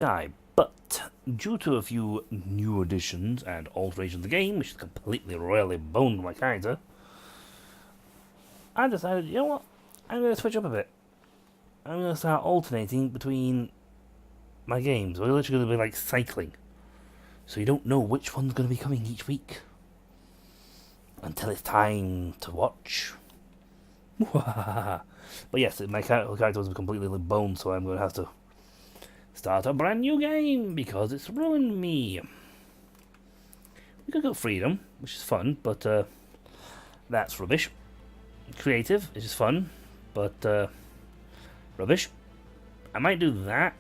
guy, but due to a few new additions and alterations of the game, which is completely royally boned my character, I decided, you know what, I'm going to switch up a bit. I'm going to start alternating between my games. We're literally going to be like cycling. So you don't know which one's going to be coming each week. Until it's time to watch. But yes, my character was completely boned, so I'm going to have to start a brand new game because it's ruined me. We could go freedom, which is fun, but that's rubbish. Creative, which is fun, but rubbish. I might do that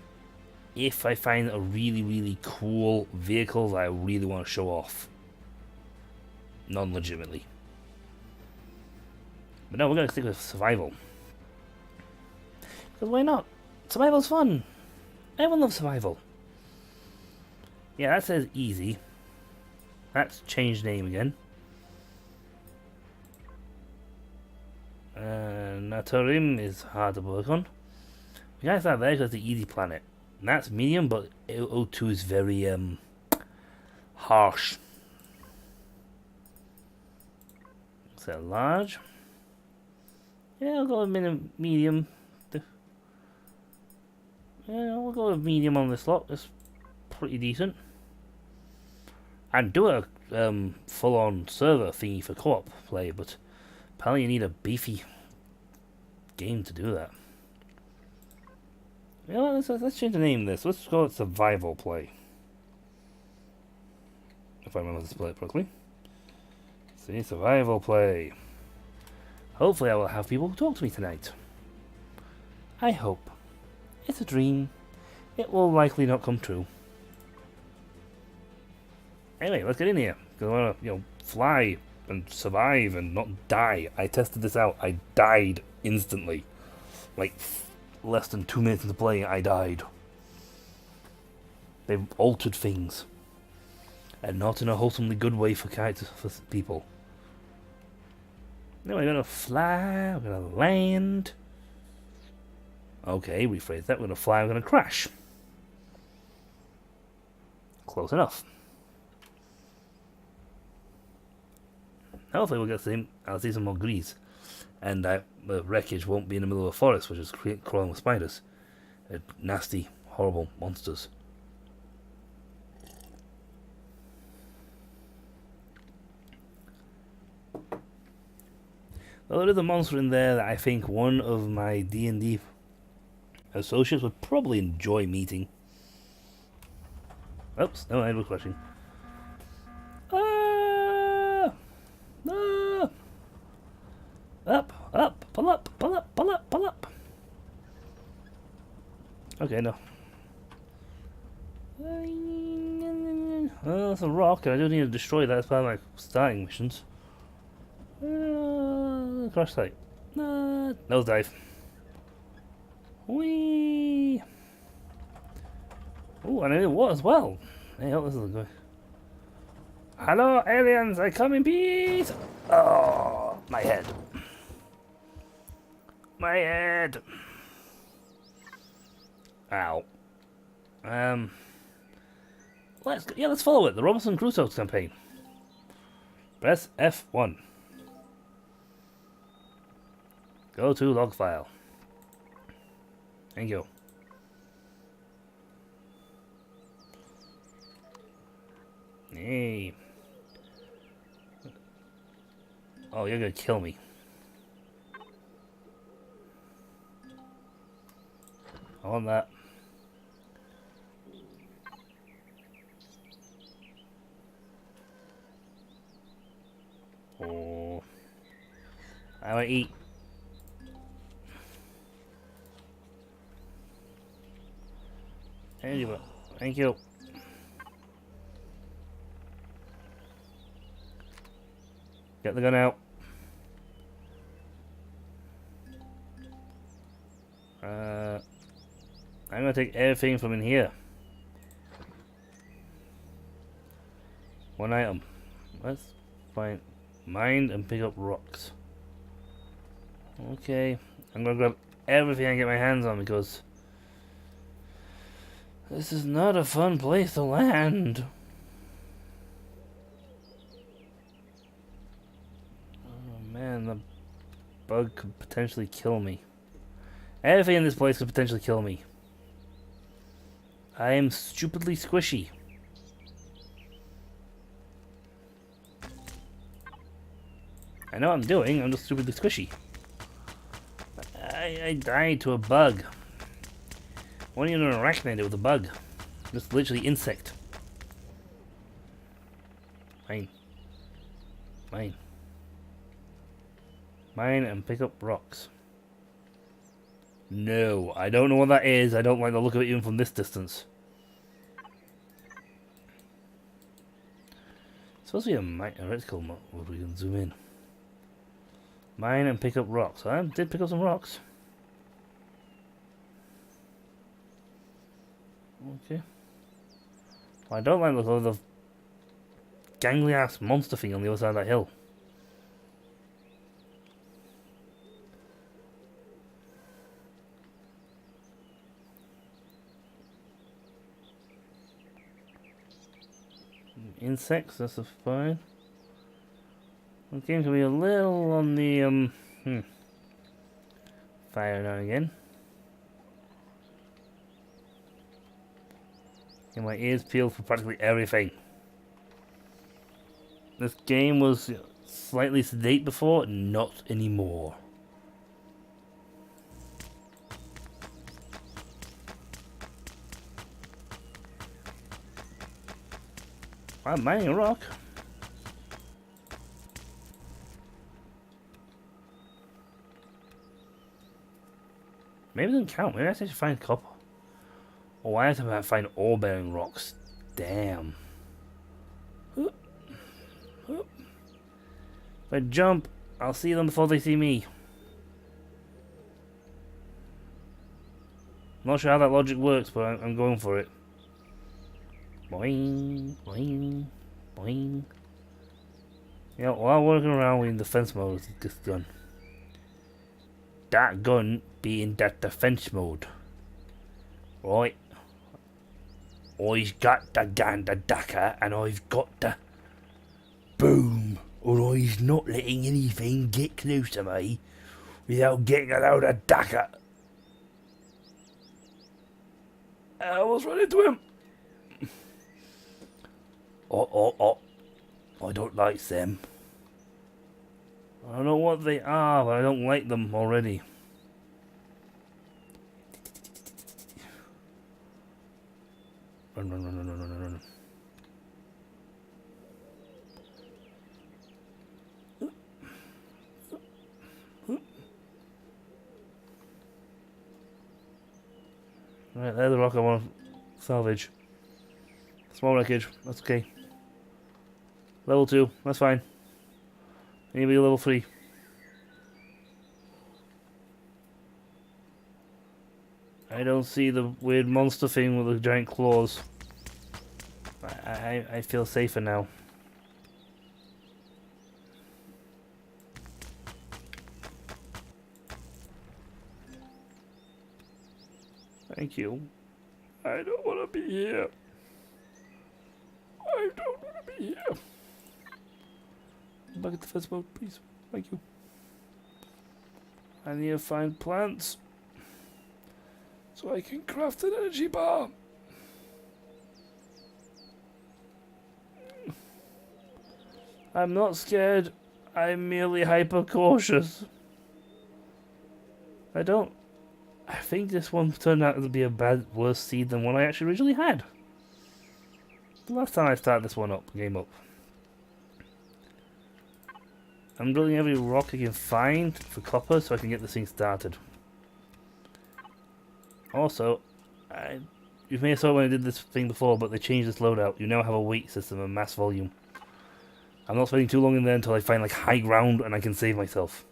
if I find a really, really cool vehicle that I really want to show off. Non-legitimately. But no, we're going to stick with survival. Because why not? Survival's fun. Everyone loves survival. Yeah, that says easy. That's changed name again. Naturim is hard to work on. We gotta start there because it's the easy planet. And that's medium, but O2 is very harsh. Set large. Yeah, I'll go with medium. Yeah, we'll go with medium on this lot. It's pretty decent. I'd do a full-on server thingy for co-op play, but apparently you need a beefy game to do that. You know what, let's change the name of this. Let's call it Survival Play. If I remember to spell it properly. See, Survival Play. Hopefully I will have people talk to me tonight. I hope. It's a dream. It will likely not come true. Anyway, let's get in here. Because I want to, fly and survive and not die. I tested this out. I died instantly. Like, less than 2 minutes into play, I died. They've altered things. And not in a wholesomely good way for characters, for people. Now we're gonna fly, we're gonna land. Okay, rephrase that. We're gonna fly, we're gonna crash. Close enough. Hopefully we'll get some, I'll see some more grease. And the wreckage won't be in the middle of a forest, which is crawling with spiders. Nasty, horrible monsters. Well, there is a monster in there that I think one of my D&D associates would probably enjoy meeting. Oops, no, I was crashing. Ah! Ah! Up, up, pull up, pull up, pull up, pull up. Okay, no. Well, that's a rock, and I do need to destroy that as part of my starting missions. Crash site. Nosedive. Whee! Oh, and I did what as well. Hey, oh, this is good. Hello, aliens! I come in peace! Oh, my head. My head! Ow. Let's follow it. The Robinson Crusoe campaign. Press F1. Go to log file. Thank you. Hey. Oh, you're gonna kill me. I want that. Oh. I want to eat. Anyway, thank you. Get the gun out. I'm gonna take everything from in here. One item. Let's find mine and pick up rocks. Okay, I'm gonna grab everything I get my hands on because This is not a fun place to land. Oh man, the bug could potentially kill me. Everything in this place could potentially kill me. I am stupidly squishy. I know what I'm doing, I'm just stupidly squishy. I died to a bug. What are you an arachnid with a bug? Just literally insect. Mine. Mine. Mine and pick up rocks. No, I don't know what that is. I don't like the look of it even from this distance. It's supposed to be a reticle mode where we can zoom in. Mine and pick up rocks. I did pick up some rocks. Okay. Well, I don't like the look of the gangly ass monster thing on the other side of that hill. Insects, that's fine. The game can be a little on the fire now and again. And my ears peeled for practically everything. This game was slightly sedate before, not anymore. I'm mining a rock. Maybe it doesn't count. Maybe I have to find copper. Oh, I have to find ore-bearing rocks. Damn. If I jump, I'll see them before they see me. Not sure how that logic works, but I'm going for it. Boing, boing, boing. Yeah, while working around with defense mode with this gun. That gun be in that defense mode. Right. I've got the gander ducker and I've got the boom. Or I've not letting anything get close to me without getting a load of ducker. I was running to him. Oh. I don't like them. I don't know what they are, but I don't like them already. Run. Right, there's the rock I want to salvage. Small wreckage, that's okay. Level 2, that's fine. Maybe level 3. I don't see the weird monster thing with the giant claws. I feel safer now. Thank you. I don't want to be here. I don't want to be here. Back at the first mode, please. Thank you. I need to find plants so I can craft an energy bar. I'm not scared. I'm merely hyper cautious. I think this one turned out to be a worse seed than what I actually originally had. The last time I started this game up. I'm drilling every rock I can find for copper so I can get this thing started. Also, you may have saw when I did this thing before, but they changed this loadout. You now have a weight system and mass volume. I'm not spending too long in there until I find like high ground and I can save myself.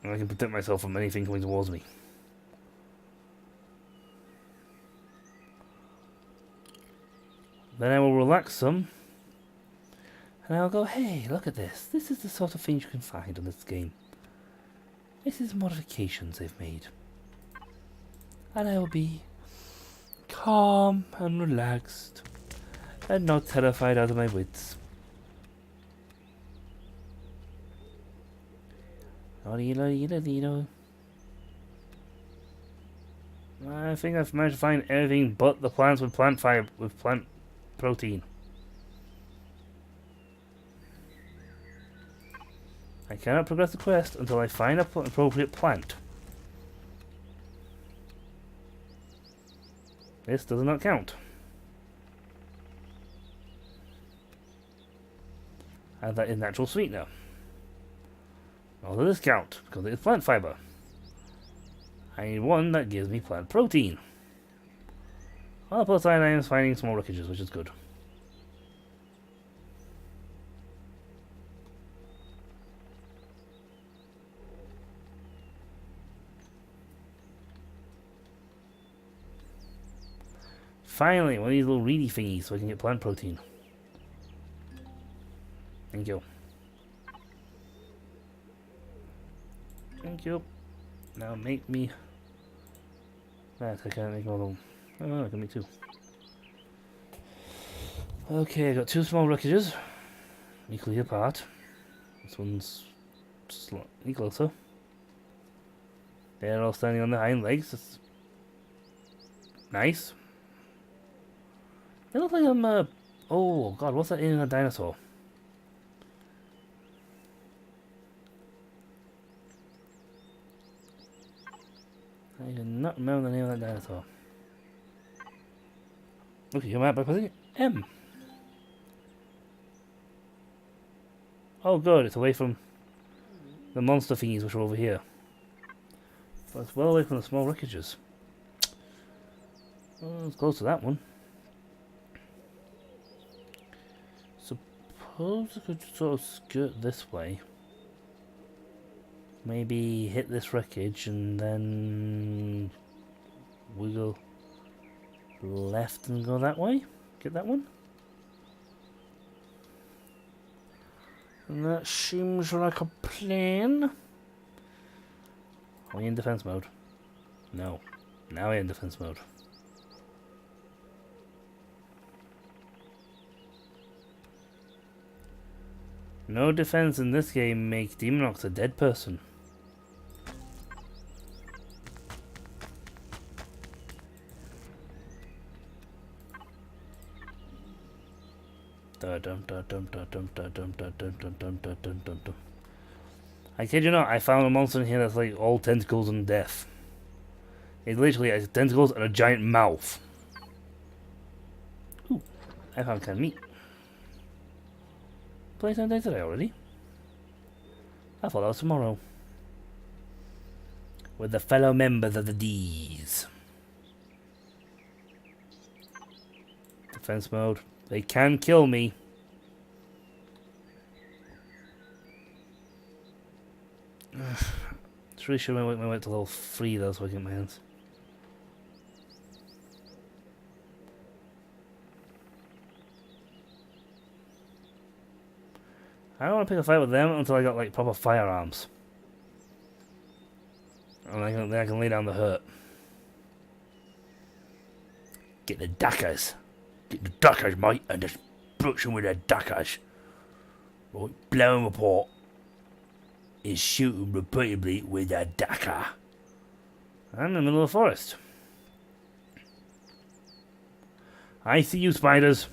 And I can protect myself from anything coming towards me. Then I will relax some. And I'll go, hey, look at this. This is the sort of thing you can find on this game. This is modifications they've made. and I will be calm and relaxed and not terrified out of my wits. I think I've managed to find everything but the plants with plant fiber with plant protein. I cannot progress the quest until I find an appropriate plant. This does not count. And that is natural sweetener. Although this count, because it is plant fiber. I need one that gives me plant protein. On the plus side, I am finding small wreckages, which is good. Finally, one of these little reedy thingies so I can get plant protein. Thank you. Thank you. Now make me that. I can't make more of them. Oh, I can make two. Okay, I got two small wreckages, equally apart. This one's slightly closer. They're all standing on their hind legs. That's nice. They look like I'm oh god, what's that in a dinosaur? I do not remember the name of that dinosaur. Okay, you're mad by pressing M. Oh good, it's away from the monster thingies which are over here. But it's well away from the small wreckages. Well, it's close to that one. Suppose I could sort of skirt this way. Maybe hit this wreckage and then wiggle left and go that way. Get that one. And that seems like a plan. Are we in defense mode? No. Now we're in defense mode. No defense in this game makes Demonox a dead person. I kid you not, I found a monster in here that's like all tentacles and death. It literally has tentacles and a giant mouth. Ooh, I found canned meat. Playtime day today already? I thought that was tomorrow. With the fellow members of the D's. Defense mode. They can kill me. It's really sure I went to level 3 though so I can get my hands. I don't want to pick a fight with them until I got like proper firearms. And then I can lay down the hurt. Get the dackers. Get the dackers, mate, and just brush them with the dackers. Right, blow them apart. And shoot them repeatedly with a dacker. I'm in the middle of the forest. I see you, spiders.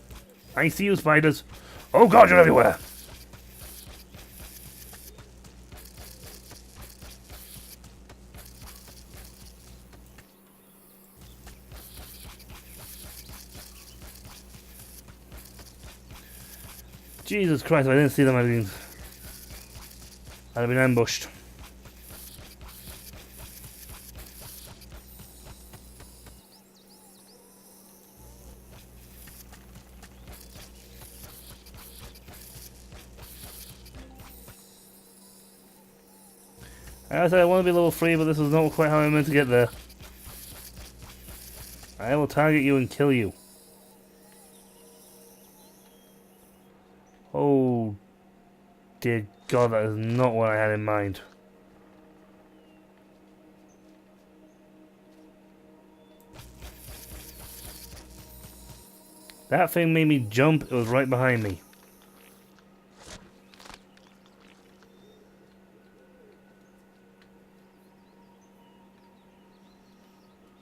I see you, spiders. Oh god, you're everywhere. Jesus Christ, if I didn't see them, I'd have been ambushed. I said I want to be level 3, but this is not quite how I meant to get there. I will target you and kill you. Oh, dear God, that is not what I had in mind. That thing made me jump. It was right behind me.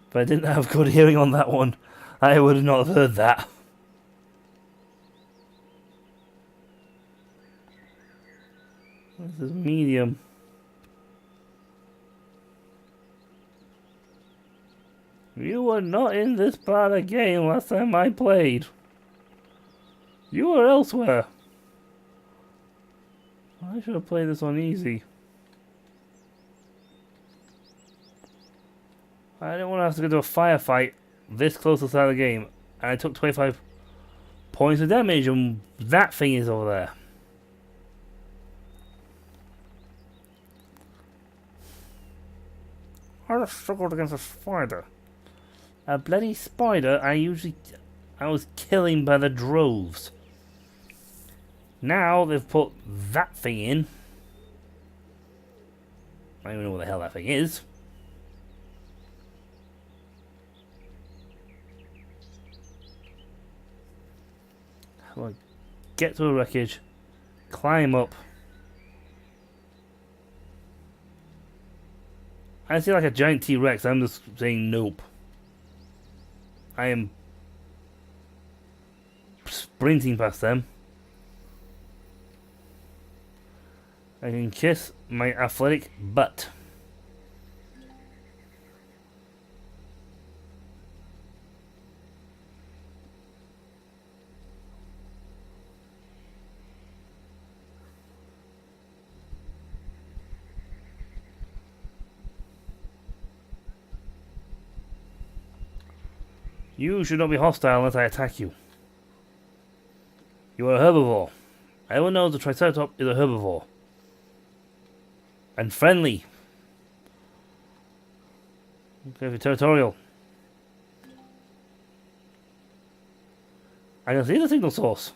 If I didn't have good hearing on that one, I would not have heard that. This is medium. You were not in this part of the game last time I played. You were elsewhere. I should have played this on easy. I didn't want to have to go to a firefight this close to the start of the game. And I took 25 points of damage and that thing is over there. I just struggled against a spider. A bloody spider I was killing by the droves. Now they've put that thing in. I don't even know what the hell that thing is. Well, get to the wreckage, climb up. I see like a giant T-Rex. I'm just saying nope. I am sprinting past them. I can kiss my athletic butt. You should not be hostile unless I attack you. You are a herbivore. Everyone knows the Triceratops is a herbivore. And friendly. Okay, for territorial. I can see the signal source.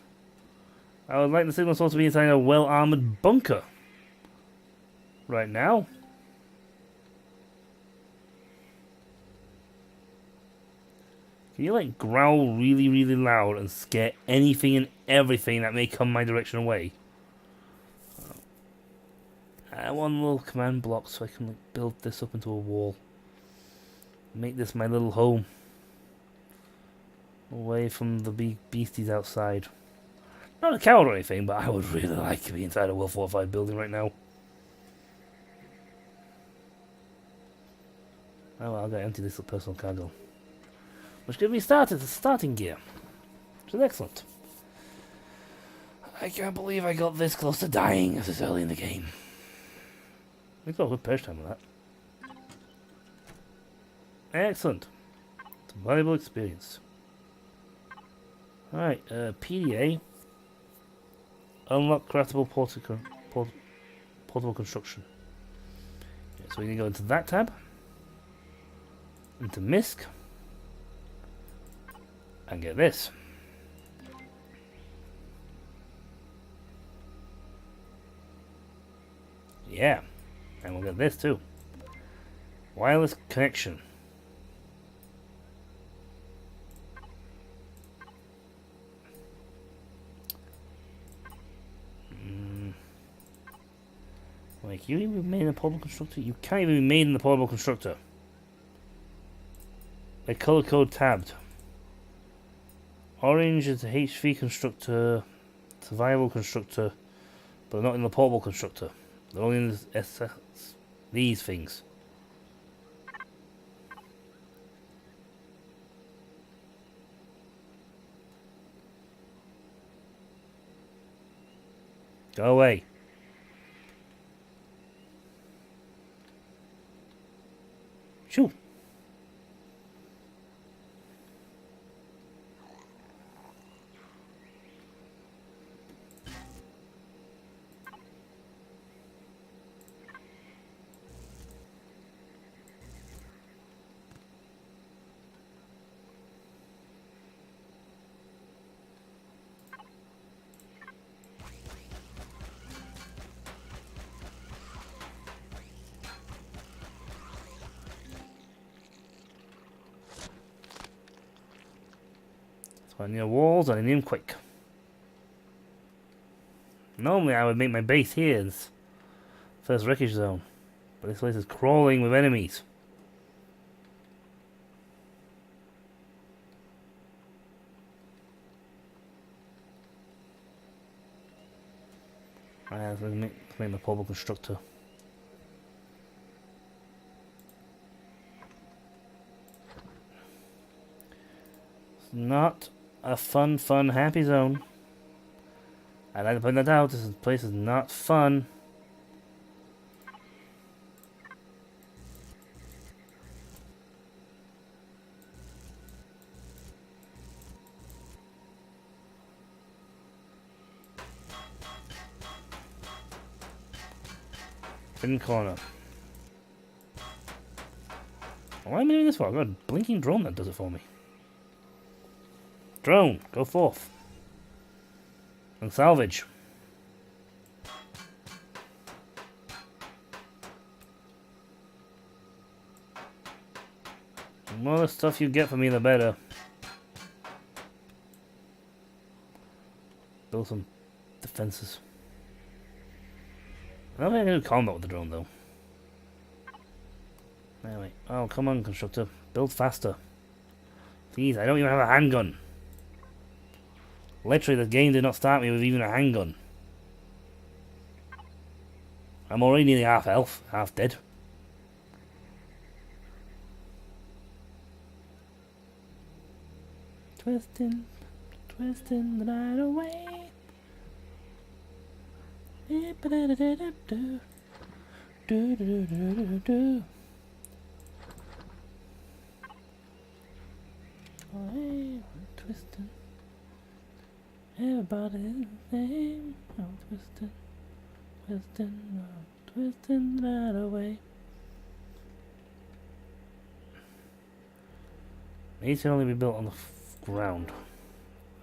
I would like the signal source to be inside a well-armored bunker. Right now. Can you like growl really, really loud and scare anything and everything that may come my direction away? I want a little command block so I can like build this up into a wall. Make this my little home. Away from the big beasties outside. Not a coward or anything, but I would really like to be inside a well-fortified building right now. Oh well, I'll go empty this personal cargo. Which gives me starting gear. Which is excellent. I can't believe I got this close to dying this early in the game. We got a good purge time with that. Excellent. It's a valuable experience. Alright, PDA. Unlock craftable portable construction. Okay, so we can go into that tab. Into MISC. And get this. Yeah. And we'll get this too. Wireless connection. Like, you even made in a portable constructor? You can't even be made in the portable constructor. A color code tabbed. Orange is the HV constructor, survival constructor, but not in the portable constructor. They're only in the SS, these things. Go away. Shoo. On your walls, I need them quick. Normally I would make my base here in this first wreckage zone. But this place is crawling with enemies. Let's make my portable constructor. It's not a fun, happy zone. I'd like to point that out. This place is not fun. Hidden corner. Why am I doing this for? I've got a blinking drone that does it for me. Drone, go forth. And salvage. The more the stuff you get from me, the better. Build some defenses. I don't think I can do combat with the drone, though. Anyway. Oh, come on, constructor. Build faster. Please, I don't even have a handgun. Literally, the game did not start me with even a handgun. I'm already nearly half health, half dead. Twisting the night away. Twisting. Everybody's the same. I'm twisting that away. These can only be built on the ground.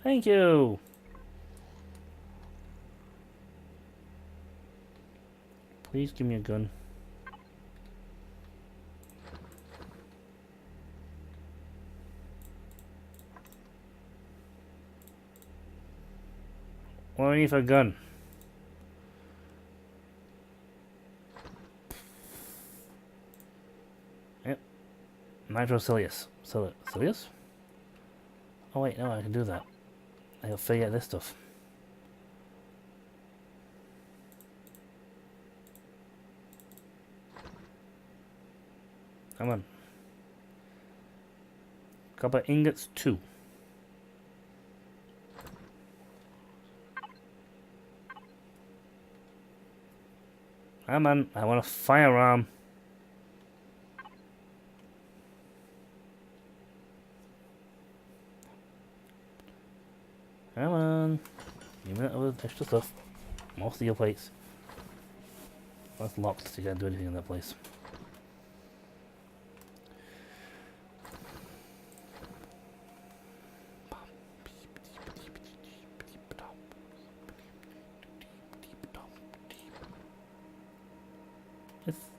Thank you. Please give me a gun. What do I need for a gun? Yep. Nitrocilius. Cilius? Oh wait, no, I can do that. I gotta figure out this stuff. Come on. Copper ingots 2. Come on, I want a firearm. Come on. Give me that other extra stuff. More steel plates. That's locked, so you can't do anything in that place.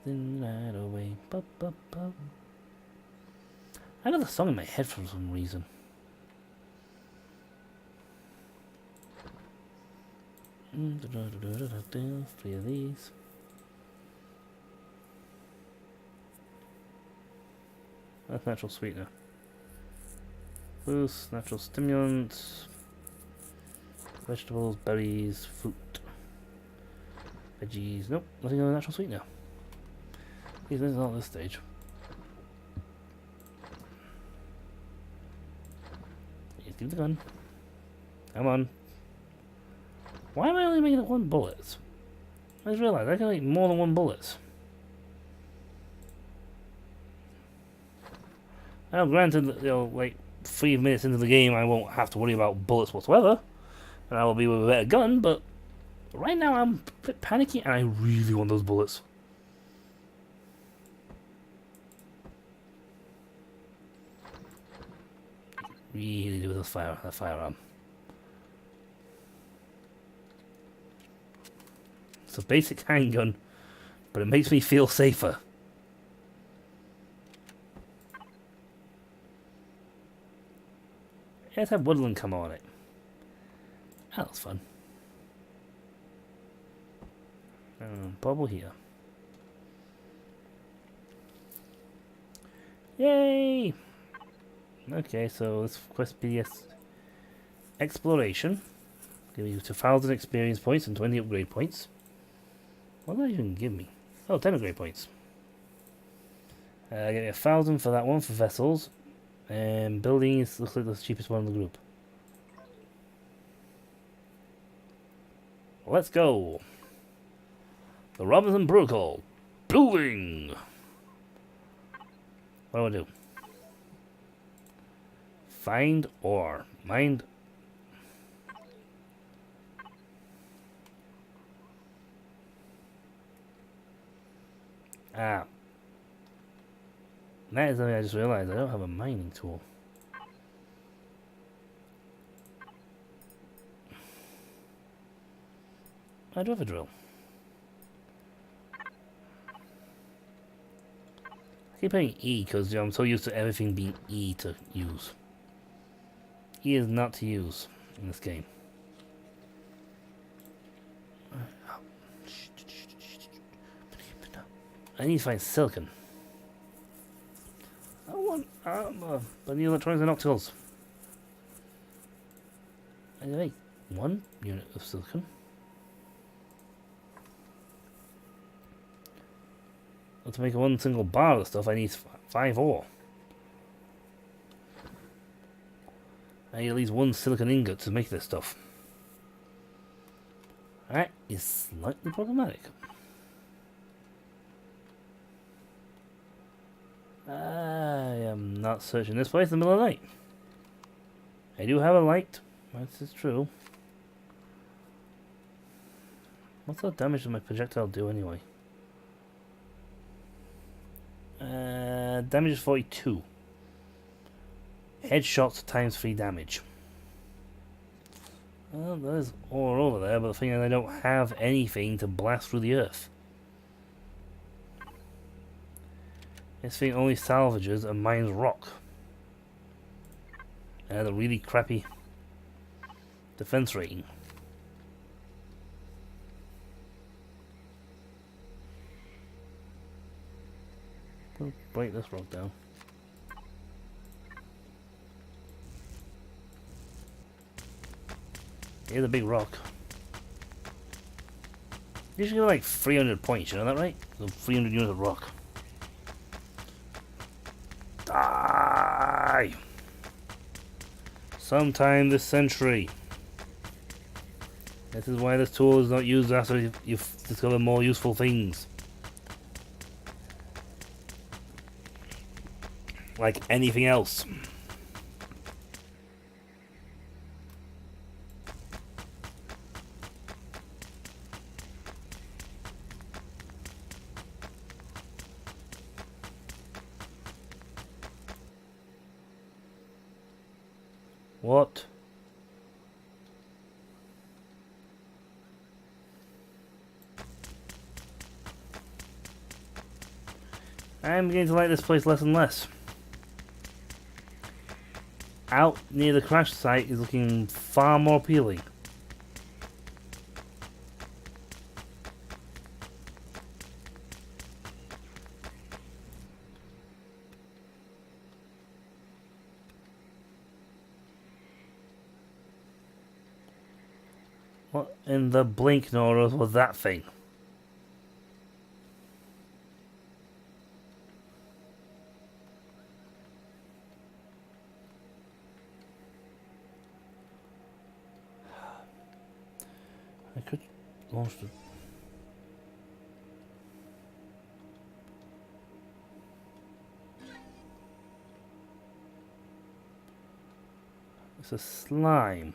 Right away. I know the song in my head for some reason. Three of these. That's natural sweetener. Boost, natural stimulants. Vegetables, berries, fruit. Veggies. Nope, nothing on the natural sweetener. This is not this stage. Please give the gun. Come on. Why am I only making it 1 bullet? I just realized I can make more than 1 bullet. Now, granted, you know, like 3 minutes into the game, I won't have to worry about bullets whatsoever, and I will be with a better gun. But right now, I'm a bit panicky, and I really want those bullets. Really do with that firearm. It's a basic handgun, but it makes me feel safer. Let's have woodland come on it. That was fun. Bubble here. Yay! Okay, so this quest BS exploration. Give you 2,000 experience points and 20 upgrade points. What did that even give me? Oh, 10 upgrade points. Get me 1,000 for that one for vessels. And building looks like the cheapest one in the group. Let's go. The Robinson Protocol. Building. What do I do? Find ore. Mind. Ah. That is something I just realized. I don't have a mining tool. I do have a drill. I keep playing E because I'm so used to everything being E to use. E is not to use in this game. I need to find silicon. I want armor, but the electronics and opticals. I can make 1 unit of silicon. But to make 1 single bar of the stuff, I need 5 ore. I need at least 1 silicon ingot to make this stuff. That is slightly problematic. I am not searching this place in the middle of the night. I do have a light. This is true. What's the damage does my projectile do anyway? Damage is 42. Headshots times 3 damage. Well, there's ore over there, but the thing is I don't have anything to blast through the earth. This thing only salvages and mines rock. And has a really crappy defense rating. We'll break this rock down. Here's a big rock. You should get like 300 points, you know that, right? So 300 units of rock. Die! Sometime this century. This is why this tool is not used after you've discovered more useful things. Like anything else. What? I'm beginning to like this place less and less. Out near the crash site is looking far more appealing. What in the blink Nora was that thing? I could launch the... It's a slime.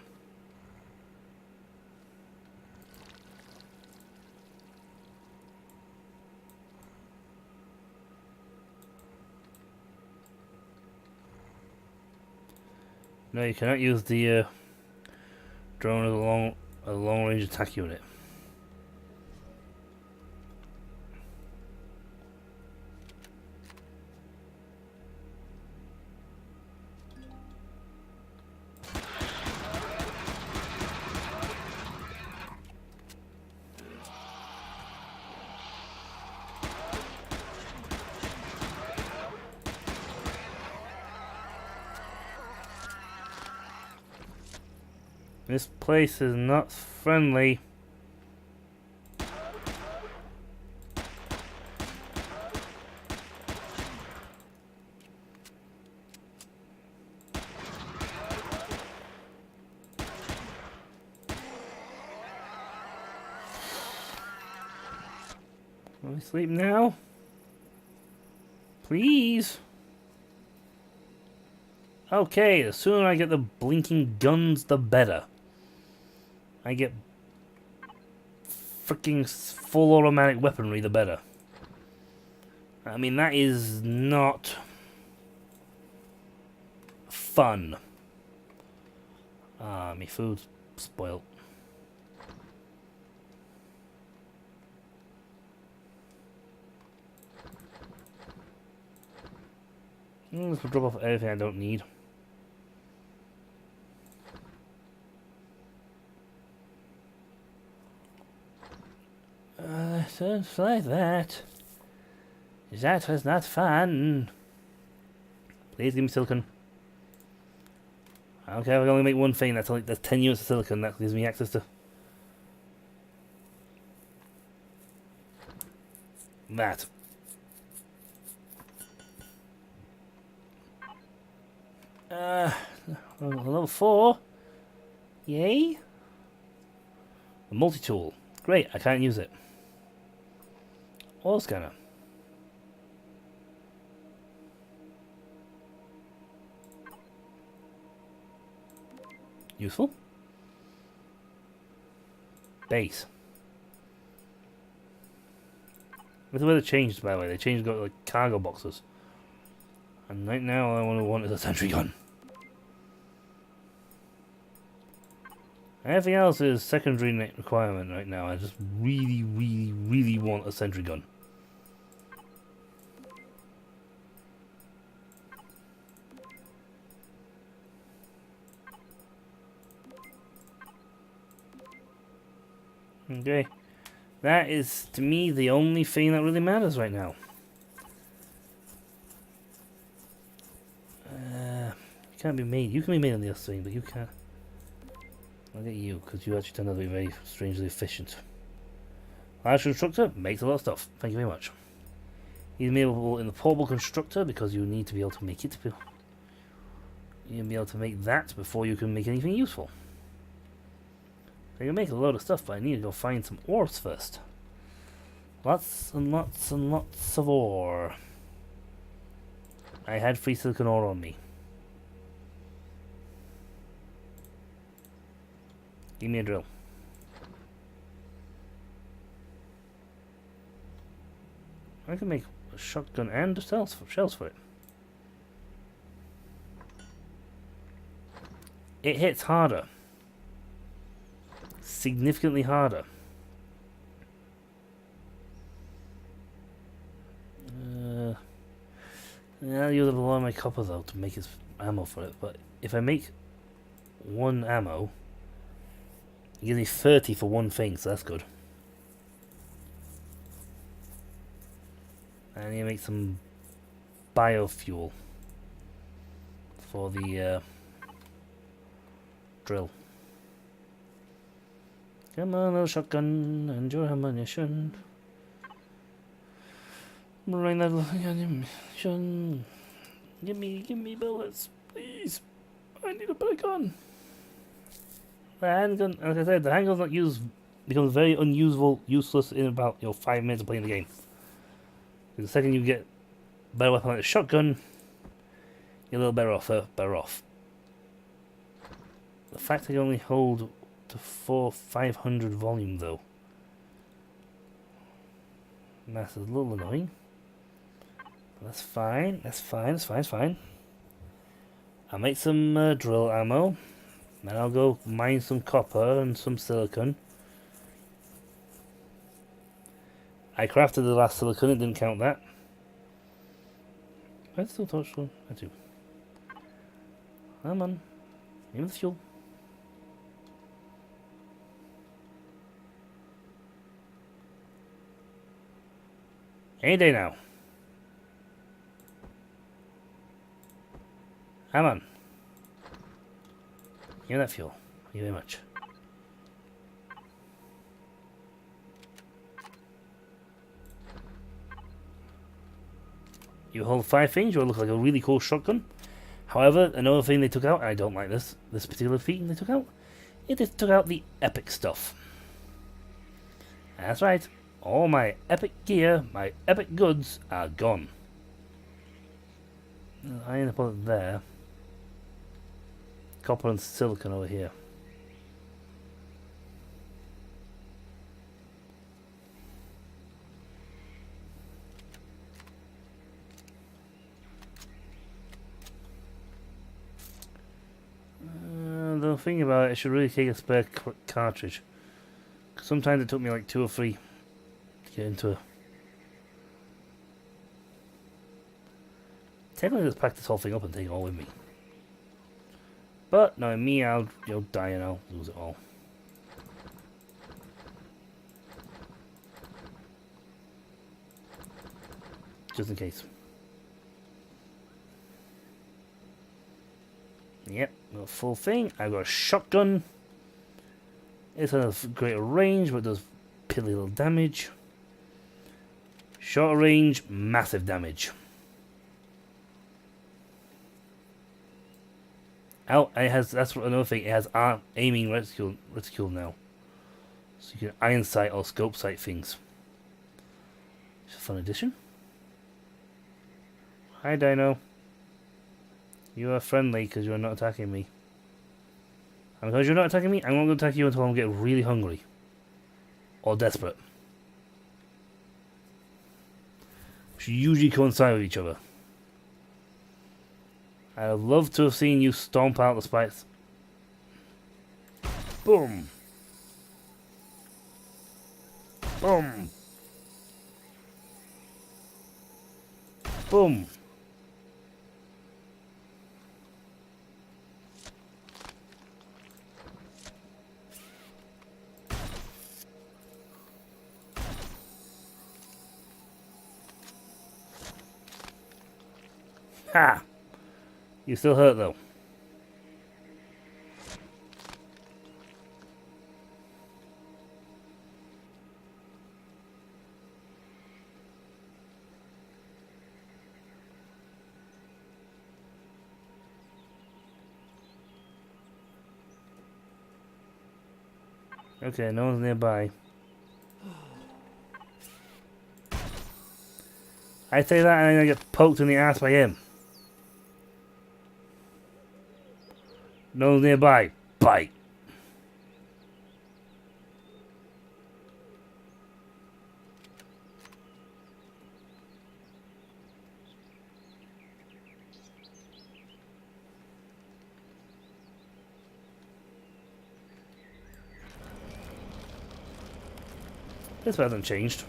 No, you cannot use the drone as a long range attack unit. This place is not friendly. Can we sleep now? Please? Okay, the sooner I get the blinking guns, the better. I get freaking full automatic weaponry, the better. I mean, that is not fun. Ah, my food's spoiled. Let's drop off everything I don't need. Sounds like that. That was not fun. Please give me silicon. I don't care if I can only make one thing. That's 10 units of silicon. That gives me access to that. Level 4. Yay. A multi-tool. Great, I can't use it. Oil scanner. Useful. Base. Look at where they changed, by the way. They changed got like cargo boxes. And right now all I want is a sentry gun. Everything else is secondary requirement right now. I just really, really, really want a sentry gun. Okay. That is, to me, the only thing that really matters right now. Can't be made. You can be made on the other thing, but you can't. Look at you, because you actually turned out to be very strangely efficient. Large constructor makes a lot of stuff. Thank you very much. He's available in the portable constructor because you need to be able to make it. You can be able to make that before you can make anything useful. So you can make a load of stuff, but I need to go find some ores first. Lots and lots and lots of ore. I had free silicon ore on me. Give me a drill. I can make a shotgun and shells for it. It hits harder. Significantly harder. I'll use a lot of my copper though to make its ammo for it. But if I make one ammo, it gives me 30 for one thing, so that's good. I need to make some biofuel for the drill. Come on, little shotgun, and your ammunition. Bring that little ammunition. Give me bullets, please. I need a better gun. The handgun, like I said, the handgun's not used, becomes very unusable, useless in about 5 minutes of playing the game. The second you get a better weapon like a shotgun, you're a little better off. The fact I can only hold to 500 volume though, that's a little annoying. But that's fine. I'll make some drill ammo. Then I'll go mine some copper and some silicon. I crafted the last silicon, it didn't count that. I still touch one. I do. Come on. Give me the fuel. Any day now. Come on. Give me that fuel. you very much. You hold 5 things, you'll look like a really cool shotgun. However, another thing they took out, and I don't like this particular feat they took out, is they took out the epic stuff. That's right, all my epic gear, my epic goods are gone. I end up on it there. Copper and silicon over here. The thing about it, I should really take a spare cartridge. Sometimes it took me like 2 or 3 to get into it. Technically, let's pack this whole thing up and take it all with me. But knowing me, I'll die and I'll lose it all. Just in case. Yep, got a full thing. I've got a shotgun. It's has a greater range, but it does piddly little damage. Shorter range, massive damage. Oh, it has. That's another thing. It has aiming reticule now, so you can iron sight or scope sight things. It's a fun addition. Hi, Dino. You are friendly because you are not attacking me. And because you're not attacking me, I'm not going to attack you until I'm getting really hungry. Or desperate. Which usually coincide with each other. I'd love to have seen you stomp out the spikes. Boom! Boom! Boom! Ha! You still hurt though. Okay, no one's nearby. I say that and then I get poked in the ass by him. No one's nearby. Bite. This hasn't changed.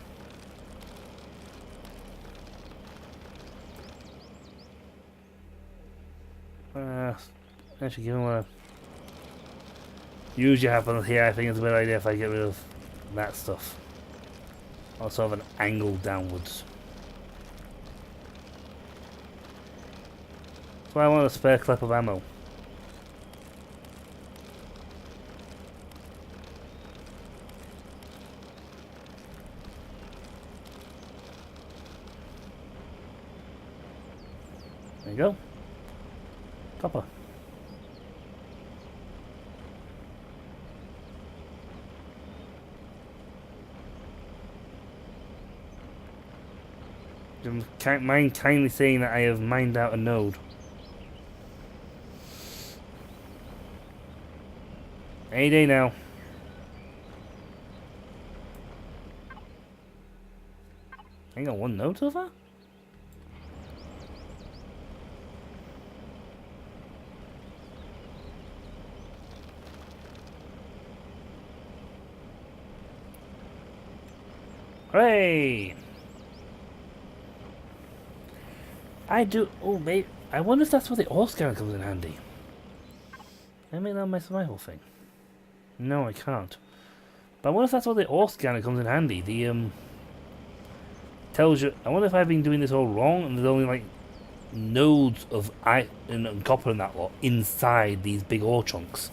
Actually, given what usually happens here, I think it's a better idea if I get rid of that stuff. Also have an angle downwards. So I want a spare clip of ammo. There you go. Copper. Mind kindly saying that I have mined out a node. Any day now. I got one node so far? Hooray! I do. Oh, mate. I wonder if that's where the ore scanner comes in handy. Can I make that my survival thing? No, I can't. But I wonder if that's where the ore scanner comes in handy. The tells you. I wonder if I've been doing this all wrong, and there's only like nodes of iron and copper and that lot inside these big ore chunks.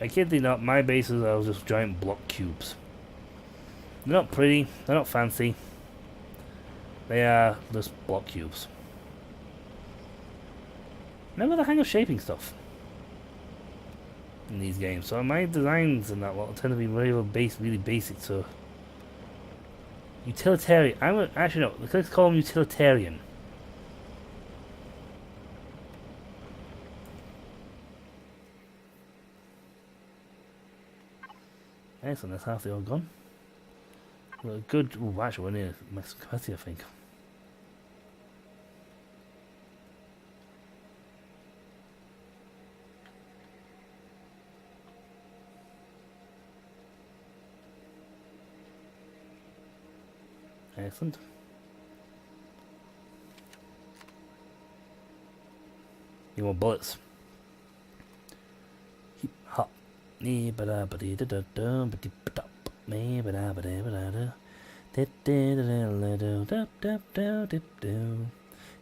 I kid thee not, my bases are just giant block cubes. They're not pretty, they're not fancy. They are just block cubes. Never the hang of shaping stuff in these games. So my designs and that lot tend to be really basic. So utilitarian. Actually no. Let's call them utilitarian. Excellent. That's half the all gone. Well, good. Ooh, actually, we're near max capacity, I think. Excellent. Need more bullets. Hip hop. Nee ba da ba dee da da da ba dee ba da. Nee ba da ba dee ba da da. Da da da da da da da da da.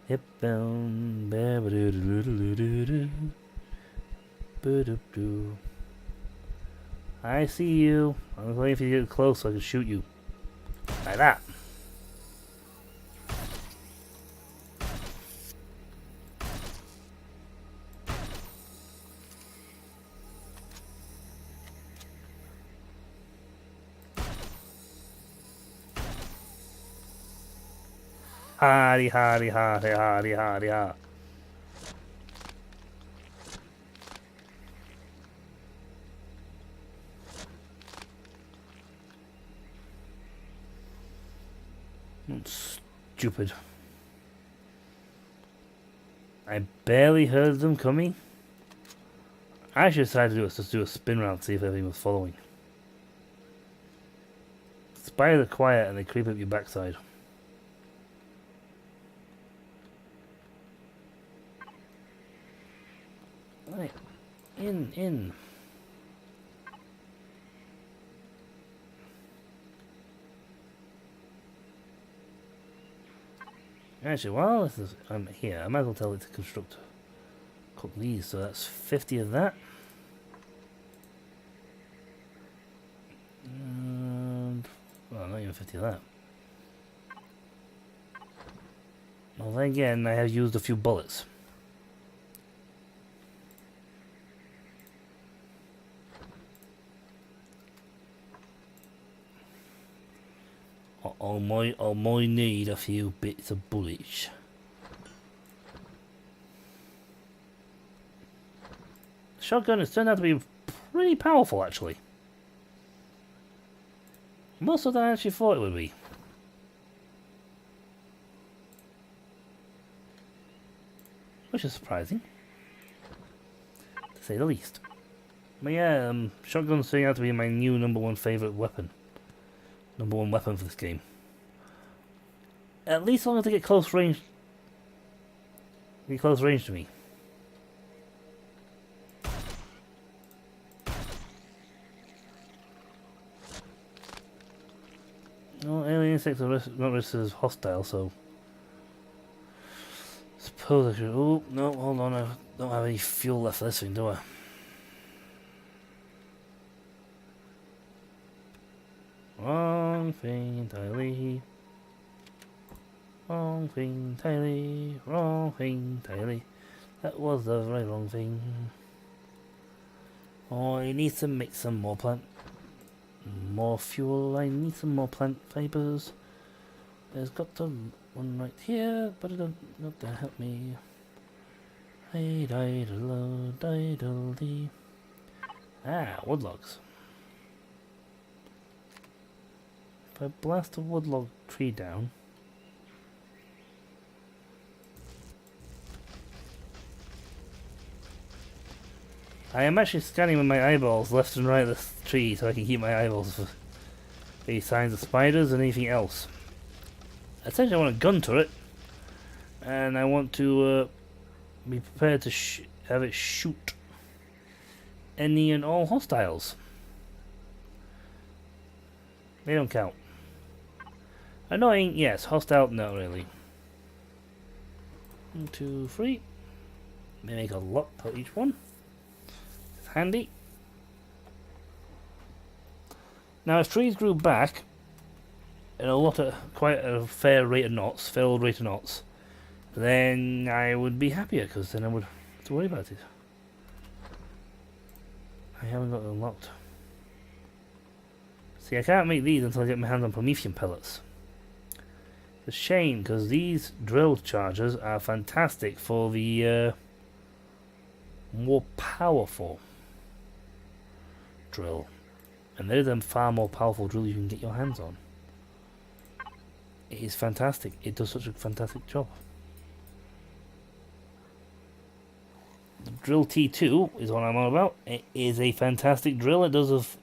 Hip down ba ba doo doo doo doo doo. Ba doo doo. I see you. I'm waiting for you to get close so I can shoot you. Like that. Hardy, hardy, hardy, hardy, hardy, hardy. Stupid. I barely heard them coming. I actually decided to just do a spin round, see if everything was following. Spiders are quiet and they creep up your backside. Right. In. Actually, while I'm here, I might as well tell it to cook these, so that's 50 of that. And, well, not even 50 of that. Well, then again, I have used a few bullets. I might need a few bits of bullets. Shotgun has turned out to be pretty powerful, actually. More so than I actually thought it would be. Which is surprising, to say the least. But yeah, shotgun's turning out to be my new #1 favourite weapon. #1 weapon for this game. At least long as they get close range. Get close range to me. Well, alien insects are not listed as hostile, so suppose I should. Oh no, hold on! I don't have any fuel left for this thing, do I? Wrong thing entirely. Wrong thing entirely. Wrong thing entirely. That was the very wrong thing. Oh, I need to make some more plant. More fuel. I need some more plant fibers. There's got one right here, but it don't not to help me. Ah, wood logs. If I blast a woodlog tree down, I am actually scanning with my eyeballs left and right of the tree so I can keep my eyeballs for any signs of spiders and anything else. Essentially, I want a gun turret, and I want to be prepared to have it shoot any and all hostiles. They don't count. Annoying, yes. Hostile, not really. 1, 2, 3. They make a lot per each one. It's handy. Now, if trees grew back at quite a fair rate of knots, then I would be happier, because then I would have to worry about it. I haven't got it unlocked. See, I can't make these until I get my hands on Promethean pellets. It's a shame, because these drill chargers are fantastic for the more powerful drill. And there's a far more powerful drill you can get your hands on. It is fantastic. It does such a fantastic job. The drill T2 is what I'm on about. It is a fantastic drill.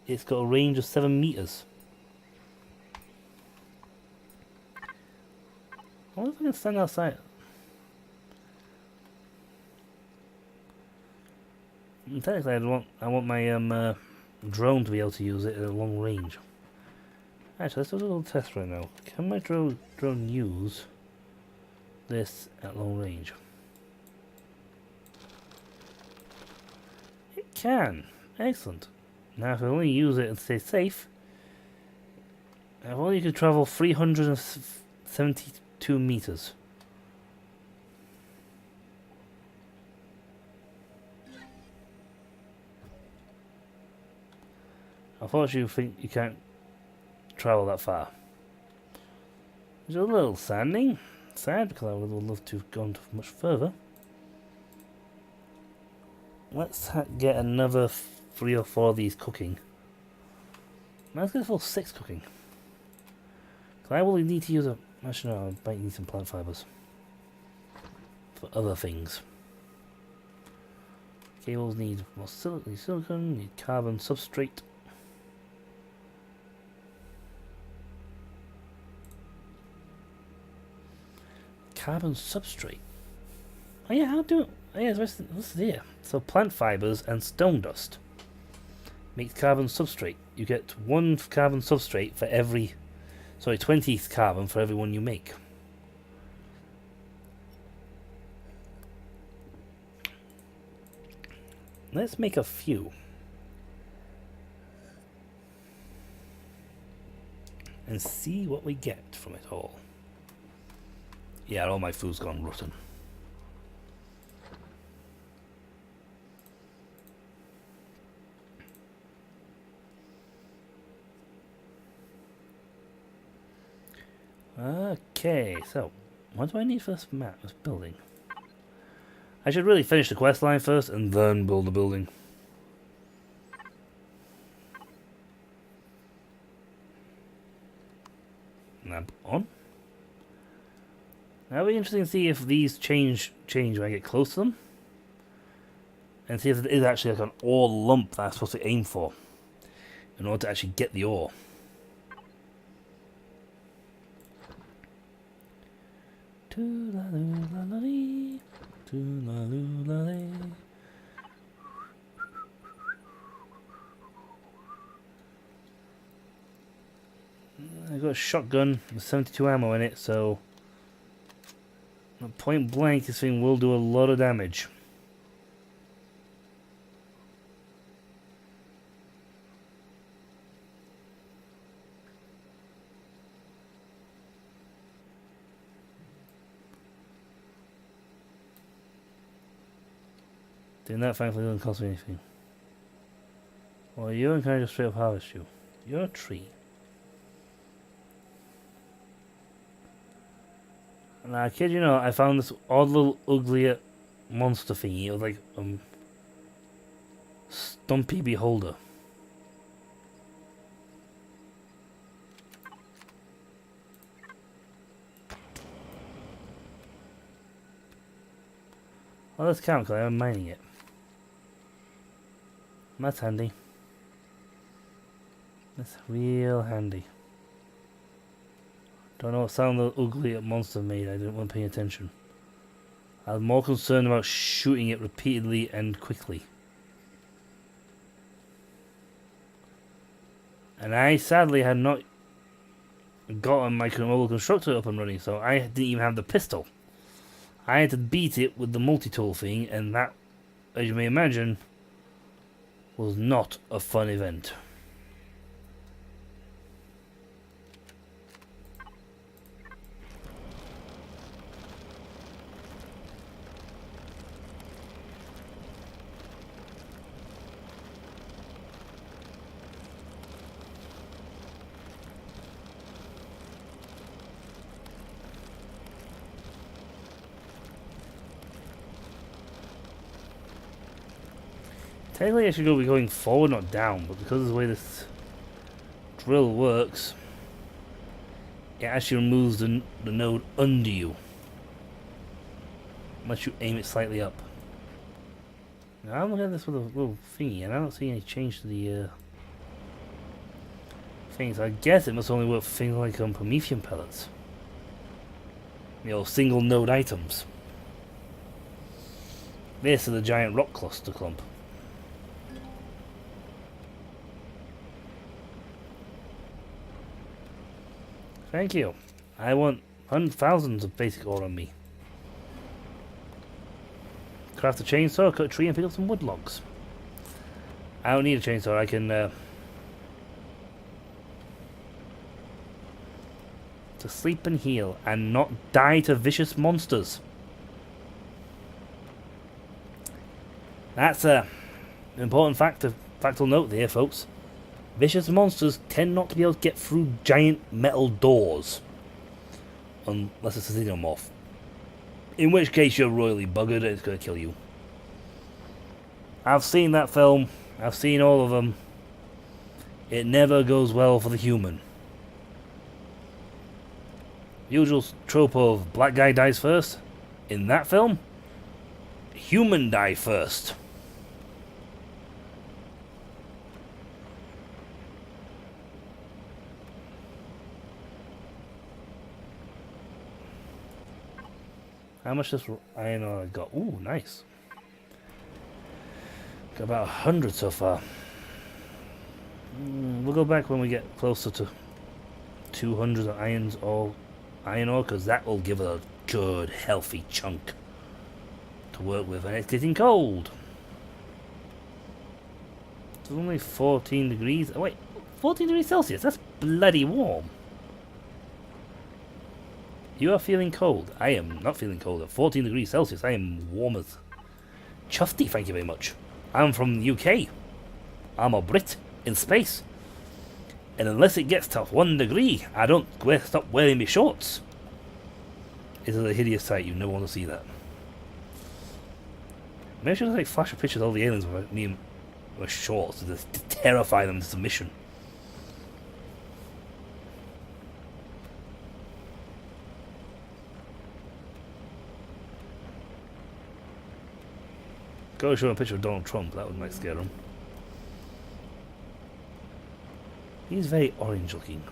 It's got a range of 7 meters. I wonder if I can stand outside. Technically, I want my drone to be able to use it at a long range. Actually, let's do a little test right now. Can my drone use this at long range? It can. Excellent. Now, if I only use it and stay safe, I've only could travel 372 meters. Unfortunately, you think you can't travel that far. It's a little sad, because I would have loved to have gone much further. Let's get another 3 or 4 of these cooking. Let's get a full 6 cooking. I will need to use actually, no, I might need some plant fibers for other things. Cables need more silicon, need carbon substrate. Carbon substrate. Oh yeah, how do? Oh yeah, what's here? So plant fibers and stone dust makes carbon substrate. You get 1 carbon substrate for every, 20 carbon for every one you make. Let's make a few. And see what we get from it all. Yeah, all my food's gone rotten. Okay, so what do I need for this map, this building? I should really finish the quest line first and then build the building. Map on. That'll be interesting to see if these change when I get close to them. And see if it is actually like an ore lump that I'm supposed to aim for in order to actually get the ore. I got a shotgun with 72 ammo in it, so point blank this thing will do a lot of damage. Doing that thankfully doesn't cost me anything. Well, you and can I just straight up harvest you? You're a tree. And I kid you not, I found this odd little ugly monster thingy. It was like Stumpy Beholder. Well, let's count because I'm mining it. That's handy. That's real handy. Don't know what sound the ugly monster made. I didn't want to pay attention. I was more concerned about shooting it repeatedly and quickly. And I sadly had not gotten my mobile constructor up and running, so I didn't even have the pistol. I had to beat it with the multi-tool thing, and that, as you may imagine, was not a fun event. Technically I should be going forward, not down, but because of the way this drill works, it actually removes the node under you. Unless you aim it slightly up. Now I'm looking at this with a little thingy, and I don't see any change to the things. I guess it must only work for things like Promethean pellets. You know, single node items. This is a giant rock cluster clump. Thank you. I want thousands of basic ore on me. Craft a chainsaw, cut a tree, and pick up some wood logs. I don't need a chainsaw. I can to sleep and heal and not die to vicious monsters. That's an important factual note there, folks. Vicious monsters tend not to be able to get through giant metal doors. Unless it's a xenomorph. In which case you're royally buggered and it's going to kill you. I've seen that film. I've seen all of them. It never goes well for the human. Usual trope of black guy dies first. In that film, human die first. How much this iron ore I got? Ooh, nice. Got about 100 so far. We'll go back when we get closer to 200 iron ore, because that will give a good, healthy chunk to work with. And it's getting cold. It's only 14 degrees. Oh, wait, 14 degrees Celsius? That's bloody warm. You are feeling cold. I am not feeling cold. At 14 degrees Celsius, I am warm as Chufty, thank you very much. I'm from the UK. I'm a Brit in space. And unless it gets to 1 degree, I don't stop wearing my shorts. It is a hideous sight. You never want to see that. Maybe I should like flash a picture of all the aliens with me in my shorts to terrify them into submission. Go show a picture of Donald Trump, that might scare him. He's very orange looking.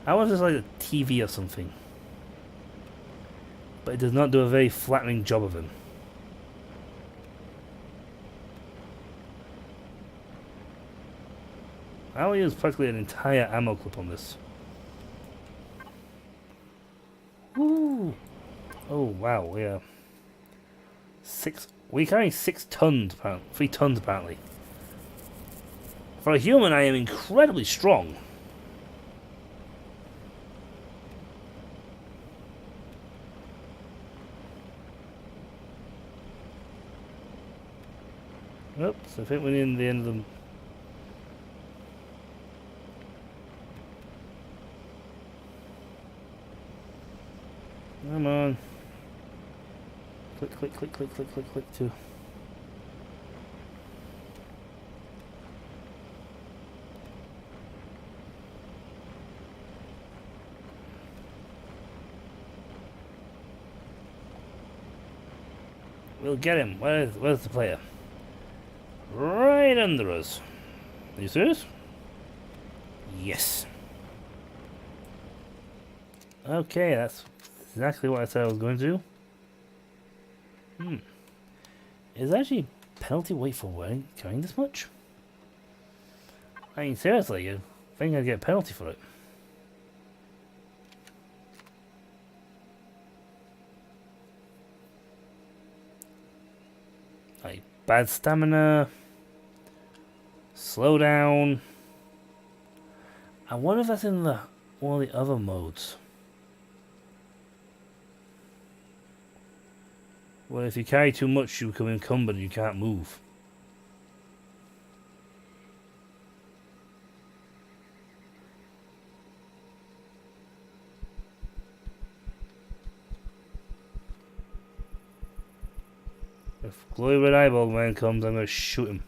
I wonder if it's like a TV or something. But it does not do a very flattering job of him. I will use practically an entire ammo clip on this. Woo! Oh wow, we're carrying 6 tons apparently. 3 tons apparently. For a human I am incredibly strong. Oops, I think we're in the end of the... Come on. Click, click, click, click, click, click, click, too. We'll get him. Where's the player? Right under us. Are you serious? Yes. Okay, that's exactly what I said I was going to do. Is there actually penalty weight for carrying this much? I mean, seriously, you think I'd get a penalty for it? Like, bad stamina, slow down. I wonder if that's in one of the other modes. Well, if you carry too much, you become encumbered and you can't move. If Glowy Red Eyeball Man comes, I'm gonna shoot him.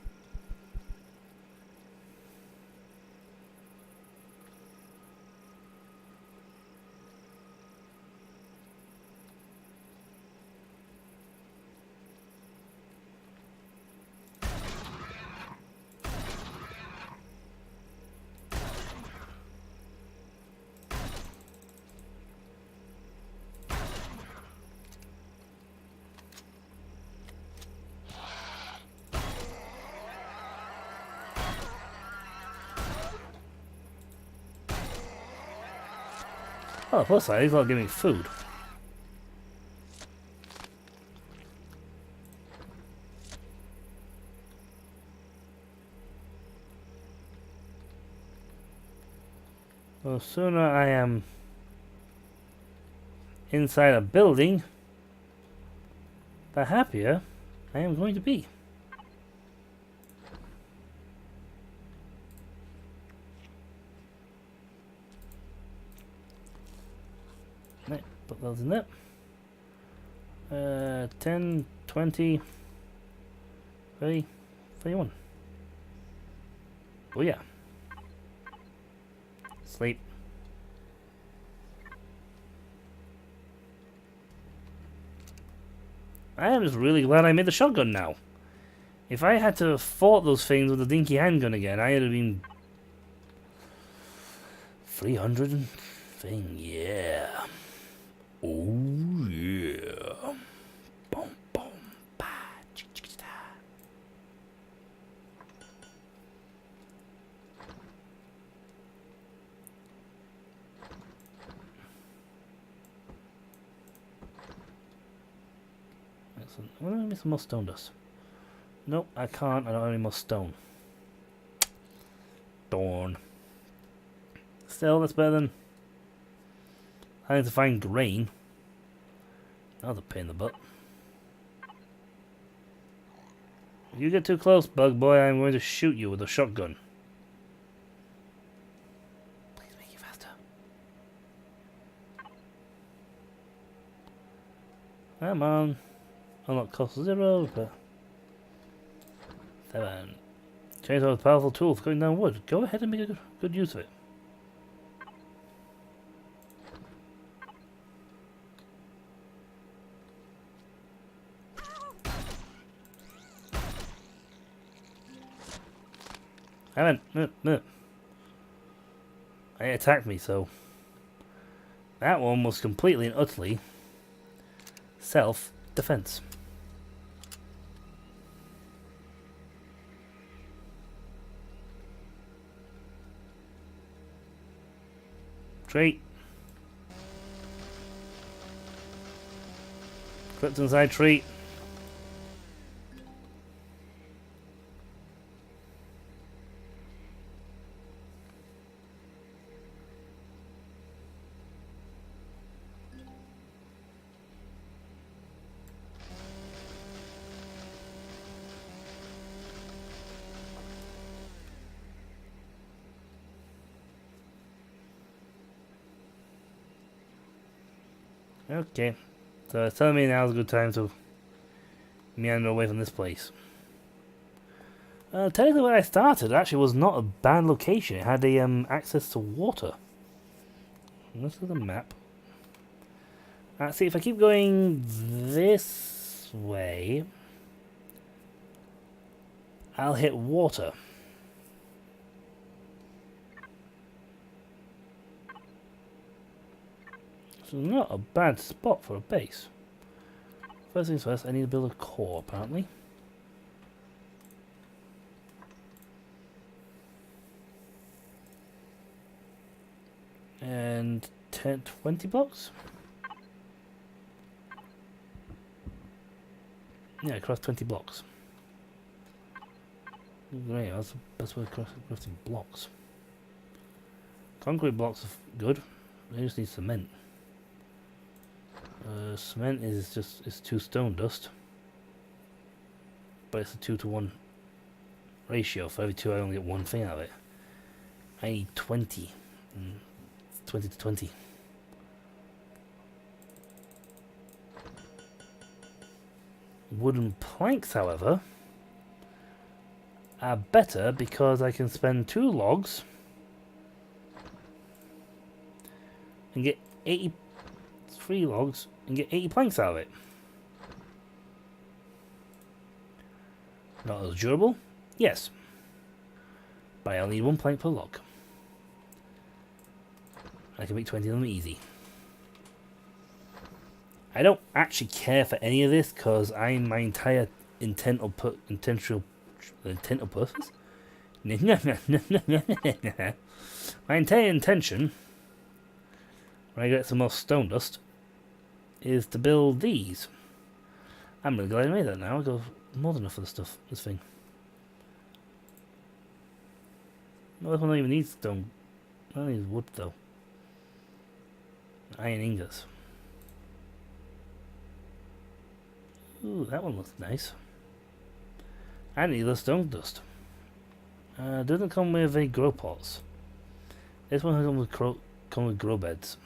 Oh, plus side, he's not giving me food. The sooner I am inside a building, the happier I am going to be. Right, put those in there. 10, 20, 30, 31. Oh yeah. Sleep. I am just really glad I made the shotgun now. If I had to have fought those things with a dinky handgun again, I would have been 300 thing, yeah. Oh yeah. Boom boom ba chick chick da. Excellent. I want to make some more stone dust. Nope, I can't. I don't have any more stone. Darn. Still, that's better than having to find grain. That was a pain in the butt. If you get too close, bug boy, I'm going to shoot you with a shotgun. Please make it faster. Come on. Unlock cost 0, but 7. Chainsaw is a powerful tool for cutting down wood. Go ahead and make a good use of it. It attacked me, so that one was completely and utterly self-defense. Treat. Clipped inside treat. Okay, so it's telling me now's a good time to meander away from this place. Technically where I started actually was not a bad location. It had a access to water. This is the map. See, if I keep going this way, I'll hit water. So not a bad spot for a base. First things first, I need to build a core, apparently. And 20 blocks? Yeah, across 20 blocks. Great, that's the best way of crafting blocks. Concrete blocks are good. I just need cement. Cement is it's 2 stone dust, but it's a 2-to-1 ratio. For every 2, I only get 1 thing out of it. I need 20. 20 to 20. Wooden planks, however, are better because I can spend 2 logs and get 3 logs and get 80 planks out of it. Not as durable? Yes. But I'll need 1 plank per log. I can make 20 of them easy. I don't actually care for any of this because my entire intent of purpose. My entire intention, when I get some more stone dust, is to build these. I'm really glad I made that now. I got more than enough for this thing. Well, this one don't even need stone. I don't need wood though. Iron ingots. Ooh, that one looks nice. I need the stone dust. Doesn't come with any grow pots. This one comes with grow beds.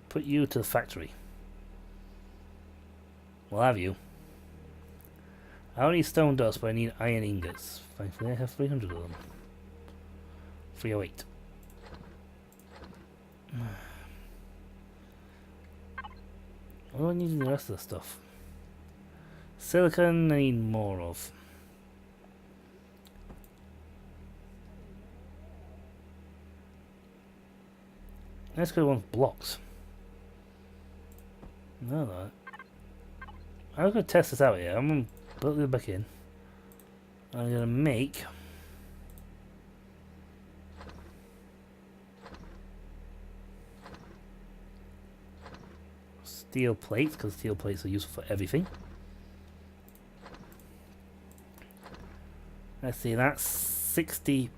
Put you to the factory. We'll have you. I don't need stone dust, but I need iron ingots. Thankfully, I have 300 of them. 308. What do I need in the rest of the stuff? Silicon I need more of. Let's go on blocks. No, that. I'm going to test this out here. I'm going to put it back in. I'm going to make steel plates, because steel plates are useful for everything. Let's see, that's 60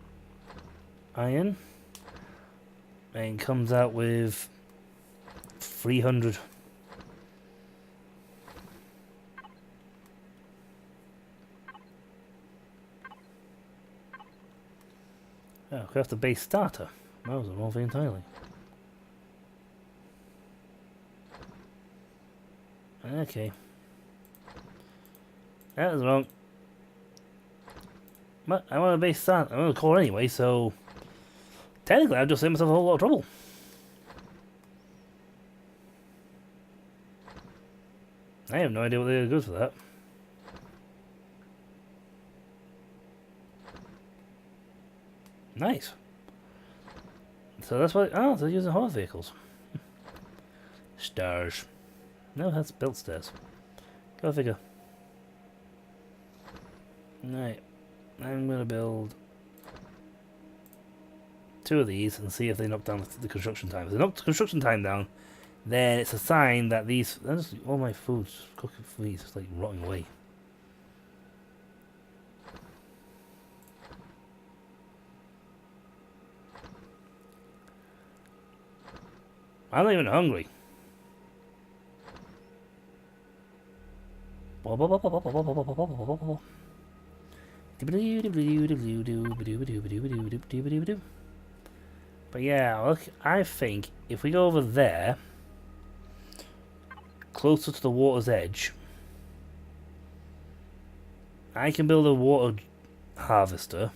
iron and comes out with 300. Oh, craft a base starter. That was the wrong thing entirely. Okay. That was wrong. But I want a base starter. I'm on a core anyway, so technically I've just saved myself a whole lot of trouble. I have no idea what they're good for that. Nice. So that's what. Oh, they're using horse vehicles. Stairs. No, that's built stairs. Go figure. Right. I'm gonna build 2 of these and see if they knock down the construction time. If they knock the construction time down, then it's a sign that these. All my food's cooking for these is like rotting away. I'm not even hungry. But yeah, look, I think if we go over there, closer to the water's edge, I can build a water harvester,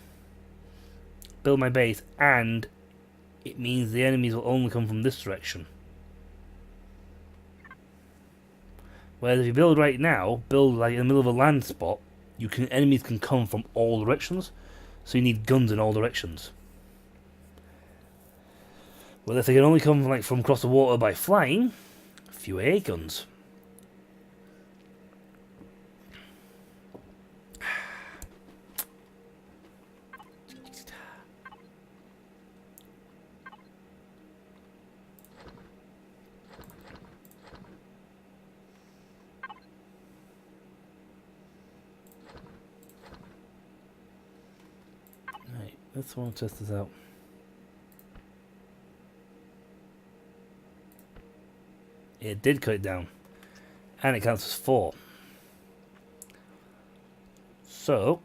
build my base, and it means the enemies will only come from this direction. Whereas if you build right now, build like in the middle of a land spot, enemies can come from all directions, so you need guns in all directions. Well, if they can only come from across the water by flying, fewer air guns. Right, let's want to test this out. It did cut it down, and it counts as 4. So,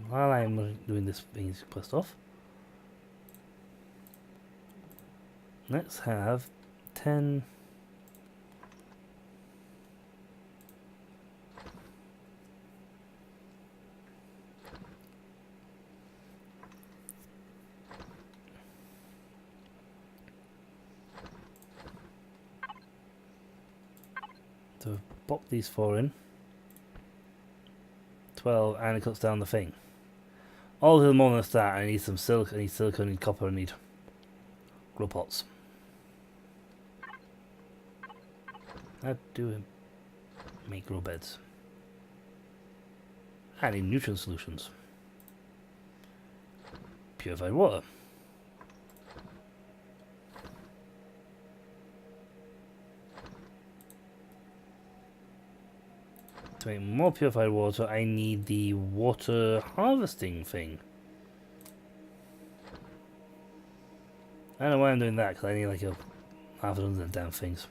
while I'm doing this being pressed off, Let's have 10. So pop these 4 in. 12, and it cuts down the thing. All to the more than that. I need some silk, I need silicon, I need copper, I need grow pots. How do I make grow beds? I need nutrient solutions. Purified water. To make more purified water, I need the water harvesting thing. I don't know why I'm doing that, because I need like a half a dozen damn things.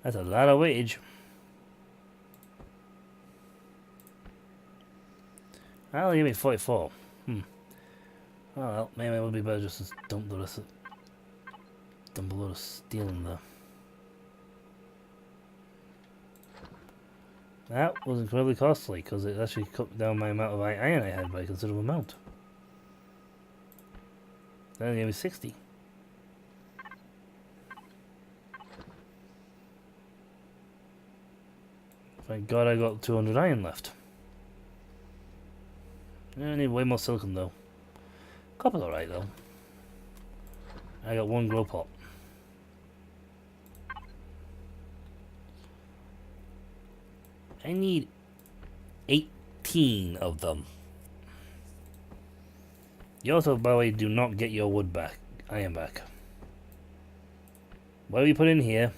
That's a lot of weightage. I'll give me 44. Oh well, maybe it would be better just to dump the rest of, dump a load of steel in there. That was incredibly costly because it actually cut down my amount of iron I had by a considerable amount. Then it gave me 60. Thank God I got 200 iron left. I need way more silicon though. Copper's alright though. I got 1 grow pot. I need 18 of them. You also, by the way, do not get your wood back, iron back. Whatever you put in here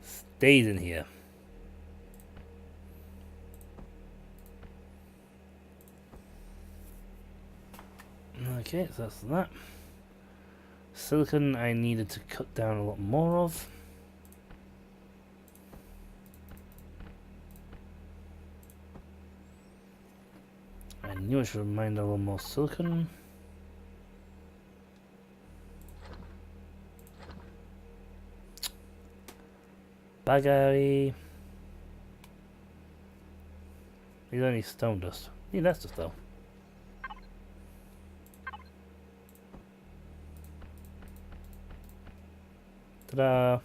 stays in here. Okay, so that's that. Silicon I needed to cut down a lot more of. I knew I should have mined a little more silicon. Baggery. These only stone dust. Need that stuff though. Ta-da!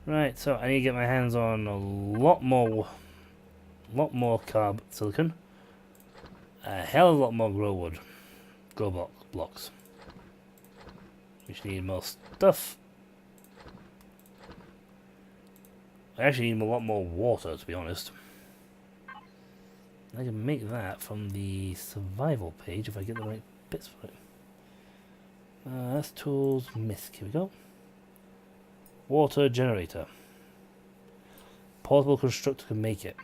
Right, so I need to get my hands on a lot more carb silicon. A hell of a lot more grow blocks. Which need more stuff. I actually need a lot more water, to be honest. I can make that from the survival page if I get the right bits for it. That's tools, misc, here we go. Water generator. Portable constructor can make it.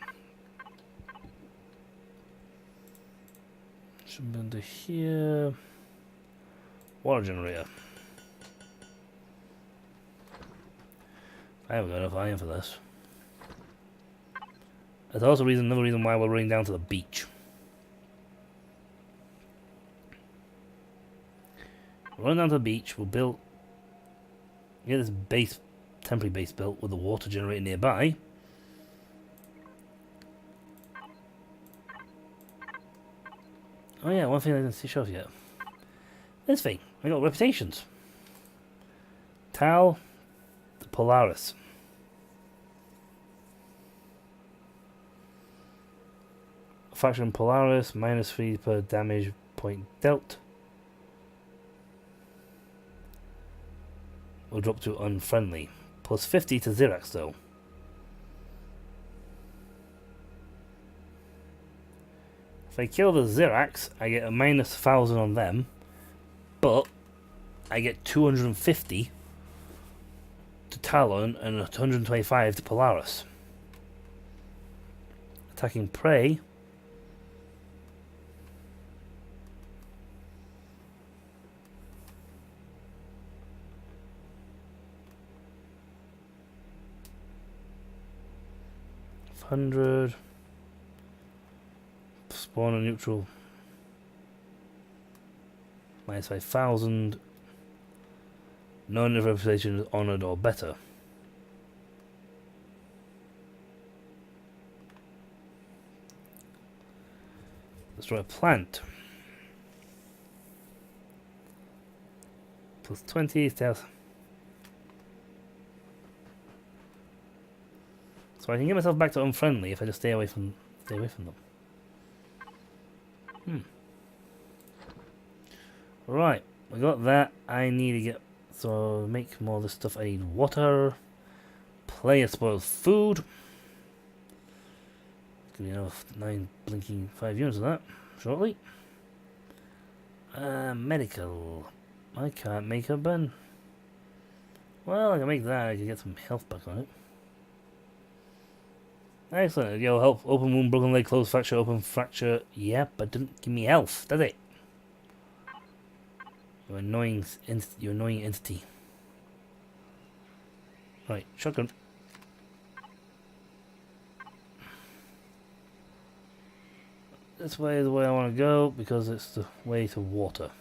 Should be under here. Water generator. I haven't got enough iron for this. That's also another reason why we're running down to the beach. We'll run down to the beach, we'll get this temporary base built with a water generator nearby. Oh yeah, one thing I didn't show yet. This thing, I got reputations. Tal, the Polaris. Faction Polaris, -3 per damage point dealt. Will drop to unfriendly. Plus 50 to Xerax though. If I kill the Xerax, I get a -1000 on them, but I get 250 to Talon and 125 to Polaris. Attacking prey. $100. Spawn on neutral. Minus 5,000. None of reputation is honoured or better. Destroy a plant. Plus 20,000. So I can get myself back to unfriendly if I just stay away from them. Right, we got that. I need to get make more of this stuff. I need water. Player spoils food. Gonna be enough 9 blinking 5 units of that shortly. Medical. I can't make a bun. Well, I can make that. I can get some health back on it. Excellent. Yo, help. Open wound, broken leg, closed fracture, open fracture. Yeah, but didn't give me health, does it? You annoying entity. Right, shotgun. This way is the way I want to go because it's the way to water.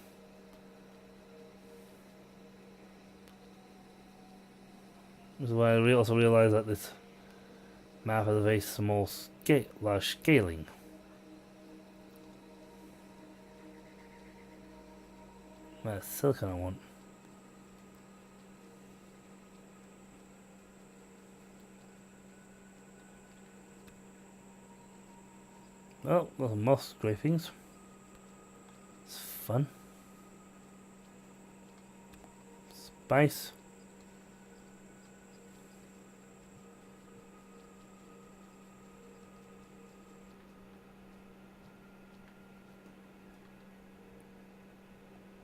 This is why I also realize that this map has a very small large scaling. That's silicon I want. Oh, lots of moss scrapings. It's fun. Spice.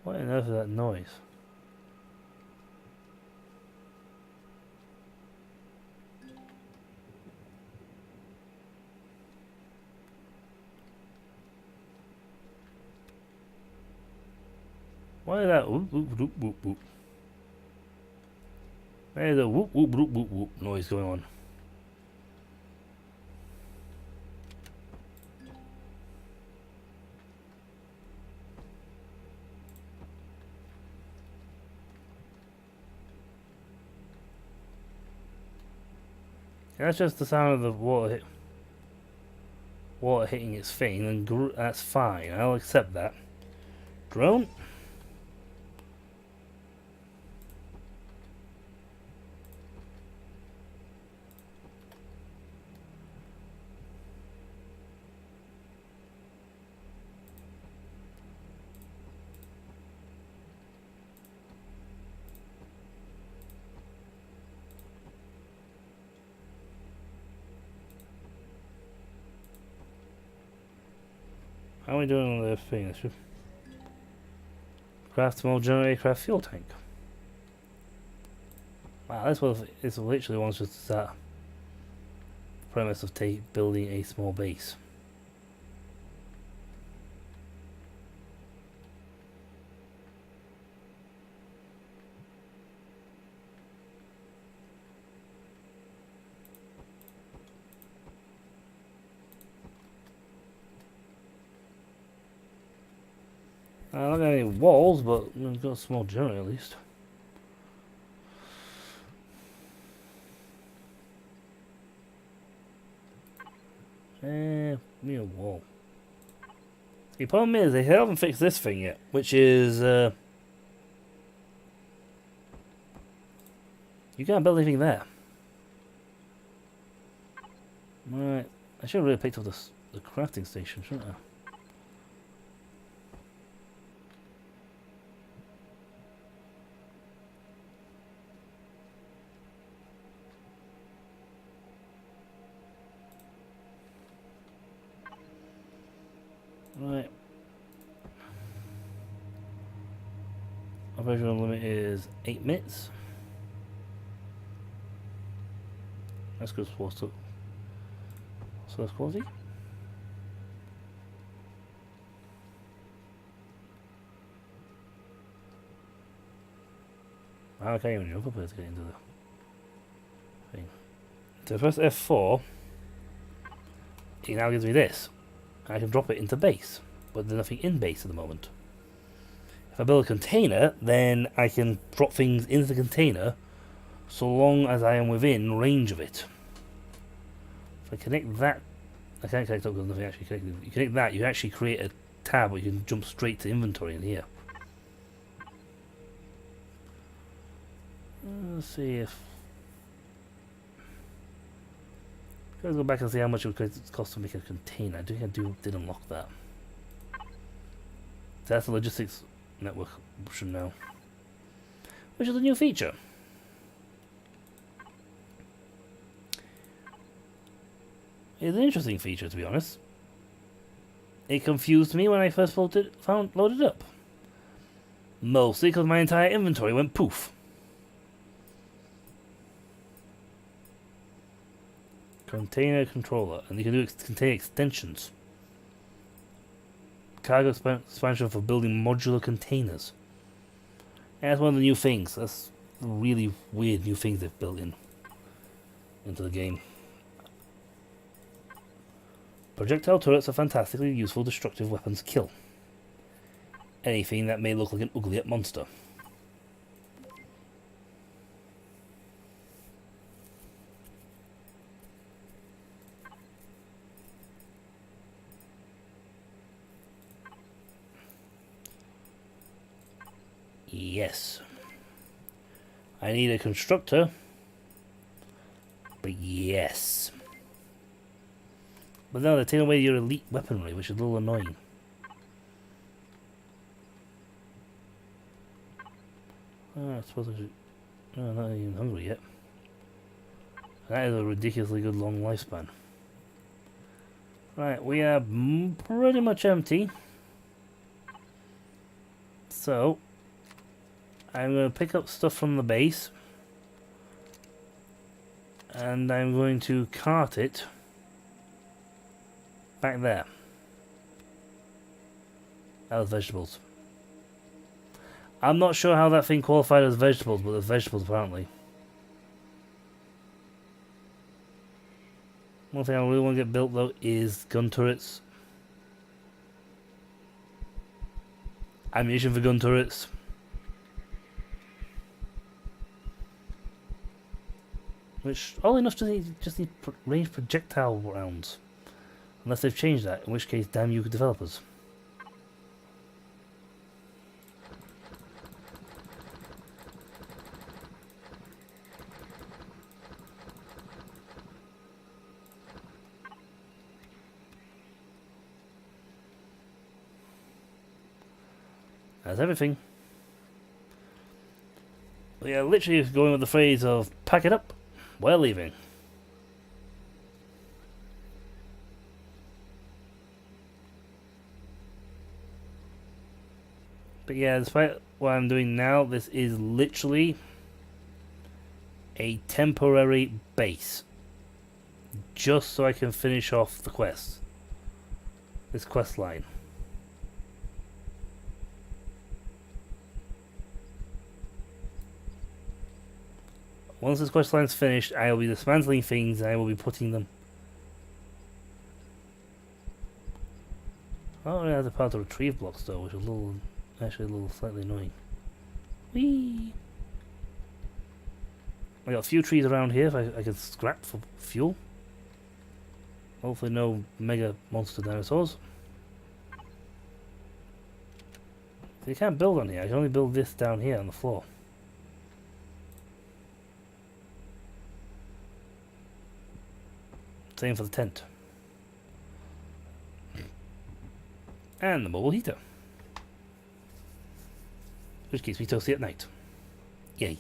What on earth is that noise? Why is that whoop whoop whoop whoop whoop? There's a whoop whoop whoop whoop whoop noise going on. That's just the sound of the water hitting its thing, and that's fine. I'll accept that. Drone. How are we doing on the thing? Craft small generator, craft fuel tank. Wow, this literally wants just to start the premise of building a small base. I don't got any walls, but we've got a small generator at least. Me a wall. The problem is they haven't fixed this thing yet, which is you can't build anything there. Right, I should have really picked up the crafting station, shouldn't I? Right. Operational limit is 8 minutes. That's good for source quality. I can't even jump up here to get into the thing. So press F4, it now gives me this. I can drop it into base, but there's nothing in base at the moment. If I build a container, then I can drop things into the container so long as I am within range of it. If I connect that, I can't connect up because nothing actually connected. You connect that, you can actually create a tab where you can jump straight to inventory in here. Let's see if... Let's go back and see how much it would cost to make a container. I think I did unlock that. That's the logistics network option now, which is a new feature. It's an interesting feature, to be honest. It confused me when I first loaded up. Mostly because my entire inventory went poof. Container controller, and you can do container extensions. Cargo expansion for building modular containers. And that's one of the new things. That's really weird new things they've built into the game. Projectile turrets are fantastically useful destructive weapons to kill anything that may look like an ugly monster. Yes. I need a constructor. But yes. But now they're taking away your elite weaponry, which is a little annoying. I suppose I should... No, I'm not even hungry yet. That is a ridiculously good long lifespan. Right, we are pretty much empty. So... I'm going to pick up stuff from the base. And I'm going to cart it back there. As vegetables. I'm not sure how that thing qualified as vegetables, but there's vegetables apparently. One thing I really want to get built though is gun turrets. Ammunition for gun turrets. Which, all enough to just need range projectile rounds. Unless they've changed that, in which case, damn you developers. That's everything. We are literally going with the phrase of pack it up. We're leaving. But yeah, despite what I'm doing now, this is literally a temporary base. Just so I can finish off the quest. This quest line. Once this quest line's finished, I will be dismantling things and I will be putting them... Oh, I have the power to retrieve blocks though, which is actually a little slightly annoying. Whee! I got a few trees around here if I can scrap for fuel. Hopefully no mega monster dinosaurs. You can't build on here, I can only build this down here on the floor. Same for the tent. And the mobile heater. Which keeps me toasty at night. Yay.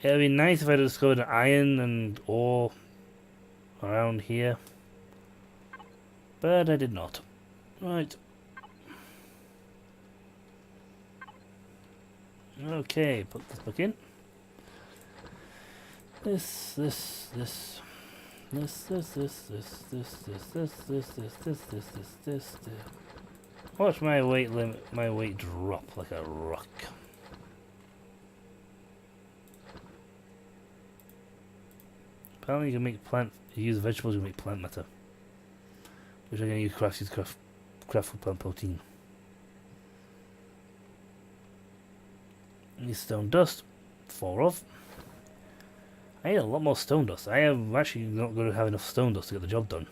It would be nice if I discovered iron and ore around here. But I did not. Right. Okay, put this back in. This. Watch my weight drop like a rock. Apparently you can make use vegetables to make plant matter. which I'm going to use craft for plant protein. Need stone dust, 4 of. I need a lot more stone dust. I am actually not going to have enough stone dust to get the job done.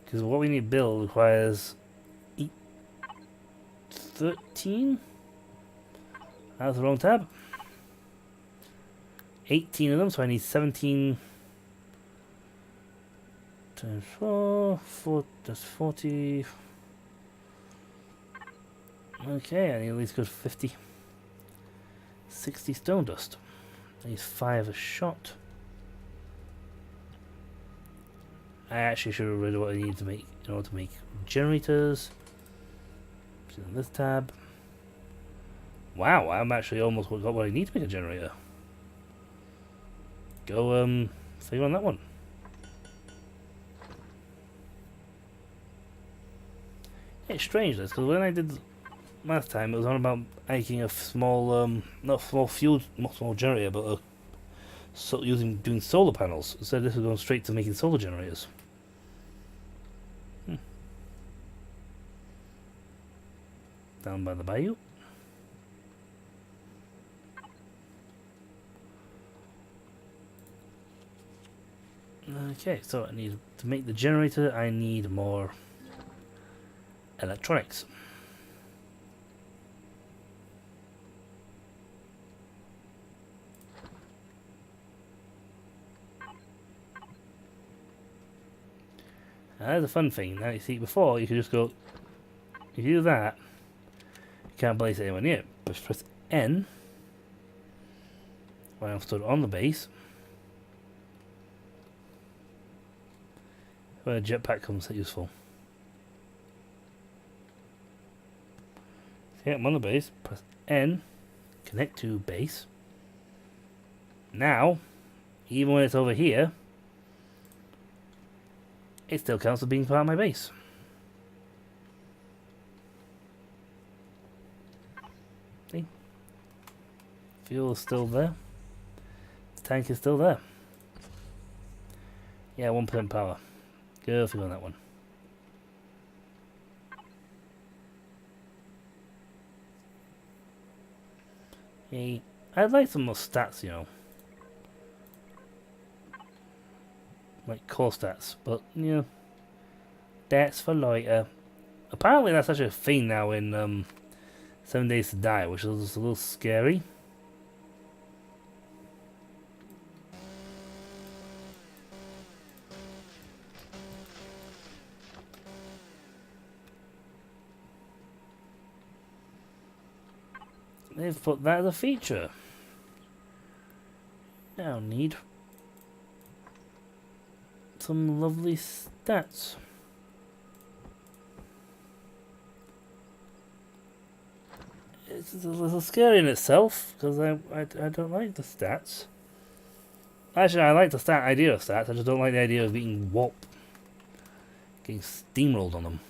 Because what we need to build requires 13? That's the wrong tab. 18 of them, so I need 17 times 4, that's 40. Okay, I need at least good 50. 60 stone dust. I need 5 a shot. I actually should have read what I need to make in order to make generators. So in this tab. Wow, I'm actually almost got what I need to make a generator. Go figure on that one. It's strange this, because when I did last time, it was on about making a small, not small generator, but doing solar panels. Instead, this is going straight to making solar generators. Down by the bayou. Okay, so I need to make the generator. I need more electronics. Now, that's a fun thing. Now you see, before you could just go. You do that. You can't place it anywhere near it. But press N when I'm stood on the base. Where a jetpack comes useful. Okay, I'm on the base. Press N. Connect to base. Now, even when it's over here, it still counts as being part of my base. See? Fuel is still there. The tank is still there. Yeah, 1% power. Go figure on that one. Hey, I'd like some more stats, you know. Like core stats, but yeah. That's for later. Apparently that's such a thing now in 7 Days to Die, which is a little scary. They've put that as a feature. Now need some lovely stats. It's a little scary in itself because I don't like the stats. Actually, I like the idea of stats. I just don't like the idea of being getting steamrolled on them.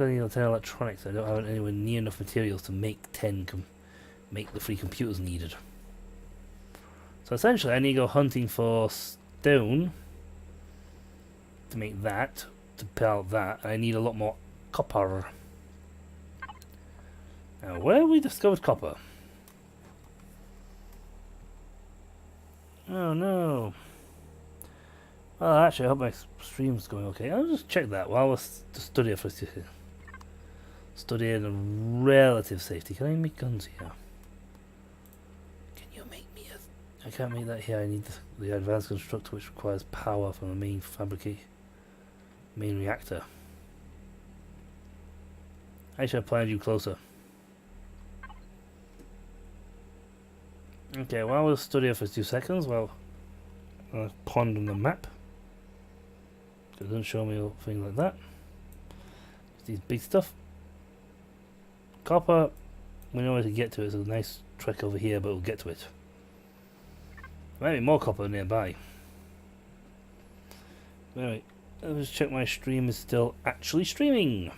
I need 10 electronics. I don't have anywhere near enough materials to make 10 make the 3 computers needed. So essentially I need to go hunting for stone to make that, to peel that. I need a lot more copper. Now where have we discovered copper? Oh no. Well, actually I hope my stream's going okay. I'll just check that while we're studying for studying relative safety. Can I make guns here? Can you make me a... I can't make that here. I need the advanced constructor, which requires power from the main main reactor. I should have planned you closer. Okay, while we'll study for 2 seconds, while I ponder the map. It doesn't show me things like that. These big stuff. Copper, we know where to get to it. It's a nice trek over here, but we'll get to it. There might be more copper nearby. Anyway, let's check my stream is still actually streaming.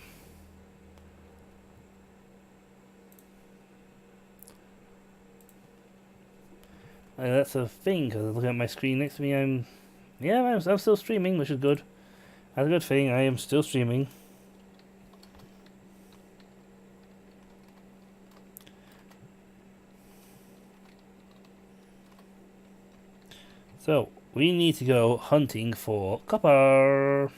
That's a thing, because looking at my screen next to me, I'm still streaming, which is good. That's a good thing, I am still streaming. So, we need to go hunting for copper.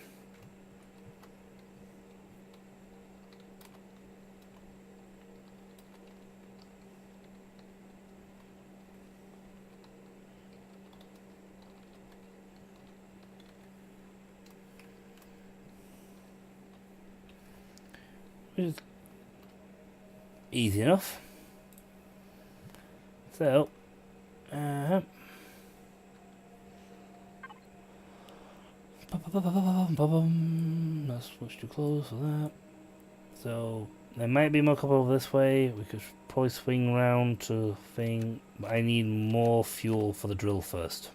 Which is easy enough. So, that's much too close for that. So, there might be more copper over this way. We could probably swing around to thing, but I need more fuel for the drill first.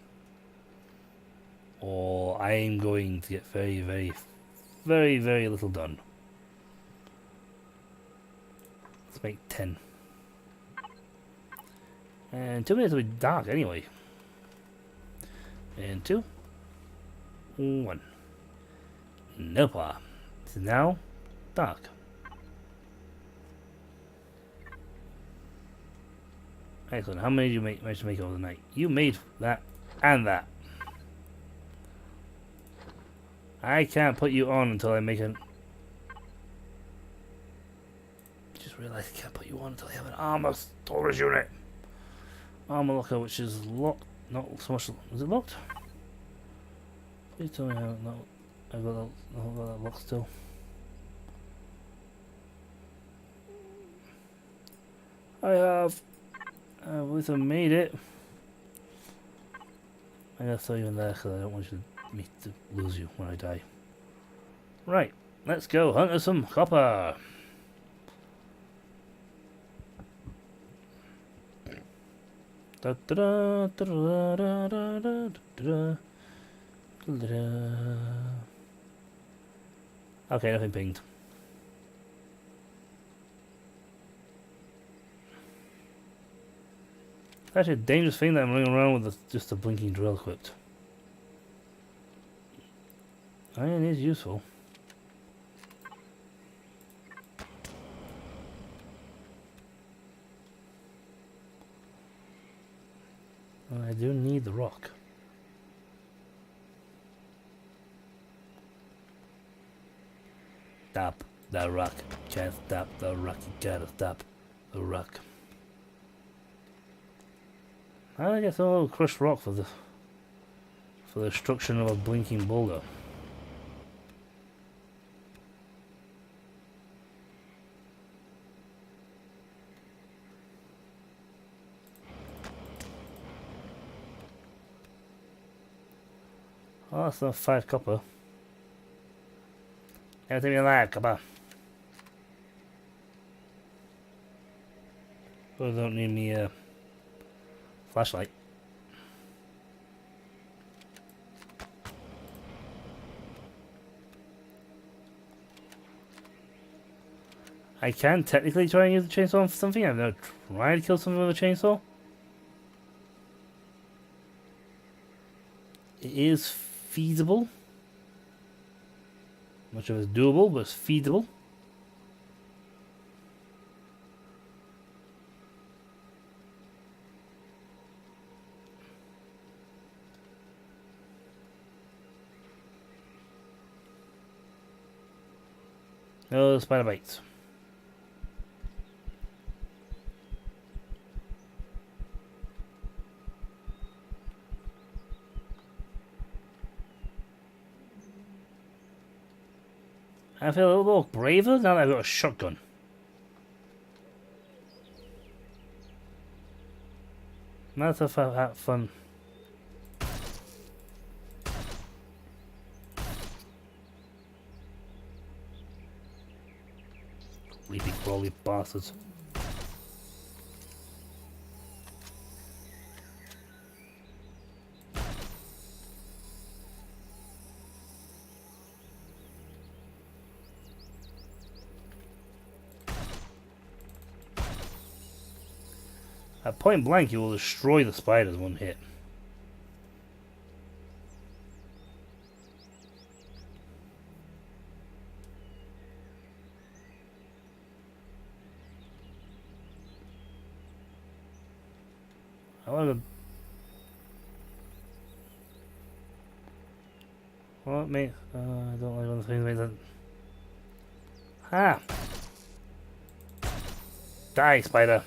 Or I am going to get very, very, very, very little done. Let's make 10. And 2 minutes will be dark anyway. And 2, 1. Nope. It's now dark. Excellent. How many did you manage to make over the night? You made that and that. I can't put you on until I make an... Just realized I can't put you on until I have an armor storage unit. Armor locker, which is locked. Not so much. Is it locked? Please tell me how. No, I've got that locked still. I have. At least I made it. I gotta throw you in there because I don't want me to lose you when I die. Right, let's go hunt us some copper. Da, da, da, da, da, da, da, da, da, da, da. Okay, nothing pinged. It's actually a dangerous thing that I'm running around with just a blinking drill equipped. Iron is useful. I do need the rock. Stop the rock. Can't stop the rock. You gotta stop the rock. I guess a little crushed rock for the destruction of a blinking boulder. Oh, that's not 5 copper. Everything you like, copper. But I don't need me a flashlight. I can technically try and use the chainsaw on something. I've never tried to kill something with a chainsaw. It is feasible. Much of it's doable, but it's feasible. No spider bites. I feel a little more braver now that I've got a shotgun. That's if I've had fun. Creepy crawly bastards. At point blank, you will destroy the spiders one hit. I want to. What mate? I don't like when the things make that. Ha! Die, spider!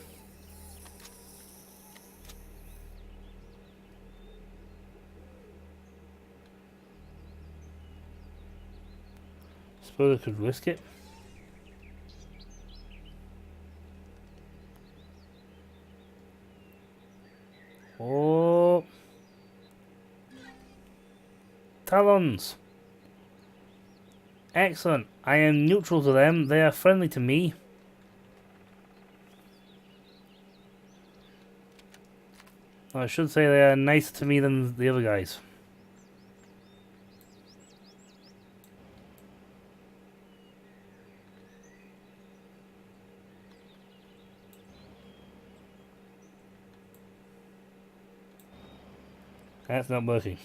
Suppose I could risk it. Oh! Talons! Excellent. I am neutral to them. They are friendly to me. I should say they are nicer to me than the other guys. That's not working.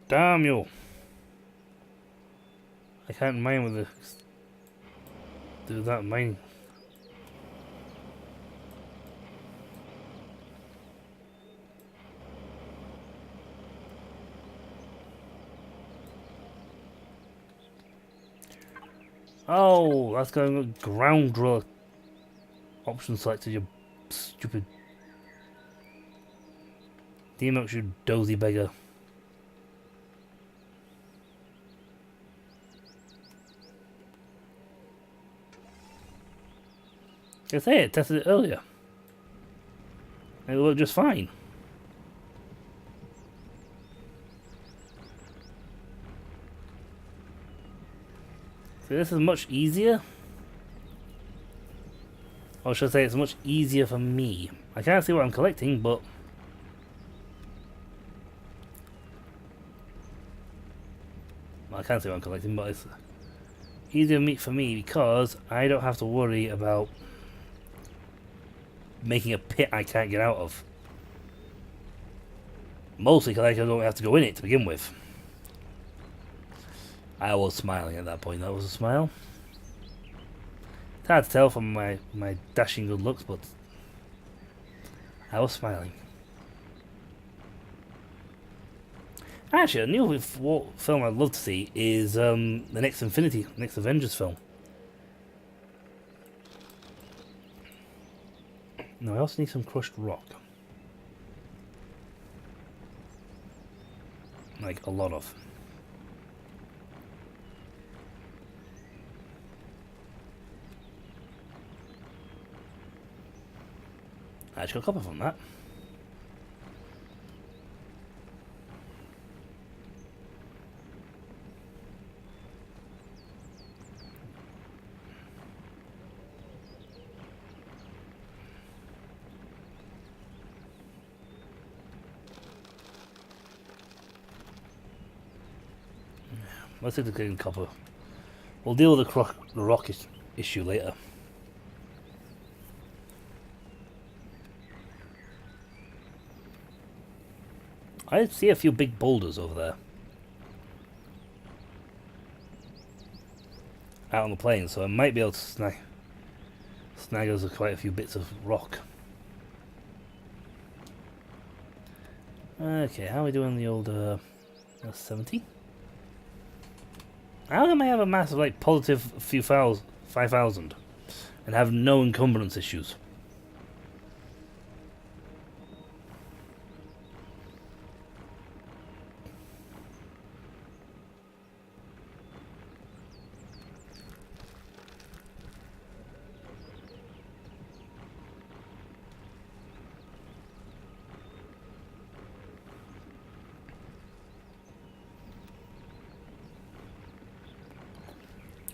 Damn you! I can't mine with the... do that mine. Oh, that's going with ground driller. Option selected, you stupid... Demox, you dozy beggar. I say it, tested it earlier. It worked just fine. So this is much easier. Or should I say it's much easier for me. I can't see what I'm collecting, but... well, I can't see what I'm collecting, but it's easier for me because I don't have to worry about making a pit I can't get out of. Mostly because I don't have to go in it to begin with. I was smiling at that point. That was a smile. It's hard to tell from my dashing good looks, but I was smiling. Actually, a new film I'd love to see is the next Avengers film. No, I also need some crushed rock. Like, a lot of. I actually got a copper from that. Let's see the green copper. We'll deal with the rock issue later. I see a few big boulders over there. Out on the plain, so I might be able to snag us quite a few bits of rock. Okay, how are we doing the old 70? How come I have a massive, like, positive few 5,000 and have no encumbrance issues?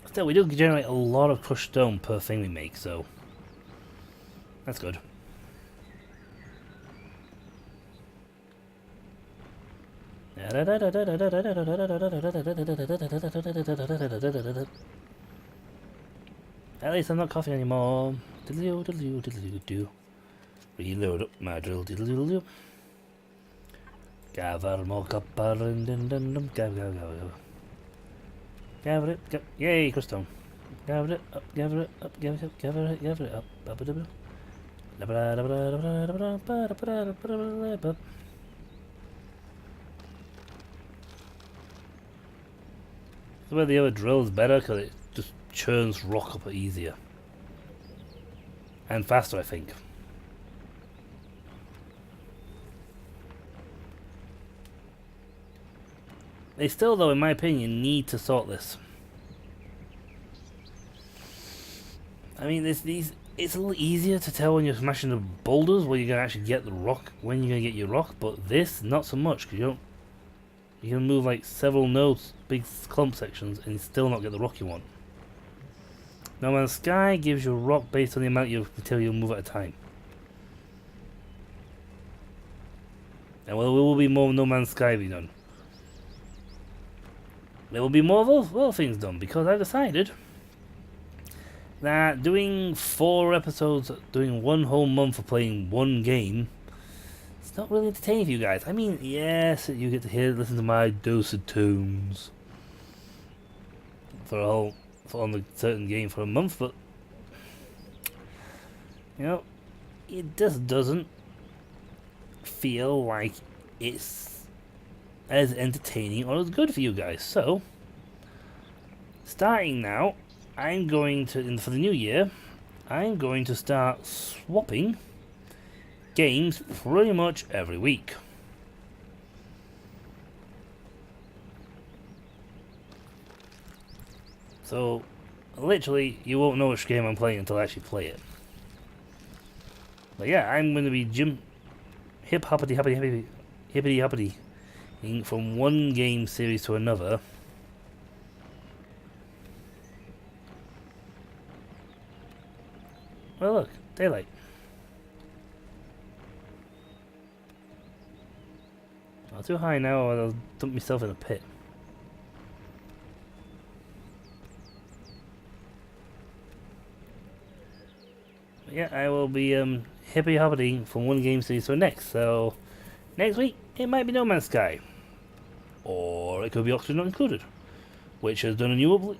Still, we do generate a lot of crushed stone per thing we make, so that's good. At least I'm not coughing anymore. Diddle-oo, diddle-oo, diddle-oo-doo. Reload up my drill, diddle-oo-doo. Gather more copper and dum go. Gather it, yay, crystal. Gather it up, gather it up, gather it, gather it, gather it up. The way the other drill is better because it just churns rock up easier. And faster, I think. They still, though, in my opinion, need to sort this. I mean, it's a little easier to tell when you're smashing the boulders where you're going to actually get the rock, when you're going to get your rock, but this, not so much, because you can move like several nodes, big clump sections, and still not get the rock you want. No Man's Sky gives you a rock based on the amount of material you move at a time. And well, there will be more No Man's Sky being done. There will be more of other things done, because I've decided that doing 4 episodes, doing 1 whole month of playing 1 game, it's not really entertaining for you guys. I mean, yes, you get to listen to my dulcet tones for on a certain game for a month, but you know, it just doesn't feel like it's as entertaining or as good for you guys. So, starting now, I'm going to, for the new year, I'm going to start swapping games pretty much every week. So, literally, you won't know which game I'm playing until I actually play it. But yeah, I'm going to be hippity hoppity from one game series to another. Well, look, daylight. Not too high now, or I'll dump myself in a pit. But yeah, I will be hippy hoppity from one game series to the next. So next week it might be No Man's Sky, or it could be Oxford Not Included, which has done a new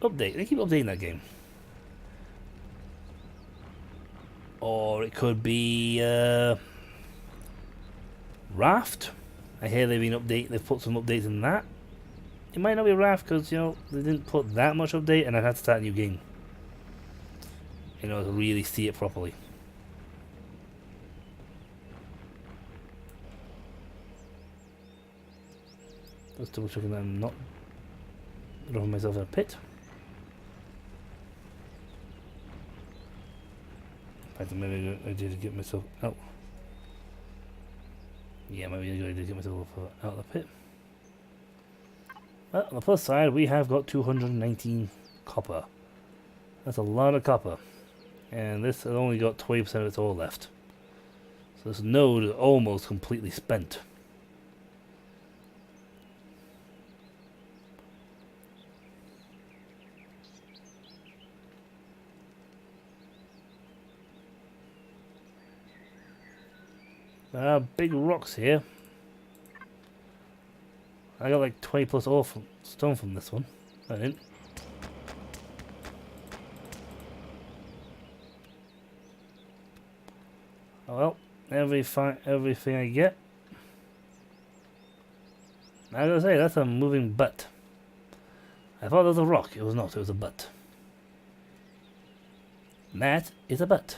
update. They keep updating that game. Or it could be Raft. I hear they've put some updates in that. It might not be Raft because, you know, they didn't put that much update and I'd have to start a new game, you know, to really see it properly. Just double checking that I'm not throwing myself in a pit. In fact, maybe I did get myself out. Yeah, maybe I did get myself out of the pit. Well, on the plus side, we have got 219 copper. That's a lot of copper. And this has only got 20% of its ore left. So this node is almost completely spent. There are big rocks here. I got like 20 plus ore stone from this one. I didn't. Oh well, everything I get. I gotta say, that's a moving butt. I thought it was a rock. It was not, it was a butt. That is a butt.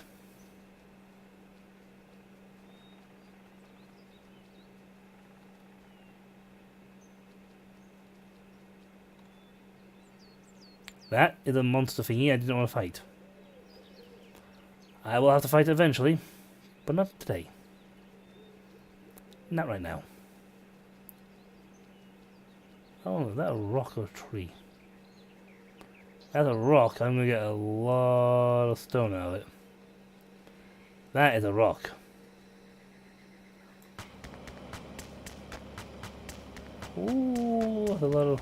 That is a monster thingy I didn't want to fight. I will have to fight it eventually, but not today. Not right now. Oh, is that a rock or a tree? That's a rock. I'm going to get a lot of stone out of it. That is a rock. Ooh, that's a lot of...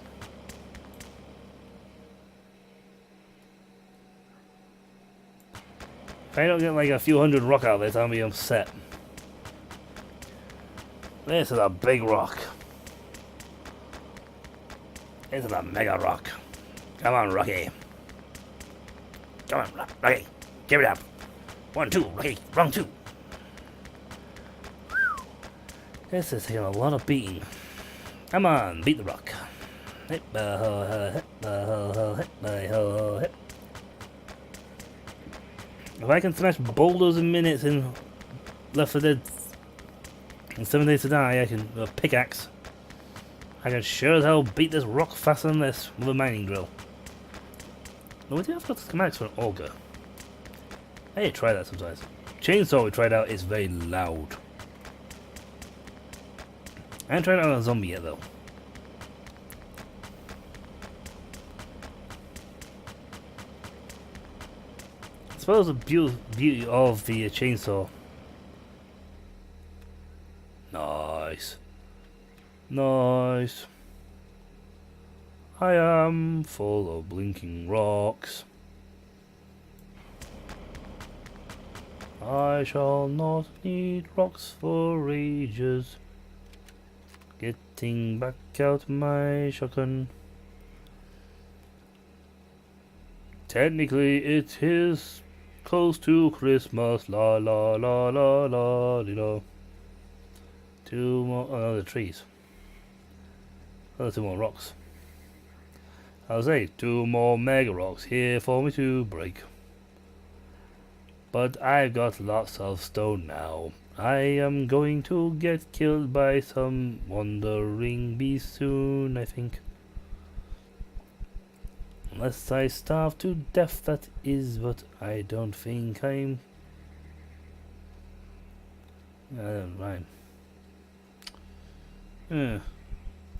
If I don't get like a few hundred rock out of this, I'll be upset. This is a big rock. This is a mega rock. Come on, Rocky. Come on, Rocky. Give it up. 1, 2, Rocky. Wrong 2. This is taking a lot of beating. Come on, beat the rock. Hit the ho, hit the ho, hit the ho, hit. If I can smash boulders in minutes in Left 4 Dead and 7 Days to Die, I can with a pickaxe. I can sure as hell beat this rock faster than this with a mining drill. No, we do have got the schematics for an auger. I need to try that sometimes. Chainsaw we tried out is very loud. I haven't tried it on a zombie yet though. I suppose the beauty of the chainsaw. Nice. Nice. I am full of blinking rocks. I shall not need rocks for ages. Getting back out my shotgun. Technically it is close to Christmas. La la la la la la. 2 more other trees. Other 2 more rocks. I'll say 2 more mega rocks here for me to break. But I've got lots of stone now. I am going to get killed by some wandering beast soon, I think. Unless I starve to death, that is what I don't think I'm... rhyme. That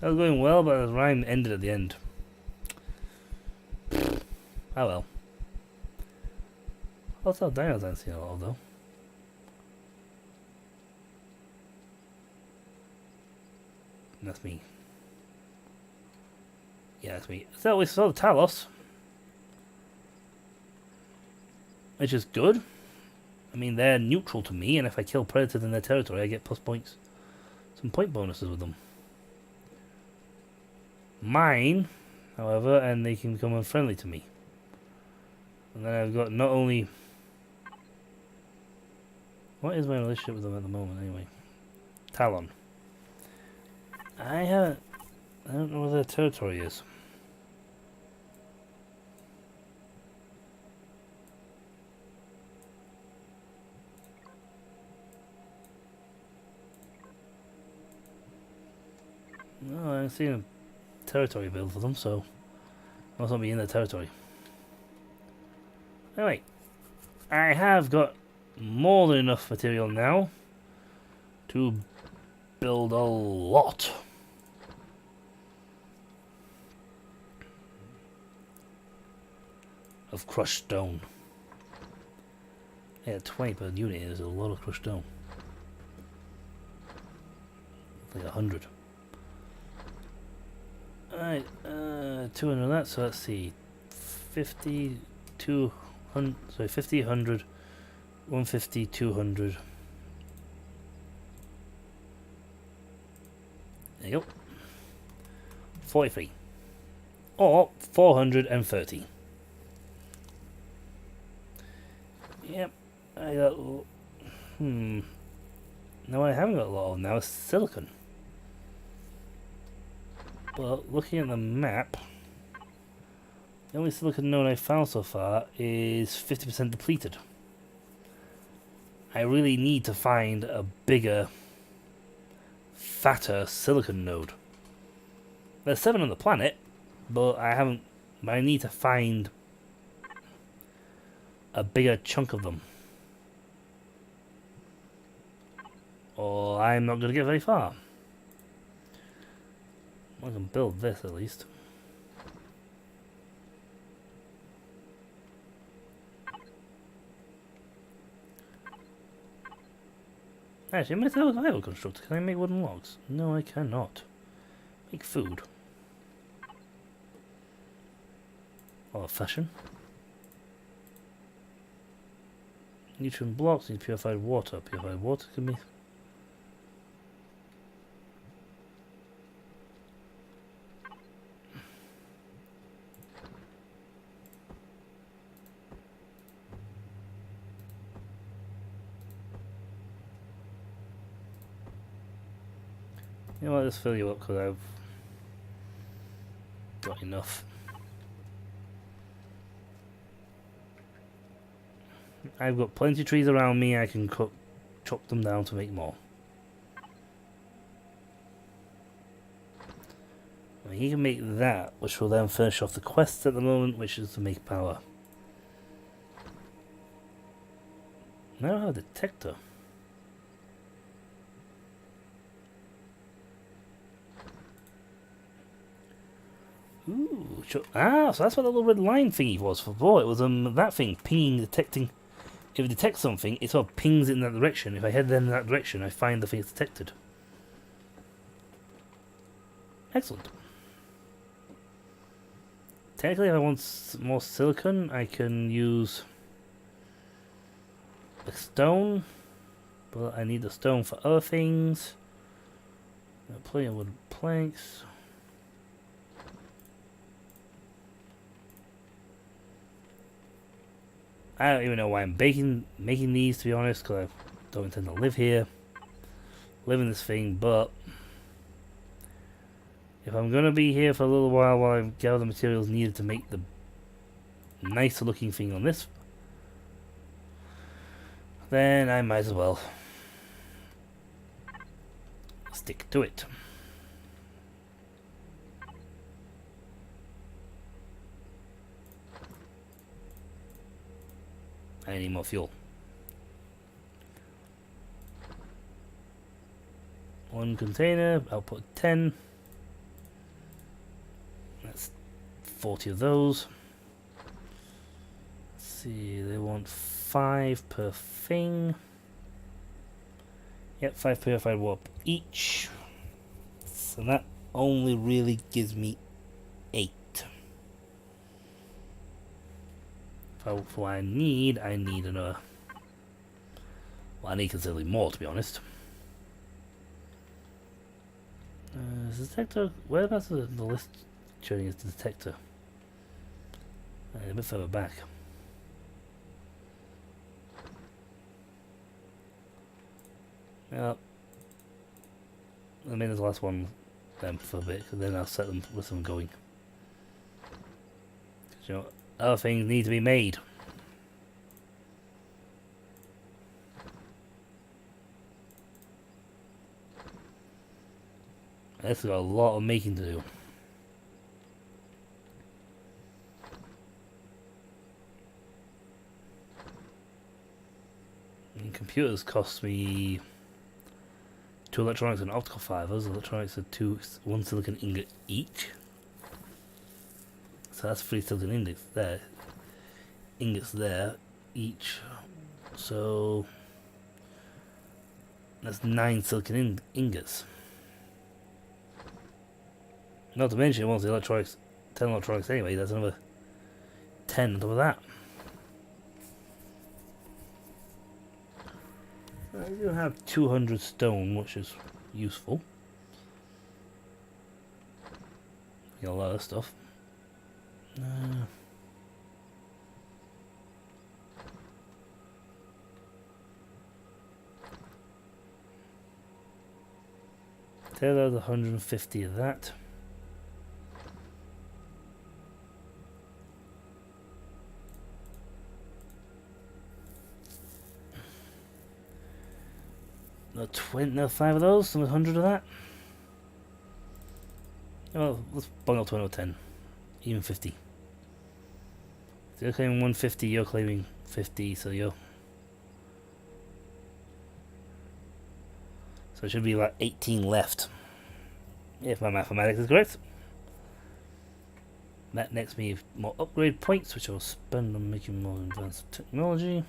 was going well, but the rhyme ended at the end. Oh well. What's up, Daniel's dancing a lot though? That's me. Yeah, that's me. So we saw the Talos, which is good. I mean, they're neutral to me, and if I kill predators in their territory, I get plus points. Some point bonuses with them. Mine, however, and they can become unfriendly to me. And then I've got not only... What is my relationship with them at the moment, anyway? Talon. I don't know where their territory is. No, I haven't seen a territory build for them, so I must not be in their territory. Anyway, I have got more than enough material now to build a lot. Of crushed stone. Yeah, 20 per unit is a lot of crushed stone. Like 100. Alright, 200 of that, so let's see. 50, 200, sorry, 50, 100, 150, 200. There you go. 43. Or 430. Yep, I got... No, I haven't got a lot of them now. It's silicon. But looking at the map, the only silicon node I found so far is 50% depleted. I really need to find a bigger, fatter silicon node. There's 7 on the planet, but I need to find a bigger chunk of them, or I'm not going to get very far. I can build this at least. Actually, metal constructor. Can I make wooden logs? No, I cannot. Make food. Or fashion. Nutrient blocks need purified water. Purified water can be... You know what, let's fill you up because I've got enough. I've got plenty of trees around me, I can chop them down to make more. Well, you can make that, which will then finish off the quest at the moment, which is to make power. Now I have a detector. Ooh, so that's what the little red line thingy was for. Boy, it was that thing pinging, detecting. If it detects something, it sort of pings in that direction. If I head in that direction, I find the thing it's detected. Excellent. Technically, if I want more silicon, I can use a stone, but I need the stone for other things. Plenty of wooden planks. I don't even know why I'm making these, to be honest, because I don't intend to live here, live in this thing, but if I'm going to be here for a little while I gather the materials needed to make the nicer looking thing on this, then I might as well stick to it. I need more fuel. One container, output 10. That's 40 of those. Let's see, they want 5 per thing. Yep, 5 purified warp each. So that only really gives me 8. For what I need another. Well, I need considerably more, to be honest. Is the detector? Whereabouts the list showing is the detector? A bit further back. Well, I mean, there's the last one for a bit, because then I'll set them with them going. You know, other things need to be made. This has got a lot of making to do. And computers cost me 2 electronics and optical fibers. Electronics are 1 silicon ingot each. So that's 3 silicon ingots there each. So that's 9 silicon ingots. Not to mention, once the electronics, 10 electronics anyway, that's another 10 on top of that. I do have 200 stone, which is useful. Got a lot of stuff. There's 150 of that. No 5 of those, so 100 of that. Well, let's bung up to 10, even 50. So you're claiming 150, you're claiming 50, so it should be about 18 left, if my mathematics is correct. That nets me more upgrade points, which I'll spend on making more advanced technology,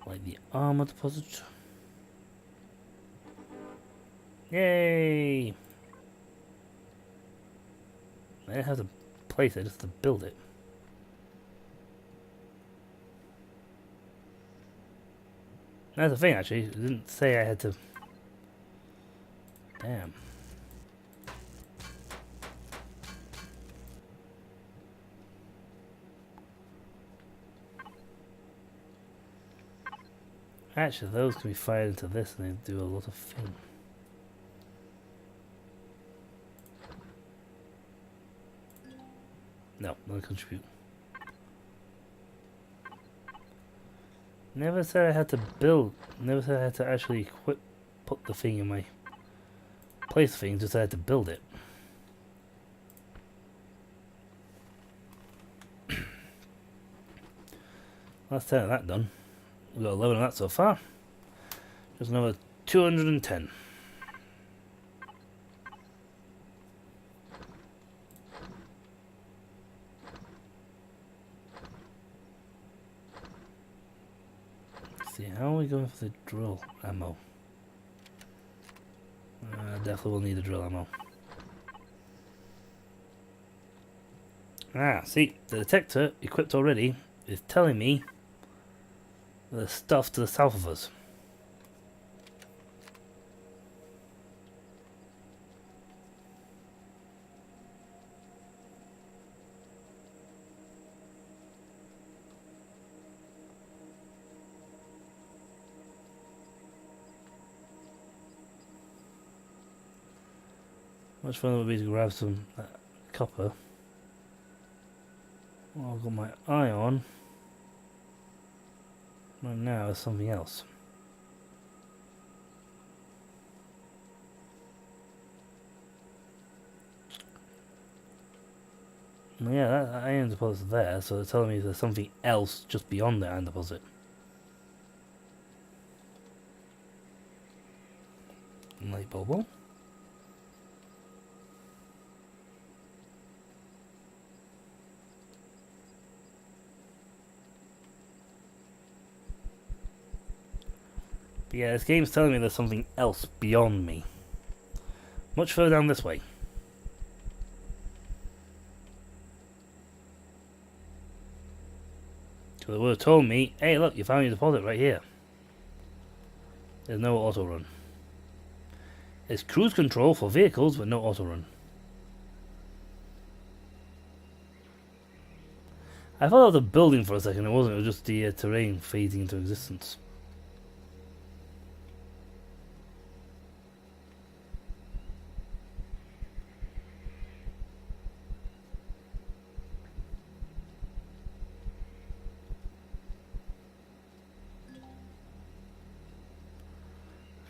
like the armor deposit. Yay! I don't have to place it, just to build it. That's the thing, actually. It didn't say I had to... Damn. Actually, those can be fired into this and they do a lot of things. No, not contribute. Never said I had to build. Never said I had to actually equip, put the thing in my place thing, just I had to build it. That's 10 of that done. We've got 11 of that so far. Just another 210. Let's see, how are we going for the drill ammo? Definitely will need the drill ammo. Ah, see, the detector, equipped already, is telling me there's stuff to the south of us. Much fun it would be to grab some copper. Well, I've got my eye on. Right now is something else. Well, yeah, that iron deposit's there, so they're telling me there's something else just beyond the iron deposit. Light bulb. But yeah, this game's telling me there's something else beyond me. Much further down this way. So they would have told me, hey look, you found your deposit right here. There's no auto run. There's cruise control for vehicles, but no auto run. I thought it was a building for a second, it wasn't, it was just the terrain fading into existence.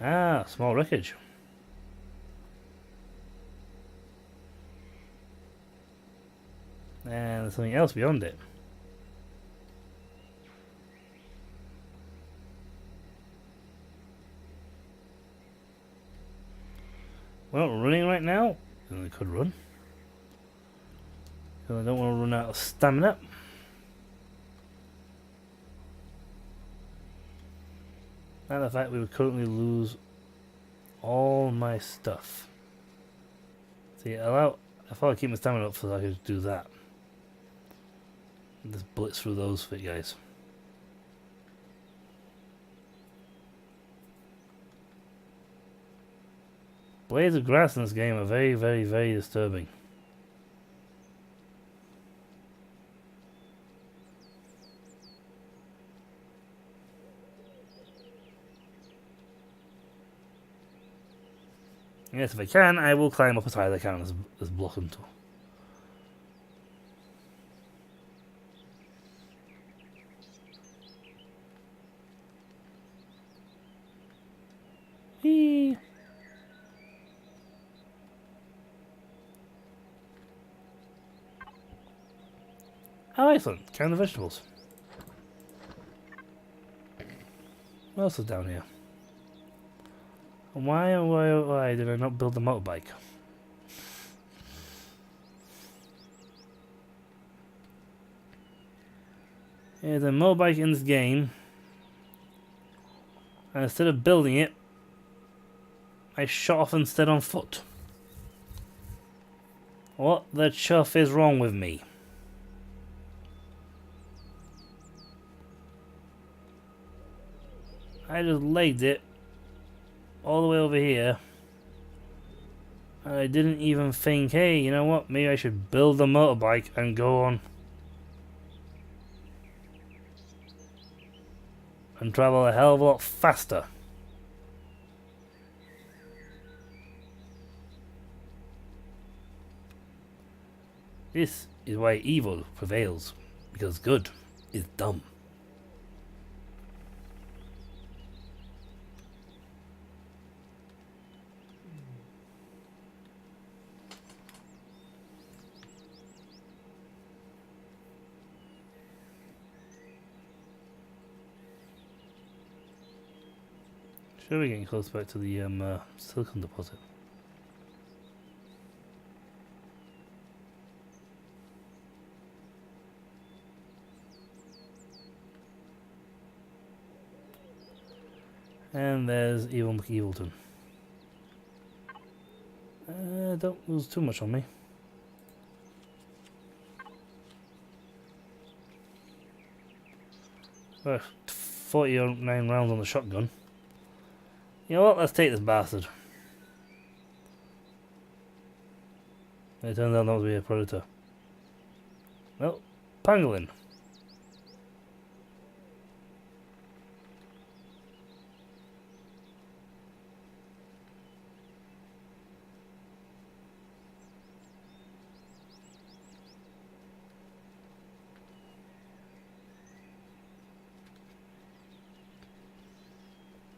Ah, small wreckage. And there's something else beyond it. Well, running right now, I could run. Because I don't want to run out of stamina. And the fact we would currently lose all my stuff. See, I thought I'd keep my stamina up so I could do that. Just blitz through those fit guys. Blades of grass in this game are very, very, very disturbing. Yes, if I can, I will climb up as high as I can as blocking to. Whee! Oh, excellent. Count the vegetables. What else is down here? Why did I not build the motorbike? There's a motorbike in this game. And instead of building it, I shot off instead on foot. What the chuff is wrong with me? I just legged it all the way over here. And I didn't even think, hey, you know what? Maybe I should build a motorbike and go on and travel a hell of a lot faster. This is why evil prevails, because good is dumb. Sure, we're getting close back to the silicon deposit. And there's Evil McEvilton. Don't lose too much on me. 49 rounds on the shotgun. You know what? Let's take this bastard. It turns out not to be a predator. Well, pangolin.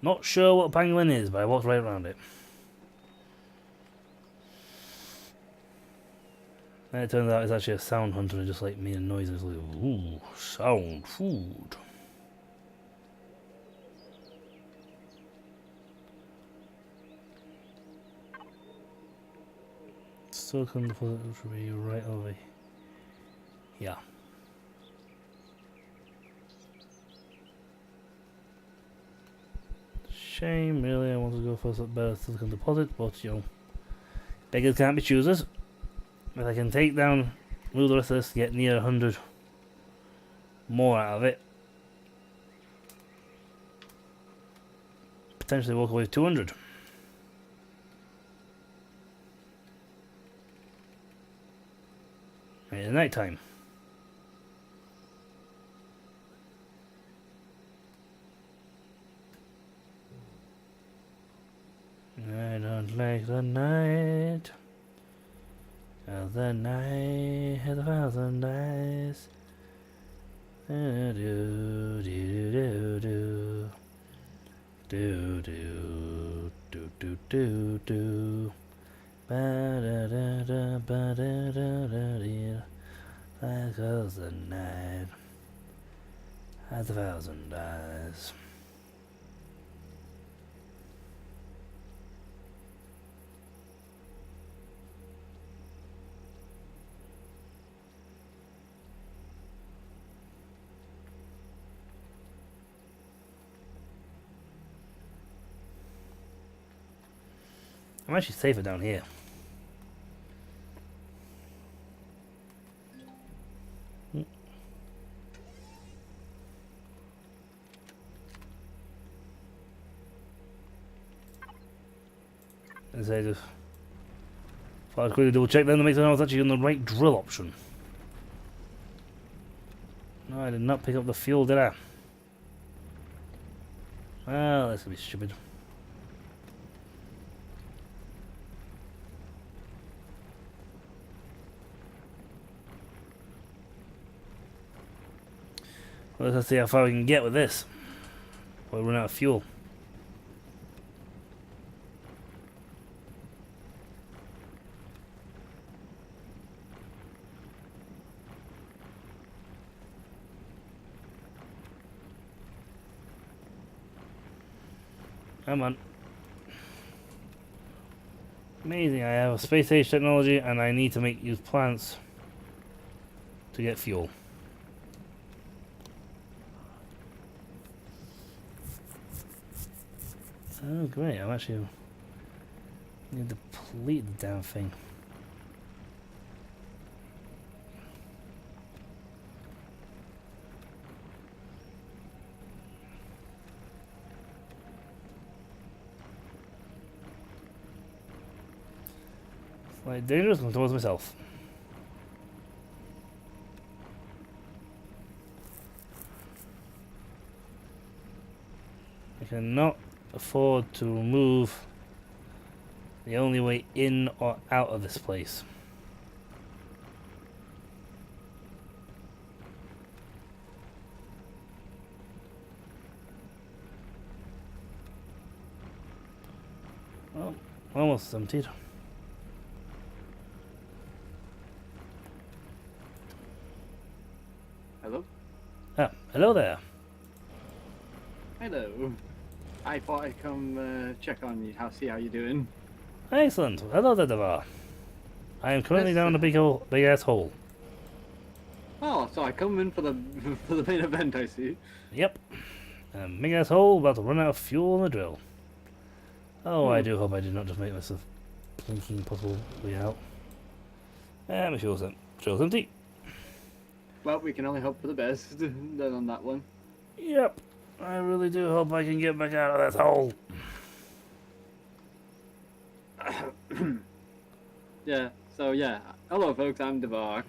Not sure what a pangolin is, but I walked right around it. And it turns out it's actually a sound hunter and just like made noises like, ooh, sound food. Silicon deposit should be right over here. Yeah. Shame, really. I want to go for a better silicon deposit, but you know, beggars can't be choosers. If I can take down, move the rest of this, get near 100 more out of it, potentially walk away with 200. Right, at night time. I don't like the night. The night has 1,000 eyes. Do do do do do do do do do do. Ba da da da ba da da da da. Because the night has 1,000 eyes. I'm actually safer down here. As I just thought I'd quickly double check then to make sure I was actually on the right drill option. No, I did not pick up the fuel, did I? Well, that's gonna be stupid. Well, let's see how far we can get with this before we run out of fuel. Come on. Amazing, I have a space age technology and I need to use plants to get fuel. Oh great, I'm actually need to deplete the damn thing. Like, dangerous, come towards myself. I cannot afford to move the only way in or out of this place. Well, almost emptied. Hello? Ah, hello there. Hello. I thought I'd come check on you, see how you're doing. Excellent. Hello there, Devar. I am currently Yes, down a big ass hole. Oh, so I come in for the for the main event, I see. Yep. A big ass hole about to run out of fuel on the drill. Oh, I do hope I did not just make myself blinking possible way out. My drill's empty. Well, we can only hope for the best then on that one. Yep. I really do hope I can get back out of that hole. Yeah, so yeah. Hello folks, I'm Devar.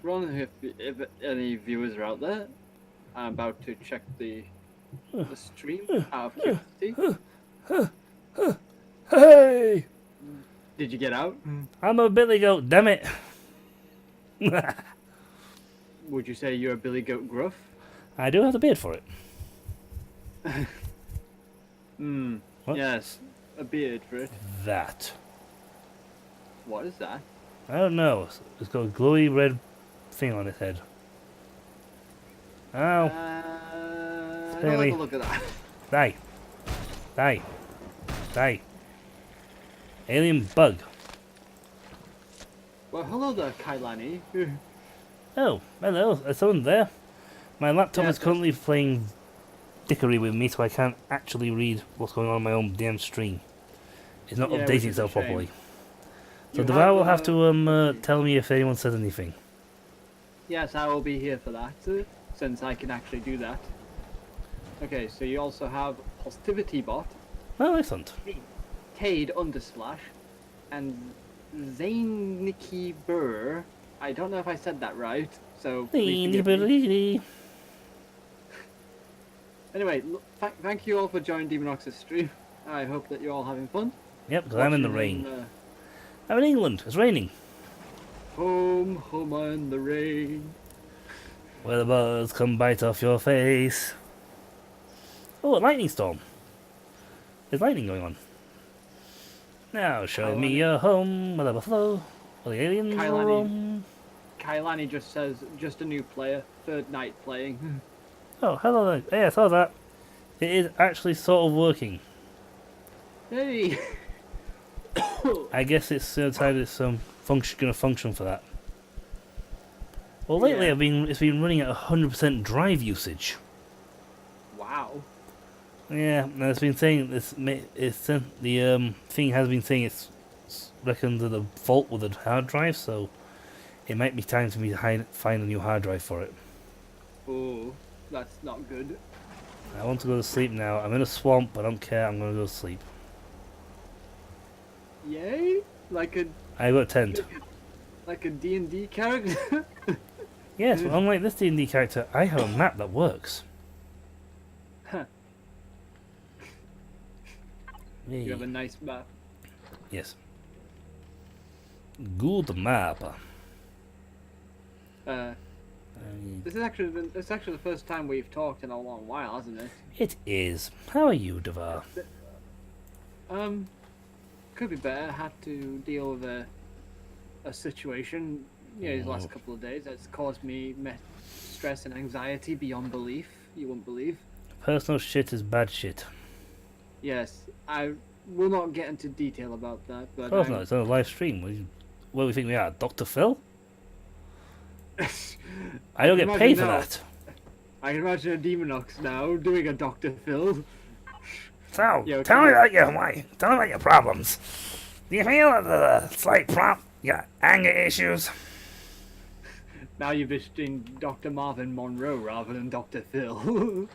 If any viewers are out there, I'm about to check the stream out of curiosity. Hey! Did you get out? I'm a billy goat, damn it! Would you say you're a Billy Goat Gruff? I do have the beard for it. What? Yes, a beard for it. That. What is that? I don't know. It's got a glowy red thing on its head. Ow. I don't like the look of that. Die. Die. Die. Alien bug. Well, hello there, Kailani. Oh, hello. Is someone there? My laptop Yeah, is currently playing dickery with me, so I can't actually read what's going on my own damn stream. It's not Yeah, which updating is a itself shame. properly. So You Devar will have have, to tell me if anyone says anything. Yes, I will be here for that, since I can actually do that. Okay, so you also have Positivity Bot, Oh, excellent. Cade Undersplash, and Zayniki Burr. I don't know if I said that right, so please forgive me. Anyway, thank you all for joining Demonox's stream. I hope that you're all having fun. Yep, because I'm in the Watching rain. I'm in England. It's raining. Home in the rain. Where the birds come bite off your face. Oh, a lightning storm. There's lightning going on. Now show me your home, where the buffalo, where the aliens roam. Kailani just says, just a new player, third night playing. Oh, hello there. Yeah, I saw that. It is actually sort of working. Hey! I guess it's decided it's going to function for that. Well, lately Yeah. it's been running at 100% drive usage. Wow. Yeah, and it's been saying the thing has been saying it's reckoned to the fault with the hard drive, so it might be time for me to find a new hard drive for it. Oh, that's not good. I want to go to sleep now. I'm in a swamp. I don't care. I'm going to go to sleep. Yay? Like I got a tent. a D&D character? Yes, but unlike this D&D character, I have a map that works. Huh. Hey. You have a nice map. Yes. Good map. This is actually the first time we've talked in a long while, hasn't it? It is. How are you, Devar? Could be better. Had to deal with a situation, these last couple of days that's caused me stress and anxiety beyond belief. You wouldn't believe. Personal shit is bad shit. Yes, I will not get into detail about that, but Of course not. It's on a live stream. What do we think we are, Dr. Phil? I don't get paid for that. I can imagine a Demonox now doing a Dr. Phil. So, Yeah, tell me okay. about your problems. Do you feel the slight you got anger issues? Now you're visiting Dr. Marvin Monroe rather than Dr. Phil.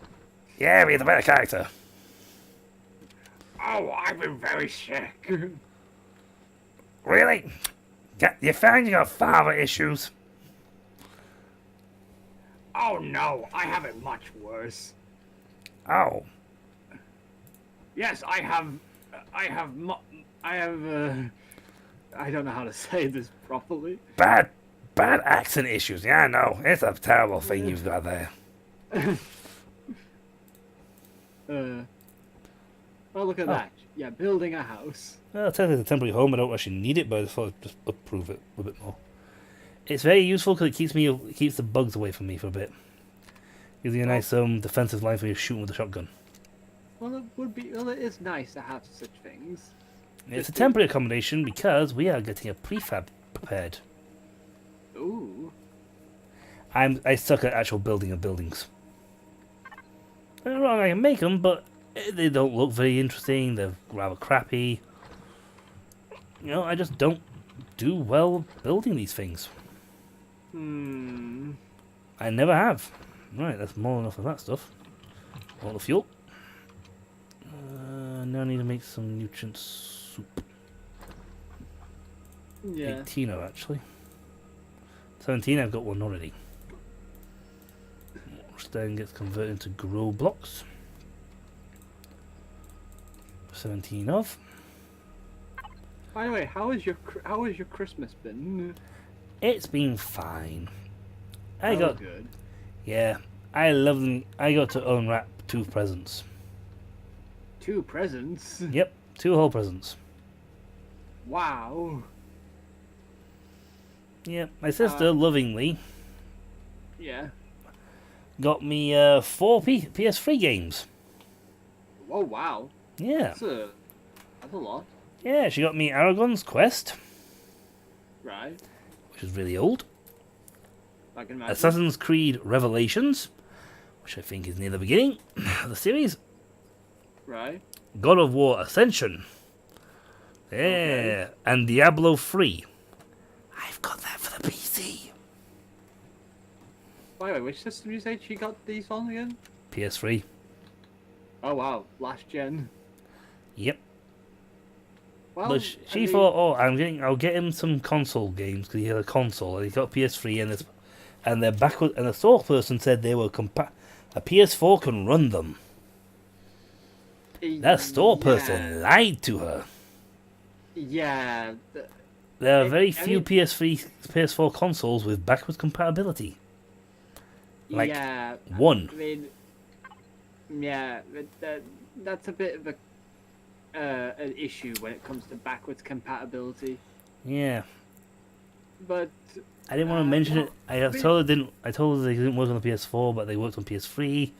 Yeah, be the better character. Oh, I've been very sick. Really? You found you got father issues? Oh no, I have it much worse. Oh. Yes, I have. I don't know how to say this properly. Bad accent issues. Yeah, I know. It's a terrible thing you've got there. Well, look at that. Yeah, building a house. Well, technically it's a temporary home. I don't actually need it, but I thought I'd just approve it a bit more. It's very useful because it keeps the bugs away from me for a bit. Gives you a nice defensive line for you shooting with the shotgun. Well, it would be. Well, it is nice to have such things. It's a temporary accommodation because we are getting a prefab prepared. Ooh. I suck at actual building of buildings. Don't get me wrong, I can make them, but they don't look very interesting. They're rather crappy. You know, I just don't do well building these things. I never have. Right, that's more enough of that stuff. All the fuel. Now I need to make some nutrient soup. Yeah. 18 of actually. 17, I've got one already. Which then gets converted into grow blocks. 17 of. By the way, how has your Christmas been? It's been fine. I Oh, got good. Yeah, I love them. I got to unwrap 2 presents. 2 presents. Yep, 2 whole presents. Wow. Yep, my sister lovingly Yeah. got me 4 PS3 games. Oh wow. Yeah, That's a lot. yeah, she got me Aragon's Quest, Right. which is really old. I can imagine. Assassin's Creed Revelations, which I think is near the beginning of the series. Right. God of War Ascension. Yeah, Okay. and Diablo 3. I've got that for the PC. By the way, which system did you say she got these on again? PS3. Oh wow, last gen. Yep. Well, But she thought, oh, I'll get him some console games because he had a console and he got PS3 and they're backward. And the store person said they were a PS4 can run them. That store person lied to her. Yeah. There are very few PS4 consoles with backwards compatibility. Like, yeah. one. I mean, yeah, but that's a bit of an issue when it comes to backwards compatibility. Yeah. But I didn't want to mention it. I told her they didn't work on the PS4, but they worked on PS3.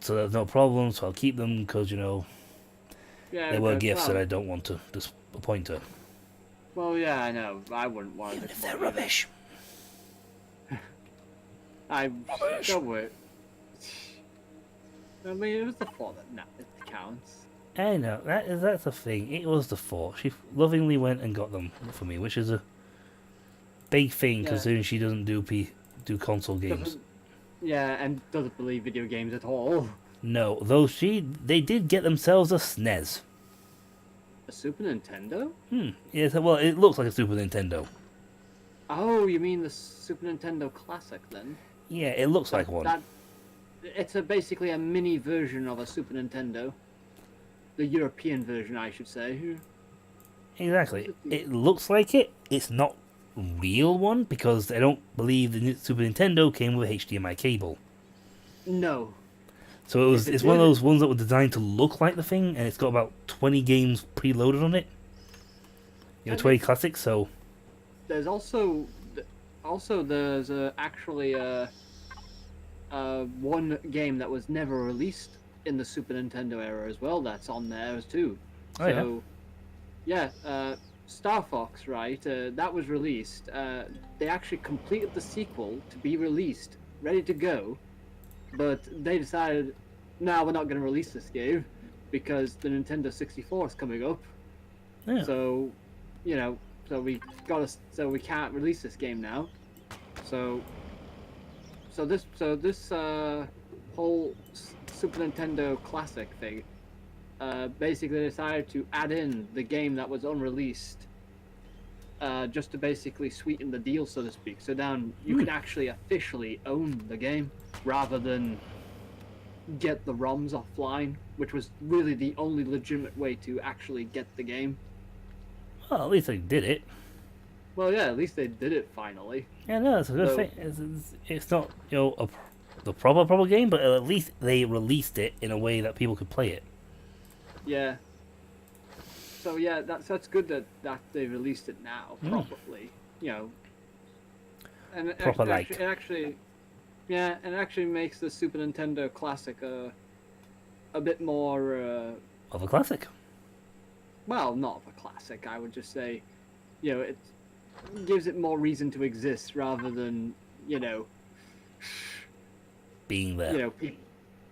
So there's no problem, so I'll keep them because, you know, yeah, they were gifts well, that I don't want to disappoint her. Well, yeah, I know. I wouldn't want Even to. if they're rubbish. Don't worry. I mean, it was the thought that it counts. I know, that's the thing. It was the thought. She lovingly went and got them for me, which is a big thing Yeah. considering she doesn't do console games. Yeah, and doesn't believe video games at all. No, though they did get themselves a SNES. A Super Nintendo? Yeah, well, it looks like a Super Nintendo. Oh, you mean the Super Nintendo Classic then? Yeah, it looks like one. It's basically a mini version of a Super Nintendo. The European version, I should say. Exactly. It looks like it. It's not real one because I don't believe the Super Nintendo came with a HDMI cable. No. So it's one of those ones that were designed to look like the thing, and it's got about 20 games preloaded on it. You know, 20 classics. So there's there's actually one game that was never released in the Super Nintendo era as well. That's on there too. Oh, so yeah, Star Fox, right? That was released. They actually completed the sequel to be released, ready to go. But they decided, no, we're not going to release this game because the Nintendo 64 is coming up. yeah. So, you know, so we can't release this game now. So this whole Super Nintendo Classic thing, basically decided to add in the game that was unreleased just to basically sweeten the deal, so to speak. So now you can actually officially own the game rather than get the ROMs offline, which was really the only legitimate way to actually get the game. Well, at least they did it. Well, yeah, at least they did it finally. Yeah, no, it's a good So- thing. It's not, the proper game, but at least they released it in a way that people could play it. Yeah. So yeah, that's good that they released it now properly. You know, and it Proper actually, like. it actually, yeah, and it actually makes the Super Nintendo Classic a bit more Of a classic. well, not of a classic. I would just say, you know, it gives it more reason to exist rather than Being there.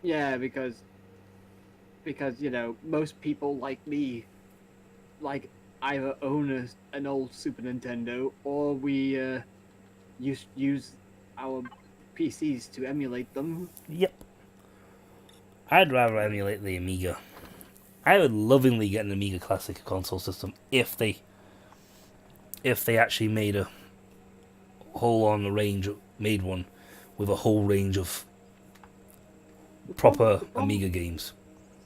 yeah, because most people like me like either own an old Super Nintendo or we use our PCs to emulate them. Yep. I'd rather emulate the Amiga. I would lovingly get an Amiga Classic console system if they actually made a made one with a whole range of proper Amiga games.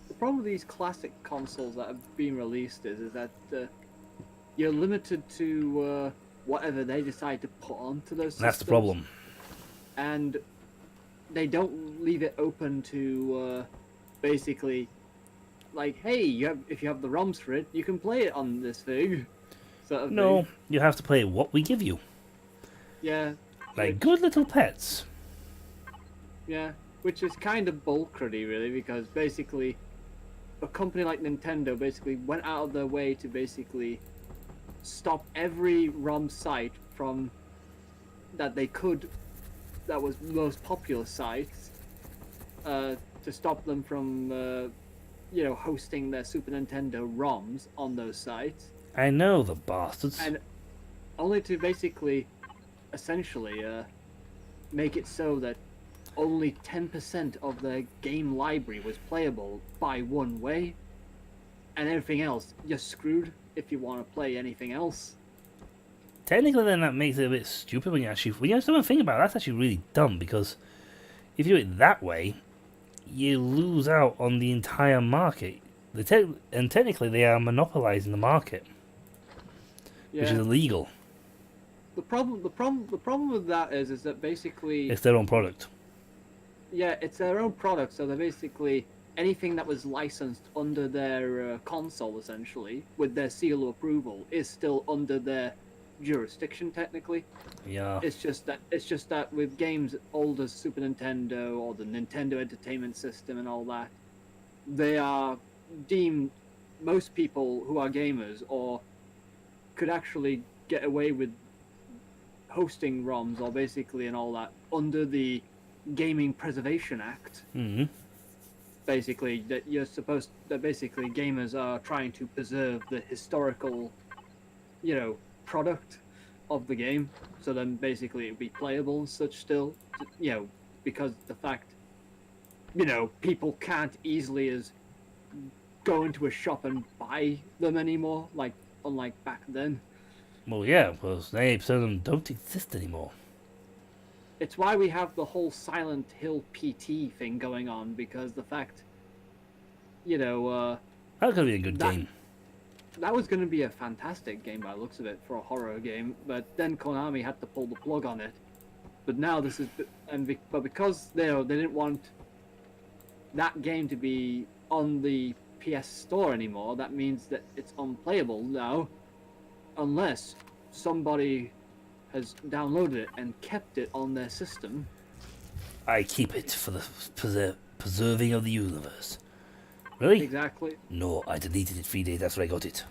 The problem with these classic consoles that have been released is that you're limited to whatever they decide to put onto those systems. And that's the problem. And they don't leave it open to basically, like, hey, if you have the ROMs for it, you can play it on this thing. Sort of No, thing. you have to play what we give you. Yeah. Like good little pets. Yeah, which is kind of bullcruddy, really, because basically a company like Nintendo basically went out of their way to basically stop every ROM site from that was most popular sites to stop them from hosting their Super Nintendo ROMs on those sites, I know, the bastards. and only to basically essentially make it so that only 10% of their game library was playable by one way, and everything else you're screwed if you want to play anything else. Technically, then that makes it a bit stupid when you start to think about it. That's actually really dumb, because if you do it that way, you lose out on the entire market. And technically, they are monopolizing the market, Yeah. which is illegal. The problem with that is that basically, It's their own product. yeah, it's their own product, so they're basically anything that was licensed under their console, essentially, with their seal of approval, is still under their jurisdiction technically. Yeah. It's just that with games old as Super Nintendo or the Nintendo Entertainment System and all that, they are deemed, most people who are gamers or could actually get away with hosting ROMs or basically and all that under the Gaming Preservation Act. Mm-hmm. Basically, that basically gamers are trying to preserve the historical, product of the game, so then basically it would be playable and such still, because the fact, people can't easily as go into a shop and buy them anymore, like unlike back then. Well, yeah, because 98% of them don't exist anymore. It's why we have the whole Silent Hill PT thing going on, because the fact, That could be a good game. that was going to be a fantastic game by the looks of it for a horror game, but then Konami had to pull the plug on it. But now this is, but because they didn't want that game to be on the PS Store anymore, that means that it's unplayable now, unless somebody has downloaded it and kept it on their system. I keep it for the preserving of the universe. Really? Exactly. No, I deleted it 3 days after I got it.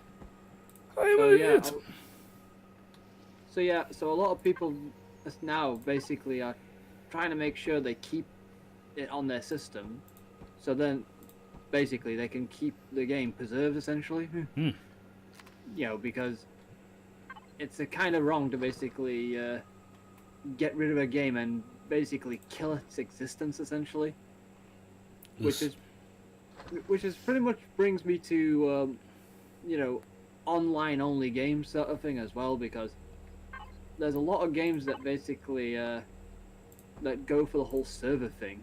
So a lot of people now basically are trying to make sure they keep it on their system, so then basically they can keep the game preserved essentially. Hmm. Because it's a kind of wrong to basically get rid of a game and basically kill its existence essentially, which is pretty much brings me to online only game sort of thing as well, because there's a lot of games that basically that go for the whole server thing,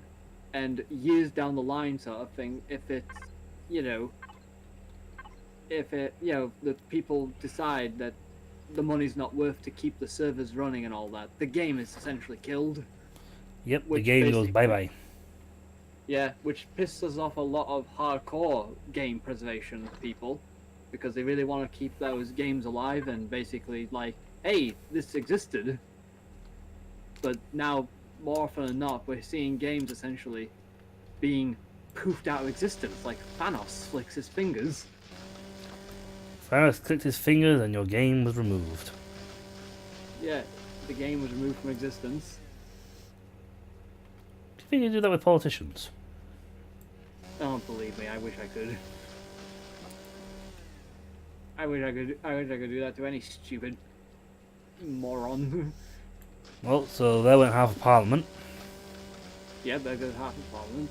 and years down the line sort of thing, if it's, you know, the people decide that the money's not worth to keep the servers running and all that, the game is essentially killed. Yep, the Which game goes basically- bye-bye. Yeah, which pisses off a lot of hardcore game preservation people, because they really want to keep those games alive and basically like, hey, this existed. But now, more often than not, we're seeing games essentially being poofed out of existence, like Thanos flicks his fingers. Thanos clicked his fingers and your game was removed. Yeah, the game was removed from existence. Do you think you do that with politicians? Oh, believe me, I wish I could. I wish I could do that to any stupid moron. Well, so there went half of Parliament. Yeah, there goes half of Parliament.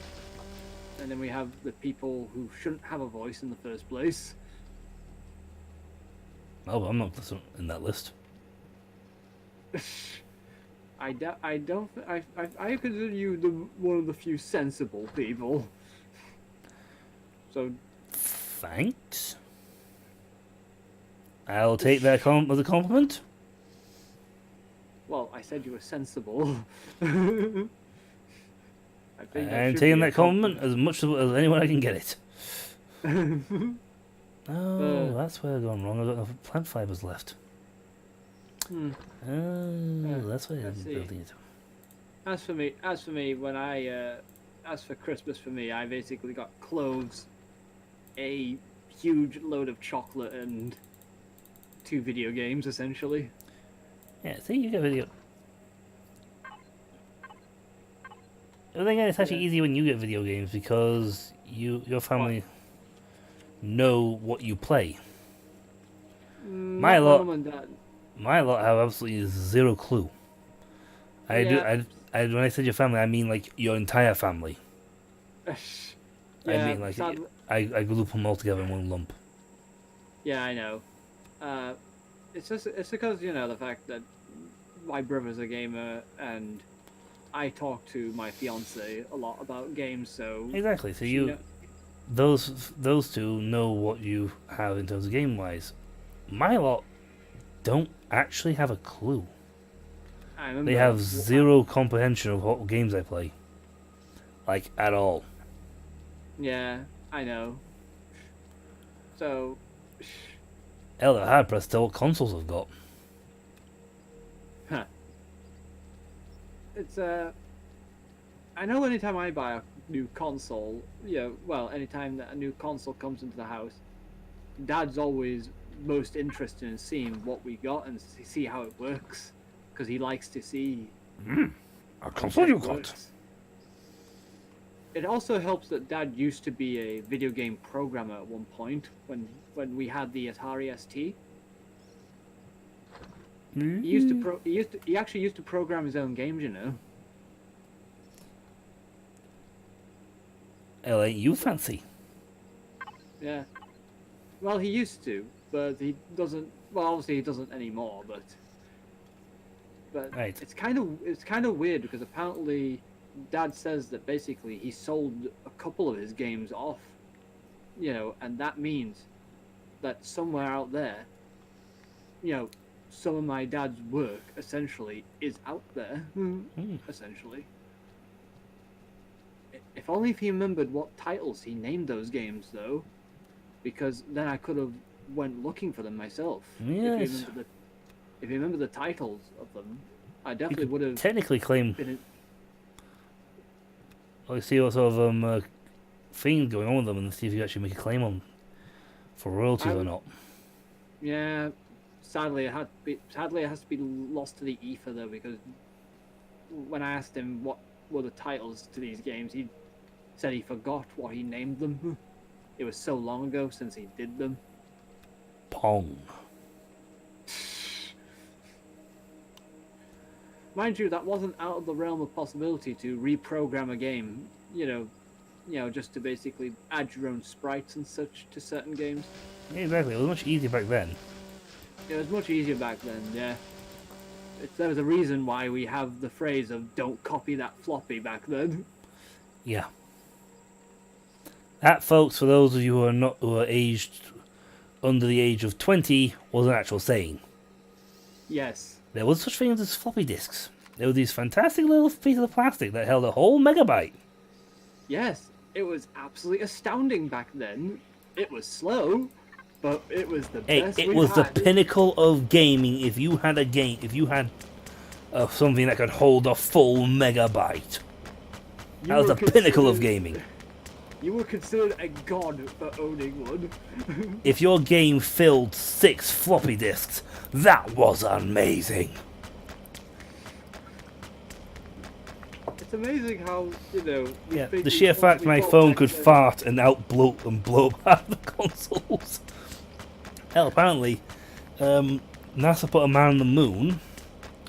And then we have the people who shouldn't have a voice in the first place. Oh, I'm not in that list. I consider you one of the few sensible people. So, Thanks. I'll take that as a compliment. well, I said you were sensible. I think I'm should taking be a that compliment as much as anyone I can get it. compliment. Oh, that's where I've gone wrong. I've got enough plant fibers left. Hmm. Oh, that's why let's I'm see. building it. As for me, when as for Christmas for me, I basically got clothes, a huge load of chocolate, and 2 video games, essentially. Yeah, see, you get a video. But then again, it's actually Yeah. easier when you get video games because your family know what you play. My Not lot- mum and dad. My lot have absolutely zero clue. Yeah. When I said your family, I mean like your entire family. I Yeah, mean like sadly- I group them all together in one lump. yeah, I know. It's because, you know, the fact that my brother's a gamer and I talk to my fiance a lot about games, so Exactly. So she kno- those two know what you have in terms of game wise. My lot don't actually have a clue. I remember They have zero comprehension of what games I play. Like at all. Yeah, I know. So, Hell, they're hard pressed to tell what consoles I've got. it's I know anytime I buy a new console, anytime that a new console comes into the house, Dad's always most interested in seeing what we got and see how it works, because he likes to see A console you it got? works. It also helps that Dad used to be a video game programmer at one point when we had the Atari ST. He actually used to program his own games, you know. Hell, ain't you fancy? Yeah. Well, he used to, but he doesn't. Well, obviously he doesn't anymore. But Right. it's kind of weird because apparently Dad says that basically he sold a couple of his games off, you know, and that means that somewhere out there, you know, some of my dad's work essentially is out there, essentially. If only if he remembered what titles he named those games, though, because then I could have went looking for them myself. Yes. If you remember the titles of them, I definitely would have Technically claim. been. Well, see what sort of thing going on with them and see if you actually make a claim on for royalties or not. Yeah, sadly it has to be lost to the ether though, because when I asked him what were the titles to these games, he said he forgot what he named them. It was so long ago since he did them. Pong. Mind you, that wasn't out of the realm of possibility to reprogram a game, you know, just to basically add your own sprites and such to certain games. Yeah, exactly. It was much easier back then. It was much easier back then, yeah. There was a reason why we have the phrase of "don't copy that floppy" back then. Yeah. That, folks, for those of you who are aged under the age of 20, was an actual saying. Yes. There was such things as floppy disks. There were these fantastic little pieces of plastic that held a whole megabyte. Yes, it was absolutely astounding back then. It was slow, but it was the Hey, best it we was the had. pinnacle of gaming. If you had something that could hold a full megabyte, that was the pinnacle of gaming. You were considered a god for owning one. If your game filled 6 floppy disks, that was amazing. It's amazing how, you know... Yeah, the sheer fact my phone could fart and blow up half the consoles. Hell, apparently, NASA put a man on the moon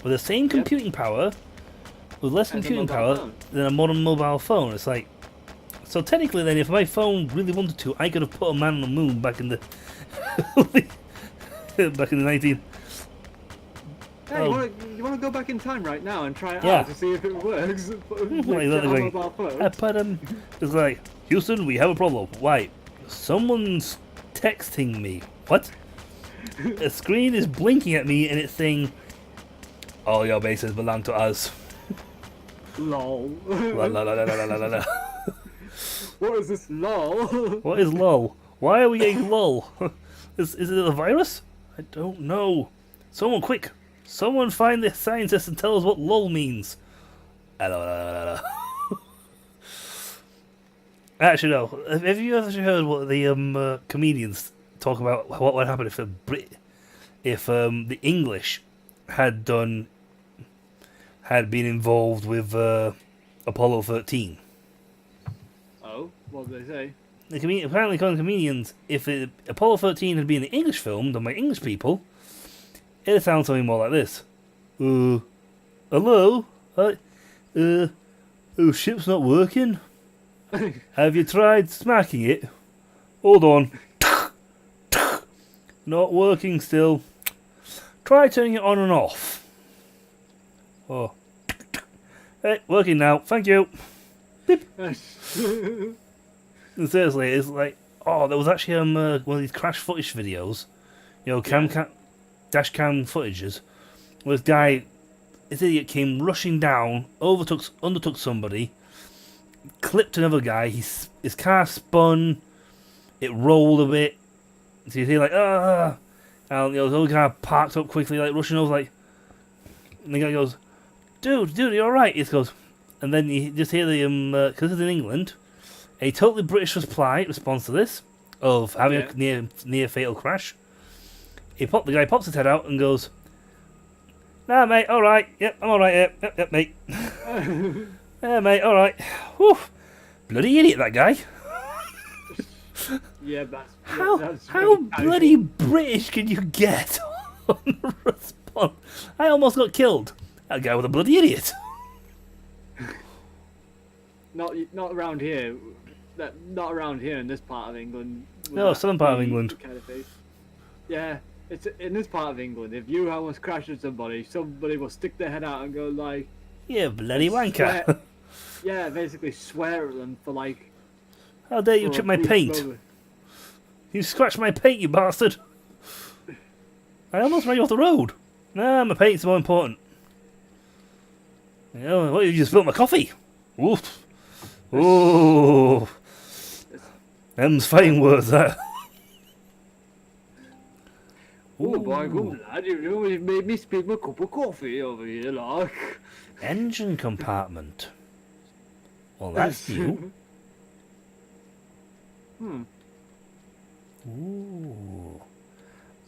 with the same computing power, with less computing power than a modern mobile phone. It's like, so technically then, if my phone really wanted to, I could have put a man on the moon back in the back in the 19... Hey, you want to go back in time right now and try it Yeah. out to see if it works? It's like, Houston, we have a problem. Why? Someone's texting me. What? A screen is blinking at me and it's saying, all your bases belong to us. LOL. La, la, la, la, la, la, la, la. What is this LOL? What is LOL? Why are we getting LOL? Is it a virus? I don't know. Someone quick. Someone find the scientist and tell us what LOL means. Actually, no. Have you ever heard what the comedians talk about? What would happen if the English had been involved with Apollo 13? Oh, what did they say? Apparently, according to comedians, if Apollo 13 had been an English film done by English people, it'd sound something more like this. Hello? Ship's not working? Have you tried smacking it? Hold on. Not working still. Try turning it on and off. Oh. Hey, working now. Thank you. Beep. And seriously, it's like, there was actually one of these crash footage videos. You know, dash cam footages. Where this idiot came rushing down, undertook somebody, clipped another guy, his car spun, it rolled a bit, so you hear like, and the other guy parked up quickly, like rushing over, like, and the guy goes, dude, you alright? He goes, and then you just hear the, because it's in England, a totally British response to this, of having a near fatal crash. The guy pops his head out and goes, nah, mate, alright. Yep, I'm alright. Yep, mate. Yeah, mate, alright. Whew. Bloody idiot, that guy. Yeah, that's How bloody British can you get on a response? I almost got killed. That guy was a bloody idiot. Not around here. Not around here in this part of England. No, southern part of England. Kind of thing. Yeah. It's in this part of England. If you almost crash into somebody will stick their head out and go like, "Yeah, bloody wanker." Yeah, basically swear at them for like. How dare you chip my paint? Moment. You scratched my paint, you bastard! I almost ran you off the road. Nah, my paint's more important. You know, what, you just spilled my coffee? Oof. Oh. Them's fighting words, that. Oh my god, lad, you made me spill my cup of coffee over here, like. Engine compartment. Well, that's new. Ooh.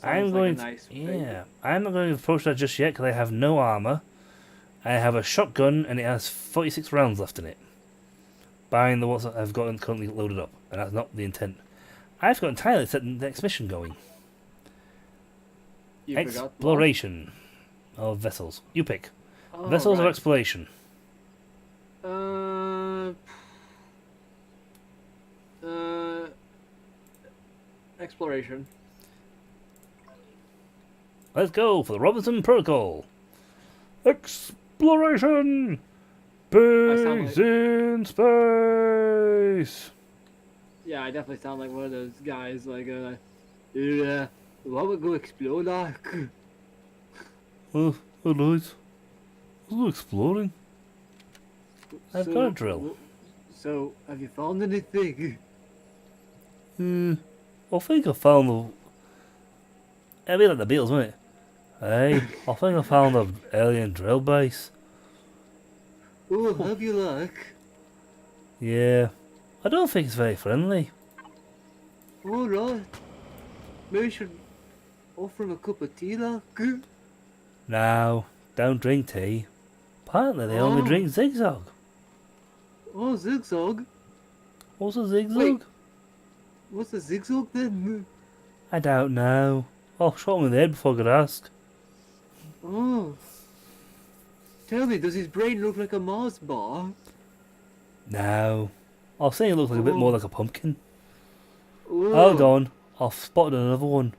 I'm not going to approach that just yet because I have no armor. I have a shotgun and it has 46 rounds left in it. Buying the ones that I've got currently loaded up, and that's not the intent. I've got entirely set the next mission going. Exploration of vessels. You pick. Vessels or exploration? Exploration. Let's go for the Robinson Protocol. Exploration! sound Base in space! Yeah, I definitely sound like one of those guys, like, yeah, why would go explore, like? Oh, nice. Let's go exploring. I've got a drill. So, have you found anything? I think I found the... It'd be like the Beatles, wouldn't it? Hey, I think I found an alien drill base. Oh, have you luck? Yeah. I don't think it's very friendly. Alright. Maybe you should offer him a cup of tea, like? No, don't drink tea. Apparently they only Oh. drink zigzag. Oh, zigzag? What's a zigzag? Wait. What's a zigzag then? I don't know. I'll shot him in the head before I could ask. Oh. Tell me, does his brain look like a Mars bar? No. I was saying it looks like a bit more like a pumpkin. Oh. Hold on. I've spotted another one.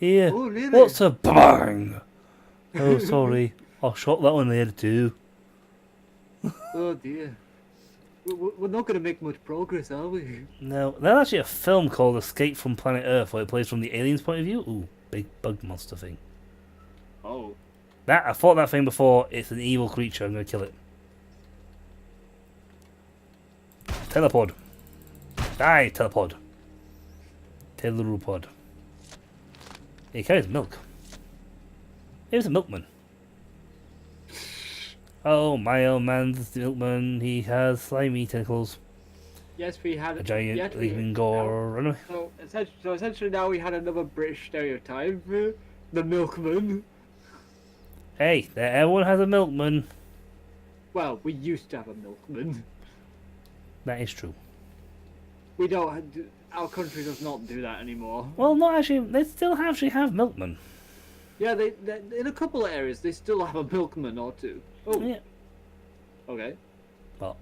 Here. Oh, really? What's a bang? Oh, sorry. I shot that one in the head too. Oh dear. We're not going to make much progress, are we? No, there's actually a film called Escape from Planet Earth where it plays from the aliens' point of view. Ooh, big bug monster thing. Oh. That I fought that thing before. It's an evil creature. I'm gonna kill it. Telepod. Die, telepod. Telepod. He carries milk. He was a milkman. Oh, my old man's the milkman. He has slimy tentacles. Yes, we had A giant yet we- leaping gore. Anyway. So essentially now we had another British stereotype. The milkman. Hey, everyone has a milkman. Well, we used to have a milkman. That is true. We don't. Our country does not do that anymore. Well, not actually. They still actually have milkmen. Yeah, they in a couple of areas they still have a milkman or two. Oh, Yeah. okay. Well,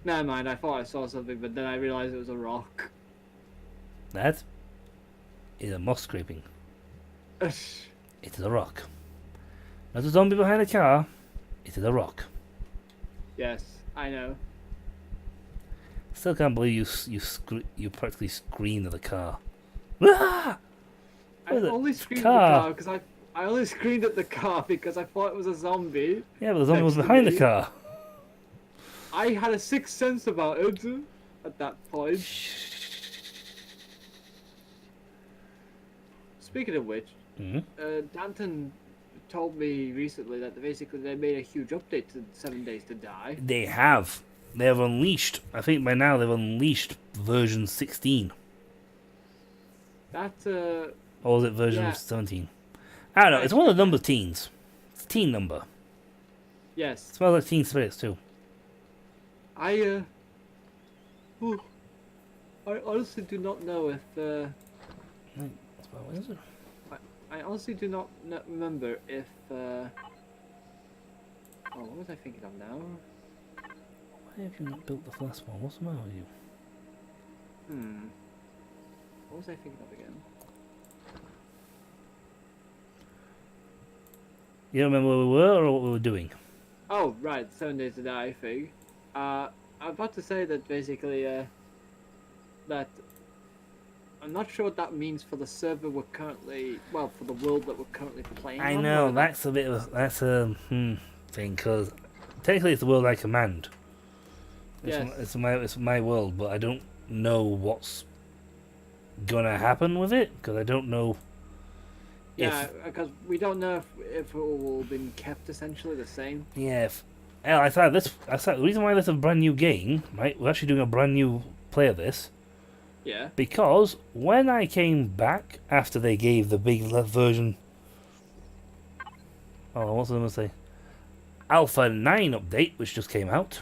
Never mind. I thought I saw something, but then I realized it was a rock. that is a moss scraping. It is a rock. Not a zombie behind a car. It is a rock. Yes, I know. Still can't believe you practically screamed at the car. Ah! I What is it? only screamed Car. at the car because I only screamed at the car because I thought it was a zombie. Yeah, but the zombie was Next to behind the me. car. I had a sixth sense about it at that point. Speaking of which, Mhm. Danton told me recently that basically they made a huge update to 7 Days to Die. They have. They have unleashed. I think by now they've unleashed version 16. That Or was it version Yeah. 17? I don't know. It's one of the number teens. It's a teen number. yes, It smells like teen spirits too. I honestly do not know if What is it? I honestly do not remember if oh, what was I thinking of now? Why have you not built the last one? What's the matter with you? What was I thinking of again? You don't remember where we were or what we were doing? Oh, right, 7 Days to Die thing. I'm about to say that basically, that I'm not sure what that means for the server we're currently, well, for the world that we're currently playing I on, know, whether that's a bit of a, that's a thing, because technically it's the world I command. Yes. It's my world, but I don't know what's gonna happen with it, because I don't know Yeah, because we don't know if it will been kept essentially the same. I thought the reason why this is a brand new game, right? We're actually doing a brand new play of this, Yeah. because when I came back after they gave the big version, what's I going to say? Alpha 9 update, which just came out.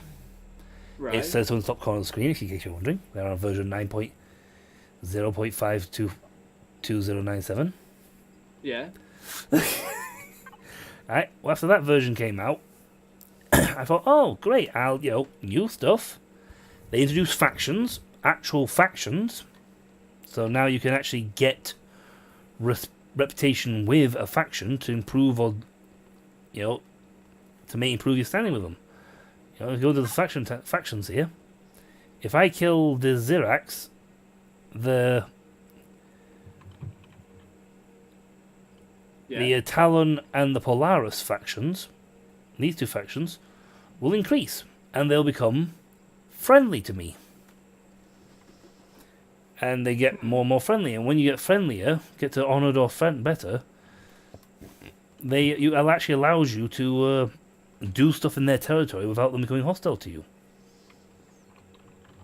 Right. It says on the top corner of the screen, in case you're wondering. They're on version 9.0.52097. Yeah. Right, well, after that version came out, I thought, oh, great, new stuff. They introduced factions, actual factions, So now you can actually get reputation with a faction to improve or, to improve your standing with them. Go to the factions here. If I kill the Zirax, the Talon and the Polaris factions, these two factions, will increase, and they'll become friendly to me. And they get more and more friendly, and when you get friendlier, get to honoured or friend better, it actually allows you to do stuff in their territory without them becoming hostile to you.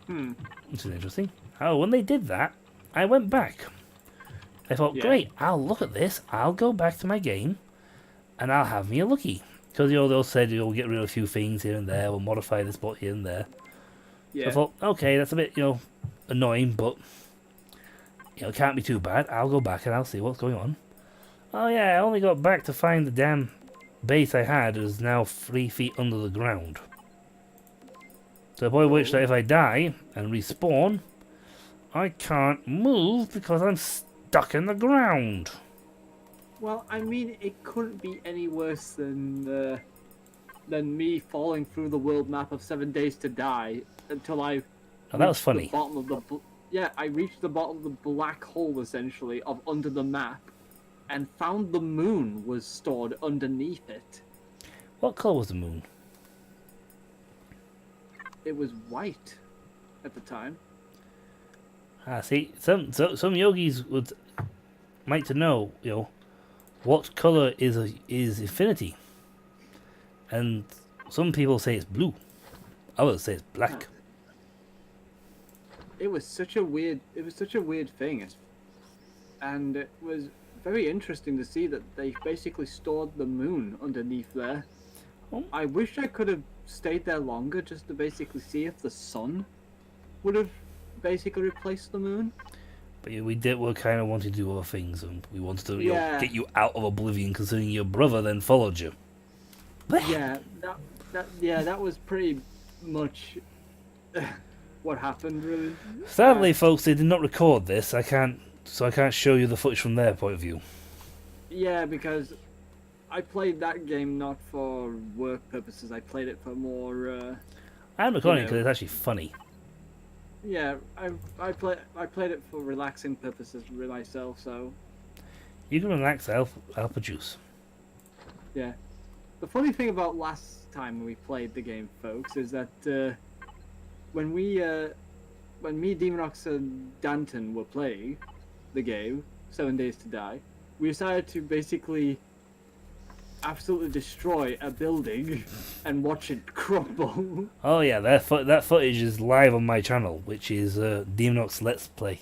Which is interesting. Oh, when they did that, I went back. I thought, great, I'll look at this, I'll go back to my game, and I'll have me a lookie. Because, they'll say you'll get rid of a few things here and there, we'll modify this bot here and there. So I thought, okay, that's a bit, annoying, but, it can't be too bad. I'll go back and I'll see what's going on. Oh yeah, I only got back to find the damn base I had is now 3 feet under the ground. To the point which that if I die and respawn, I can't move because I'm stuck in the ground. Well, I mean, it couldn't be any worse than me falling through the world map of 7 Days to Die until I. Oh, that was funny. I reached the bottom of the black hole essentially of under the map, and found the moon was stored underneath it. What colour was the moon? It was white at the time. See, some yogis would like to know, what colour is infinity, and some people say it's blue, others say it's black. It was such a weird thing, and it was very interesting to see that they basically stored the moon underneath there. Oh. I wish I could have stayed there longer just to basically see if the sun would have basically replaced the moon. But we're kind of wanting to do other things, and we wanted to get you out of oblivion, considering your brother then followed you. Yeah, that was pretty much what happened, really. Sadly, folks, they did not record this. I can't show you the footage from their point of view. Yeah, because I played that game not for work purposes. I played it for more. I'm recording because it's actually funny. Yeah, I played it for relaxing purposes with myself. So you can relax. I'll produce. Yeah, the funny thing about last time we played the game, folks, is that when me, Demonox, and Danton were playing the game, 7 Days to Die, we decided to basically absolutely destroy a building and watch it crumble. Oh yeah, that footage is live on my channel, which is Demonox Let's Play.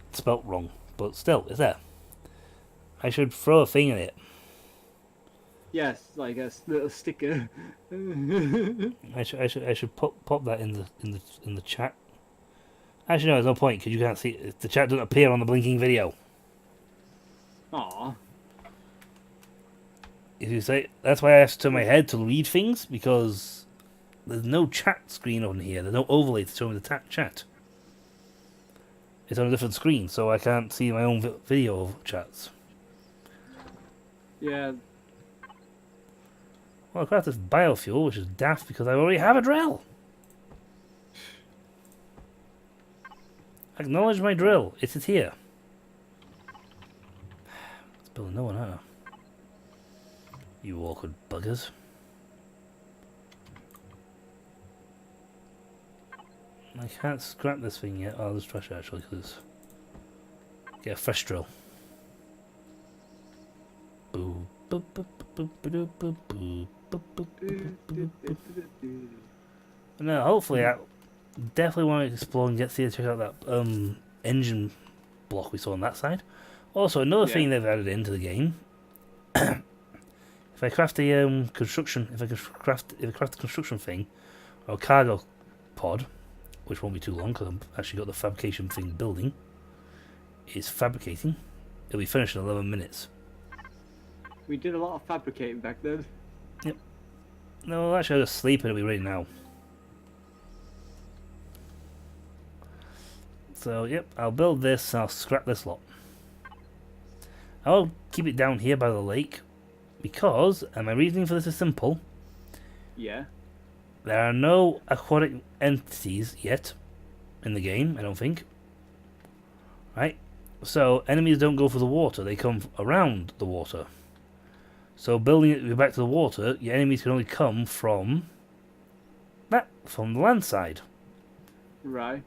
It's spelt wrong, but still, it's there. I should throw a thing in it. Yes, like a little sticker. I should pop that in the chat. Actually, no, there's no point because you can't see it. The chat doesn't appear on the blinking video. Aww. If you say that's why I have to turn my head to read things, because there's no chat screen on here. There's no overlay to show me the chat. It's on a different screen, so I can't see my own video of chats. Yeah. Well, I craft this biofuel, which is daft because I already have a drill. Acknowledge my drill. It's here. Let's build another one, huh? You awkward buggers. I can't scrap this thing yet. I'll just trash it actually, because get a fresh drill. Boo. Boop, boop, boop, boop, boop, boop, boop, boop, boop, boop, boop. No, hopefully I definitely want to explore and check out that engine block we saw on that side. Also, another thing they've added into the game. If I craft a construction, if I craft the construction thing, or cargo pod, which won't be too long because I've actually got the fabrication thing building, is fabricating. It'll be finished in 11 minutes. We did a lot of fabricating back then. Yep. No, actually, I'll just sleep and it'll be ready now. So, yep, I'll build this and I'll scrap this lot. I'll keep it down here by the lake because, and my reasoning for this is simple, Yeah. there are no aquatic entities yet in the game, I don't think. Right? So, enemies don't go for the water, they come around the water. So, building it back to the water, your enemies can only come from from the land side. Right.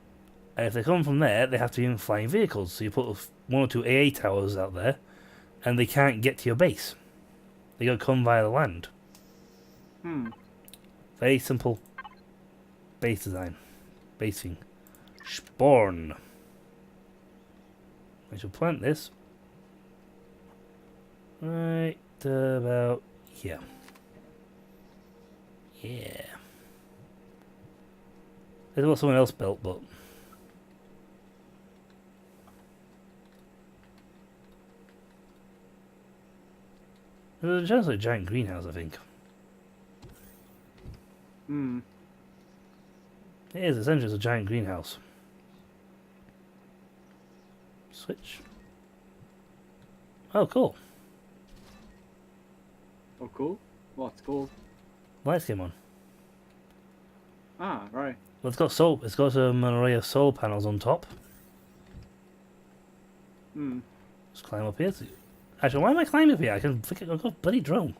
And if they come from there, they have to be in flying vehicles. So, you put 1 or 2 AA towers out there, and they can't get to your base. They gotta come via the land. Very simple base design. Basing. Spawn. I shall plant this right about here. Yeah. This is what someone else built, but there's just a giant greenhouse, I think. It is essentially a giant greenhouse. Switch. Oh, cool. Oh, cool. What's cool? Lights came on. Ah, right. Well, it's got an array of solar panels on top. Let's climb up here. Actually, why am I climbing up here? I've got a bloody drone.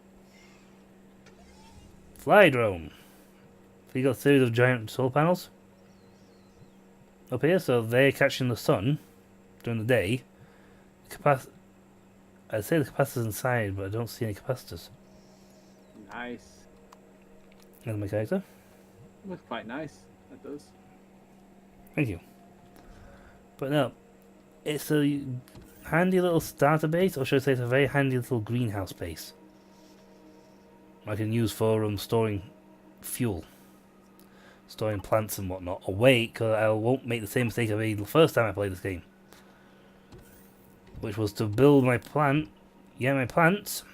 Fly drone. So you got a series of giant solar panels up here, so they're catching the sun during the day. I'd say the capacitor's inside, but I don't see any capacitors. Nice. There's my character. Looks quite nice. That does. Thank you. But no, it's a handy little starter base, or should I say it's a very handy little greenhouse base. I can use for storing fuel. Storing plants and whatnot. Or wait, because I won't make the same mistake I made the first time I played this game. Which was to build my plant, get my plants,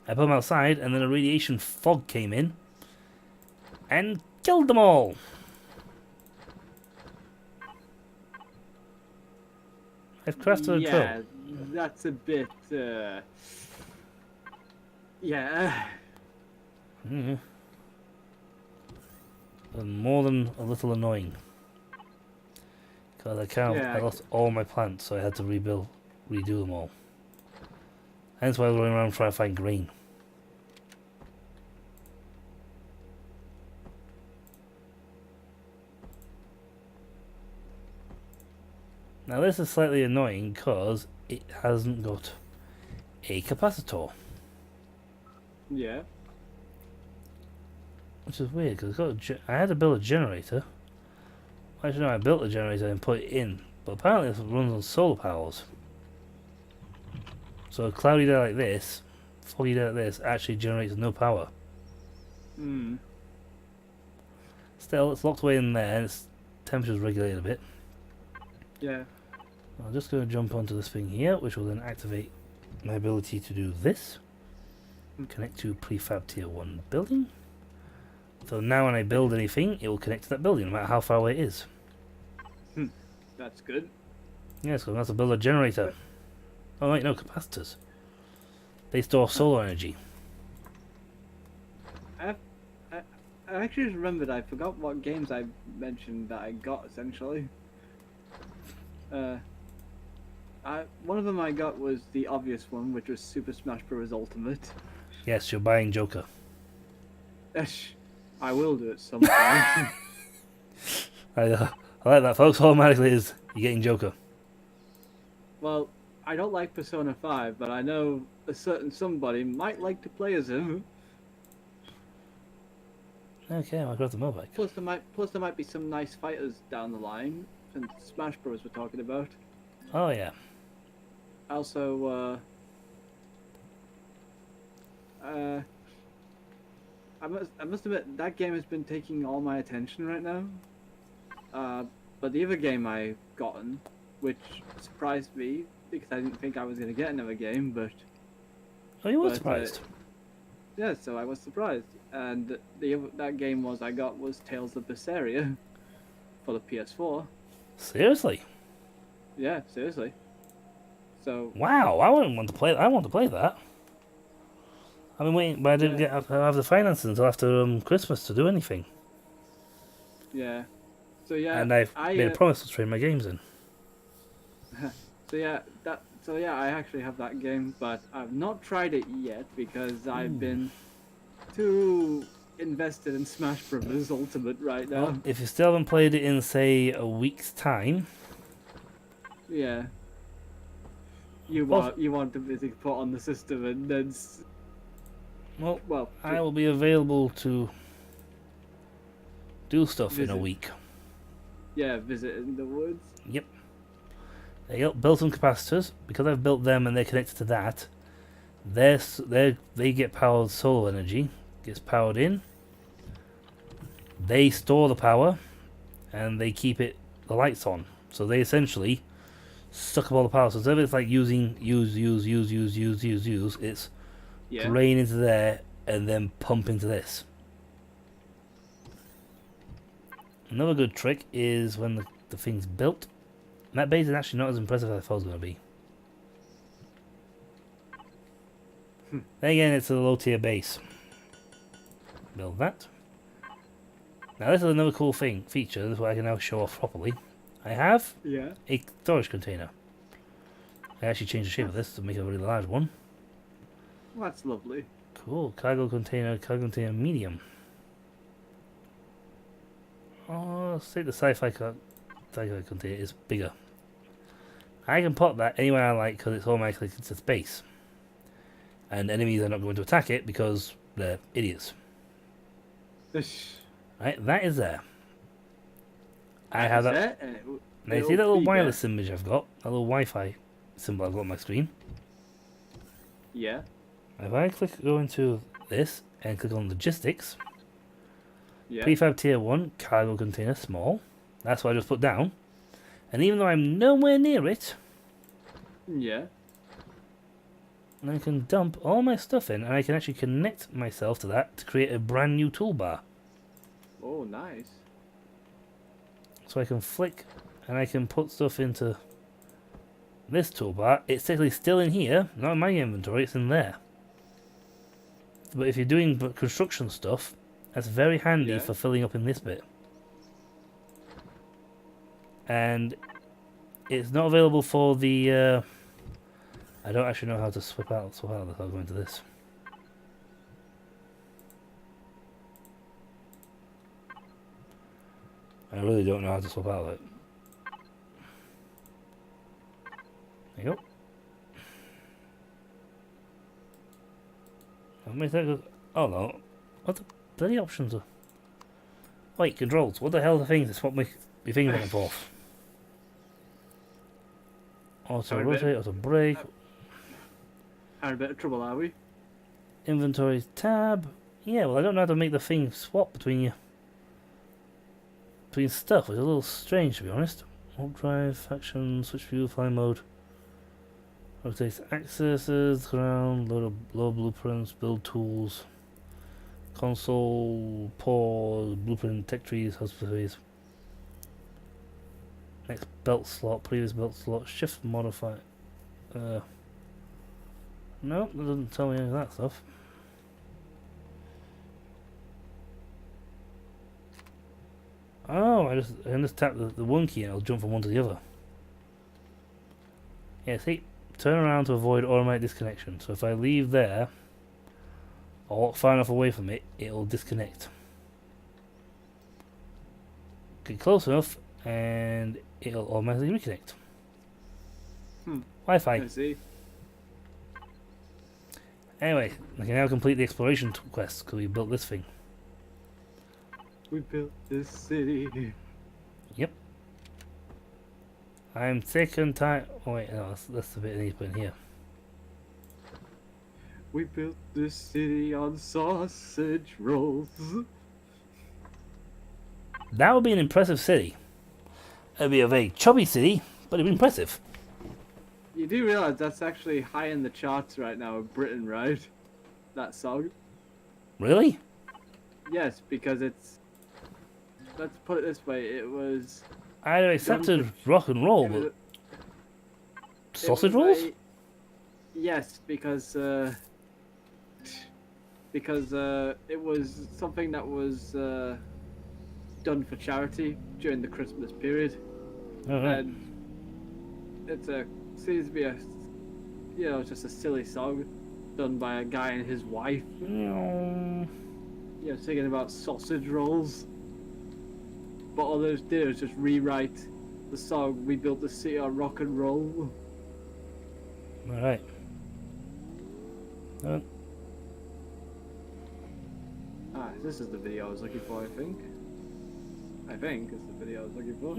I put them outside, and then a radiation fog came in and killed them all. I've crafted a Yeah, crow. that's a bit. Yeah. And more than a little annoying. Because I lost all my plants, so I had to redo them all. Hence why I was running around trying to find grain. Now this is slightly annoying because it hasn't got a capacitor. Yeah. Which is weird because I had to build a generator. Actually no, I built a generator and put it in. But apparently it runs on solar powers. So a cloudy day like this, foggy day like this, actually generates no power. Still, it's locked away in there and its temperature's regulated a bit. Yeah. I'm just going to jump onto this thing here, which will then activate my ability to do this. Connect to prefab tier 1 building. So now when I build anything, it will connect to that building, no matter how far away it is. That's good. Yeah, so I'm going to have to build a generator. Oh wait, no, capacitors. They store solar energy. I actually just remembered I forgot what games I mentioned that I got, essentially. One of them I got was the obvious one, which was Super Smash Bros. Ultimate. Yes, you're buying Joker. I will do it sometime. I like that, folks. Automatically is you're getting Joker. Well, I don't like Persona 5, but I know a certain somebody might like to play as him. Okay, I'll grab the mobile. Plus there might be some nice fighters down the line, since Smash Bros. We're talking about. Oh yeah. Also, I must admit that game has been taking all my attention right now. But the other game I've gotten, which surprised me because I didn't think I was gonna get another game, but Oh, you were surprised. Yeah, so I was surprised, and that game I got was Tales of Berseria for the PS4. Seriously? Yeah, seriously. So Wow, I wouldn't want to play. I want to play that. I've been waiting, but I didn't yeah, have the finances until after Christmas to do anything. yeah. So yeah, And I've made a I promise to trade my games in. so yeah, I actually have that game, but I've not tried it yet because I've been too invested in Smash Brothers Ultimate right Well, now. if you still haven't played it in, say, a week's time, Yeah, well, you want to basically put on the system and then well, well I will be available to do stuff in a visit week. visit in the woods. Yep. They built some capacitors because I've built them and they're connected to that. They get powered solar energy, gets powered in. They store the power, and they keep the lights on. So they essentially suck up all the power. So instead of it's like use, it's Yeah, drain into there and then pump into this. Another good trick is when the thing's built. And that base is actually not as impressive as I thought it was going to be. Then again, it's a low tier base. Build that. Now this is another cool feature. This is what I can now show off properly. I have yeah. a storage container. I actually changed the shape of this to make it a really large one. Well, that's lovely. Cool. Cargo container medium. Oh, let's take the sci-fi container is bigger. I can pop that anywhere I like because it's automatically into space. And enemies are not going to attack it because they're idiots. Right, that is there. I have that. Now you see that little wireless image I've got? That little Wi-Fi symbol I've got on my screen? Yeah. If I go into this and click on logistics, Yeah. prefab tier 1, cargo container small. That's what I just put down. And even though I'm nowhere near it, Yeah. I can dump all my stuff in and I can actually connect myself to that to create a brand new toolbar. Oh, nice. So I can flick and I can put stuff into this toolbar. It's technically still in here, not in my inventory, it's in there. But if you're doing construction stuff, that's very handy for filling up in this bit. And it's not available for the... I don't actually know how to swap out this. I'll go into this. I really don't know how to swap out of it. There you go. Oh no. What the bloody options are? Wait, controls. What the hell are the things that swap my finger back and forth? Auto rotate, auto brake. Having a bit of trouble, are we? Inventory tab. Yeah, well I don't know how to make the thing swap between stuff. It's a little strange to be honest. Alt drive, action, switch view, fly mode. Rotate accesses, ground, load blueprints, build tools. Console, pause, blueprint, tech trees, hospital. Next belt slot, previous belt slot, shift modify. Nope, that doesn't tell me any of that stuff. Oh, I can just tap the one key and it'll jump from one to the other. Yeah, see, turn around to avoid automatic disconnection. So if I leave there, or walk far enough away from it, it'll disconnect. Get close enough, and it'll automatically reconnect. Wi-Fi. I see. Anyway, I can now complete the exploration quest because we built this thing. We built this city. Yep. I'm sick and tired. Oh wait, no, that's the bit I need to put in here. We built this city on sausage rolls. That would be an impressive city. It'd be a very chubby city, but it'd be impressive. You do realize that's actually high in the charts right now in Britain, right? That song. Really? Yes, because it's... Let's put it this way, it was... I'd have accepted rock and roll, but Sausage rolls? Yes, because it was something that was done for charity during the Christmas period, Alright. and seems to be just a silly song done by a guy and his wife, singing about sausage rolls. But all those did was just rewrite the song "We Built the City on Rock and Roll." Alright. This is the video I was looking for, I think. I think it's the video I was looking for.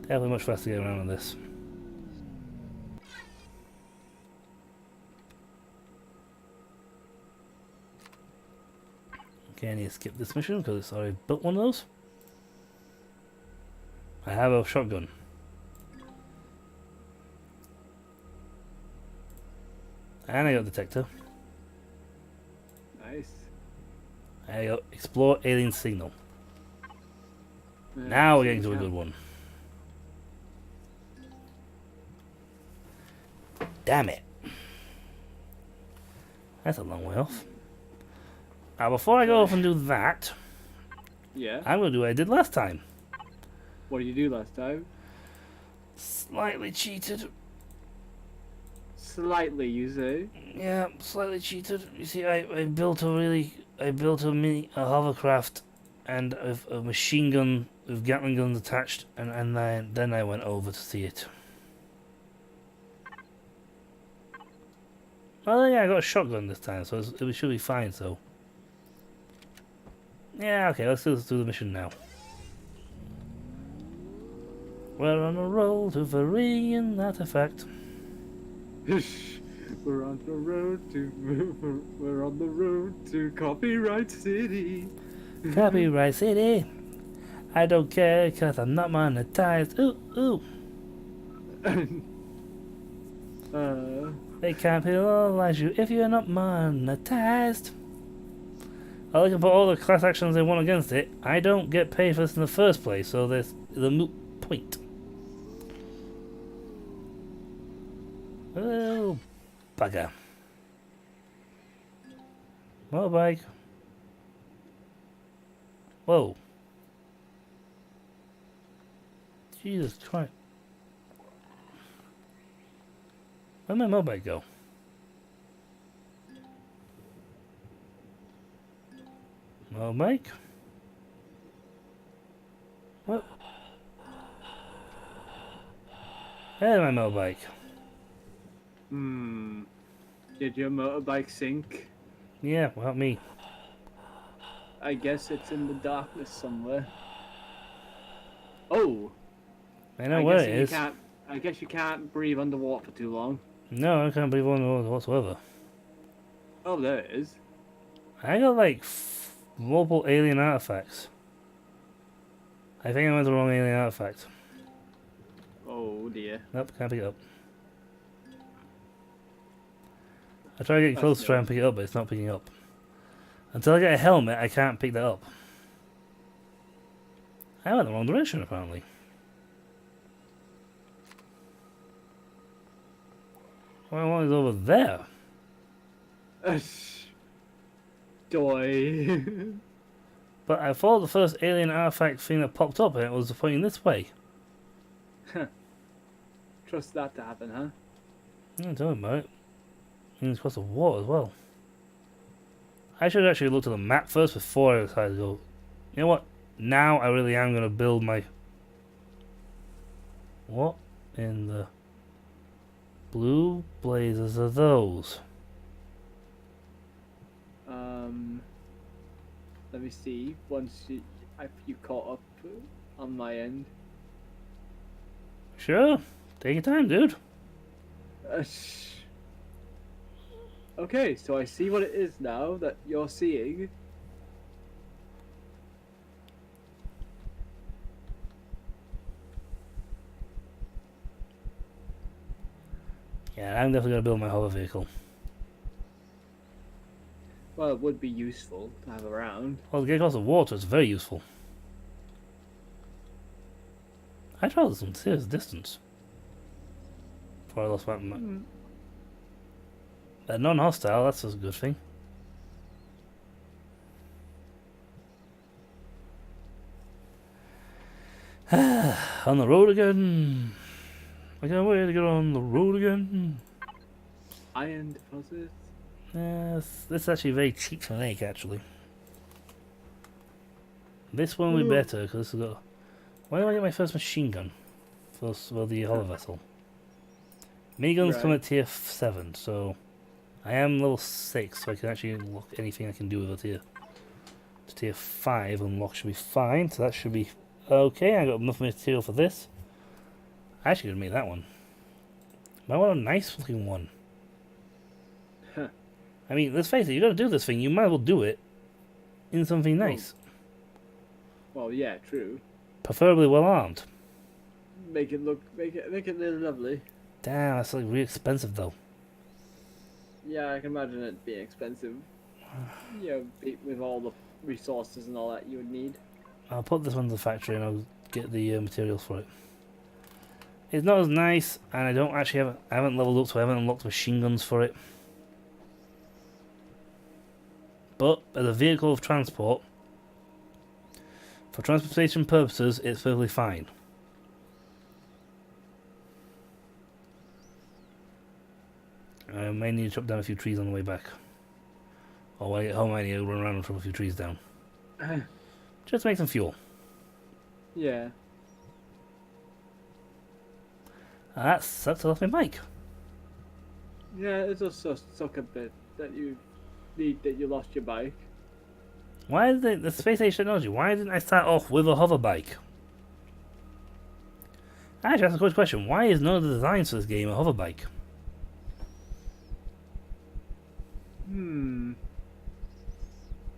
Definitely much faster to get around on this. Okay, I need to skip this mission because I already built one of those. I have a shotgun. And I got a detector. Nice. I got explore alien signal. Now we're getting to a good one. Damn it. That's a long way off. Now before I go off and do that, Yeah. I'm going to do what I did last time. What did you do last time? Slightly cheated. Slightly, you say? Yeah, slightly cheated. You see, I built a hovercraft and a machine gun with Gatling guns attached, and then I went over to see it. Well, yeah, I got a shotgun this time, so it should be fine. So, yeah, okay, let's do the mission now. We're on a roll to Empyrion artifact. We're on the road to Copyright City. Copyright City. I don't care, cause I'm not monetized. Ooh. They can't penalize you if you're not monetized. I like to put all the class actions they want against it. I don't get paid for this in the first place, so there's the moot point. Oh, bugger. Motorbike. Whoa. Jesus Christ. Where'd my motorbike go? Motorbike? What? There's my motorbike. Did your motorbike sink? Yeah, well, me. I guess it's in the darkness somewhere. Oh! I know where it is. I guess you can't breathe underwater for too long. No, I can't believe one whatsoever. Oh, there it is. I got like multiple alien artifacts. I think I went to the wrong alien artifact. Oh dear. Nope, can't pick it up. I try to get close to try and pick it up, but it's not picking up. Until I get a helmet, I can't pick that up. I went the wrong direction, apparently. Well, one is over there. Doy. But I thought the first alien artifact thing that popped up and it was pointing this way. Trust that to happen, huh? Yeah, tell me about it. And it's across the water as well. I should actually look at the map first before I decide to go. You know what? Now I really am going to build my... What in the blue blazes are those? Let me see. Once you caught up on my end. Sure. Take your time, dude. Okay, so I see what it is now that you're seeing. Yeah, I'm definitely going to build my hover vehicle. well, it would be useful to have around. Well, to get across the water is very useful. I travelled some serious distance before I lost my. Non-hostile, that's a good thing. On the road again. I can't wait to get on the road again. Iron deposits. Yes, this is actually very cheap to make, actually. This one will be better, because this has got... Why do I get my first machine gun? For the hollow vessel. Miniguns come at tier 7, so... I am level 6, so I can actually unlock anything I can do with a tier. To tier 5 unlock should be fine, so that should be okay. I got enough material for this. I actually gonna make that one. I want a nice looking one. Huh. I mean, let's face it, you gotta do this thing, you might as well do it in something nice. Well, yeah, true. Preferably well armed. Make it look lovely. Damn, that's like really expensive though. Yeah, I can imagine it being expensive. With all the resources and all that you would need. I'll put this one to the factory and I'll get the materials for it. It's not as nice, and I don't actually have. I haven't leveled up, so I haven't unlocked machine guns for it. But as a vehicle of transport, for transportation purposes, it's perfectly fine. I may need to chop down a few trees on the way back. Or when I get home, I need to run around and chop a few trees down. Just to make some fuel. Yeah. That sucks. I lost my bike. Yeah, it does suck a bit that you lost your bike. Why did the space age technology? Why didn't I start off with a hover bike? Actually, that's a good question. Why is none of the designs for this game a hover bike?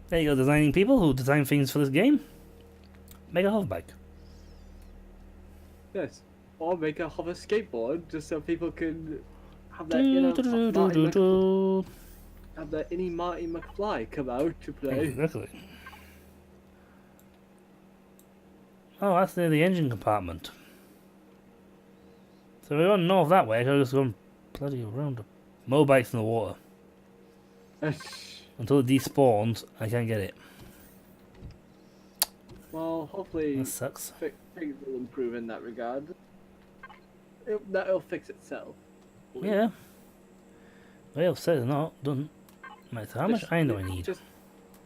There you go, designing people who design things for this game. Make a hover bike. Yes. Or make a hover skateboard just so people can have that have that innie Marty McFly come out to play. Exactly. Oh, that's near the engine compartment. So if we want north that way, I could just go bloody around. Motorbikes in the water. Until it despawns, I can't get it. Well, hopefully That sucks. things will improve in that regard. That'll fix itself. Yeah. Well, said it's not done. Right, so how much iron do I need?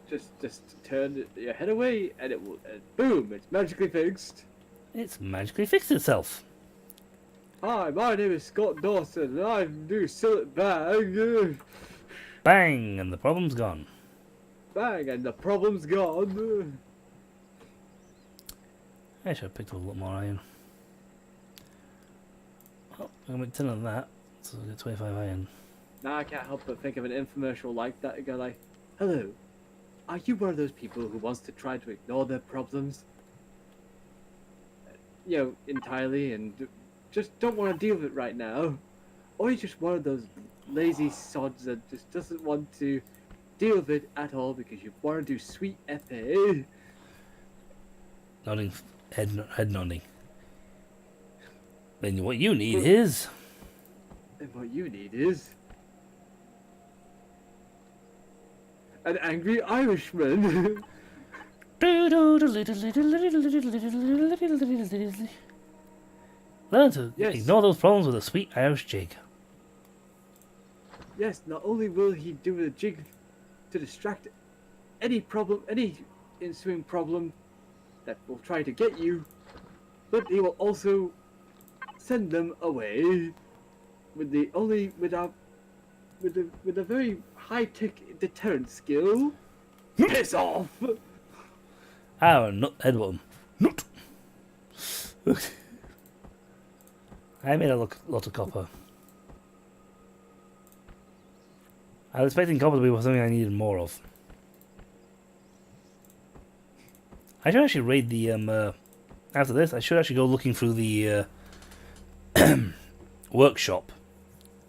Just turn your head away, and it will. And boom! It's magically fixed. It's magically fixed itself. Hi, my name is Scott Dawson, and I do Sillet Bag. Bang! And the problem's gone. Bang! And the problem's gone. I should have picked up a lot more iron. Oh, I'm gonna make 10 of that, so I'll get 25 iron. Now I can't help but think of an infomercial like that. You go like, "Hello, are you one of those people who wants to try to ignore their problems, entirely, and just don't want to deal with it right now, or you're just one of those lazy sods that just doesn't want to deal with it at all because you want to do sweet FA." Nodding, head nodding. Then what you need is... And what you need is an angry Irishman. Learn to Yes. ignore those problems with a sweet Irish jig. Yes, not only will he do a jig to distract any ensuing problem that will try to get you, but he will also send them away with a very high-tech deterrent skill. Piss off! Ah, nut headbutt him. Nut! I made a lot of copper. I was expecting copper to be something I needed more of. I should actually raid the, after this, I should actually go looking through the, workshop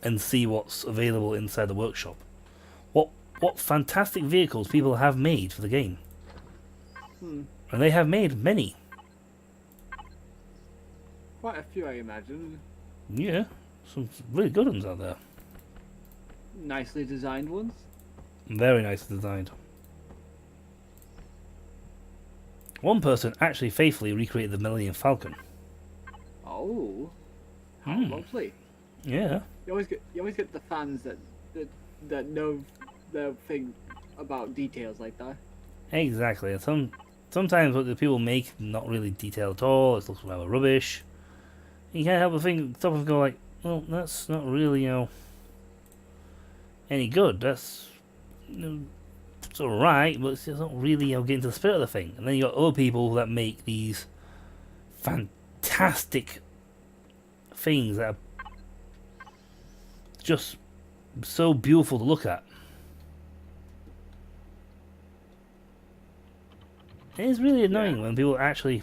and see what's available inside the workshop. What what fantastic vehicles people have made for the game. Hmm. And they have made many. Quite a few, I imagine. Yeah, some really good ones out there. Nicely designed ones. Very nicely designed. One person actually faithfully recreated the Millennium Falcon. Oh, how lovely! Yeah. You always get the fans that know the thing about details like that. Exactly. And sometimes what the people make not really detailed at all. It looks rather rubbish. You can't help but think, stop and go like, well, that's not really, any good. That's, it's alright, but it's not really, getting to the spirit of the thing. And then you got other people that make these fantastic things that are just so beautiful to look at. And it's really annoying when people actually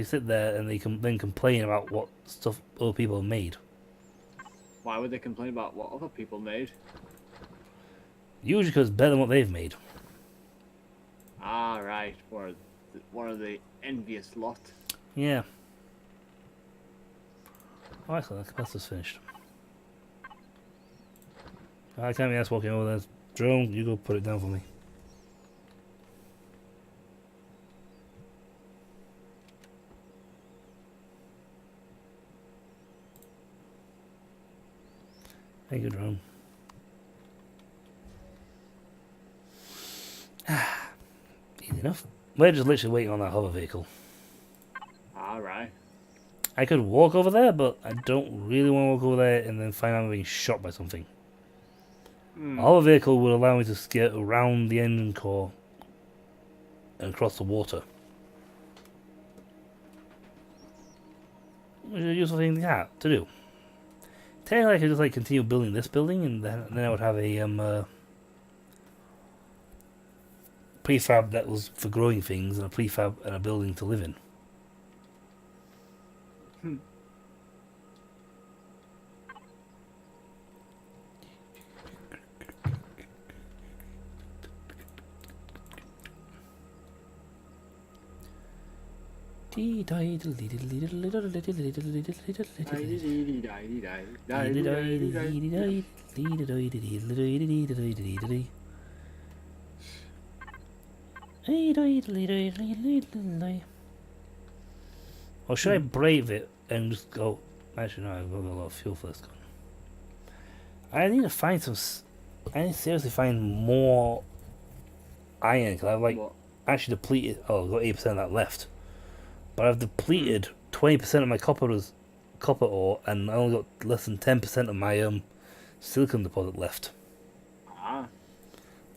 sit there and they then complain about what stuff other people have made. Why would they complain about what other people made? Usually because it's better than what they've made. Ah, right. One of the envious lot. Yeah. Oh, excellent. The capacitor's finished. I can't be asked walking over there. Drone, you go put it down for me. Thank you, drone. Easy enough. We're just literally waiting on that hover vehicle. Alright. I could walk over there, but I don't really want to walk over there and then find out I'm being shot by something. A hover vehicle would allow me to skirt around the engine core and across the water. Which is a useful thing to do. Technically, I could just continue building this building, and then I would have a prefab that was for growing things, and a prefab and a building to live in. Or should I brave it and just go? Actually, no, I've got a lot of fuel for this gun. I need to find some. I need to seriously find more iron because I've actually depleted. Oh, I've got 8% of that left, but I've depleted 20% of my copper ore, and I only got less than 10% of my silicon deposit left. Ah.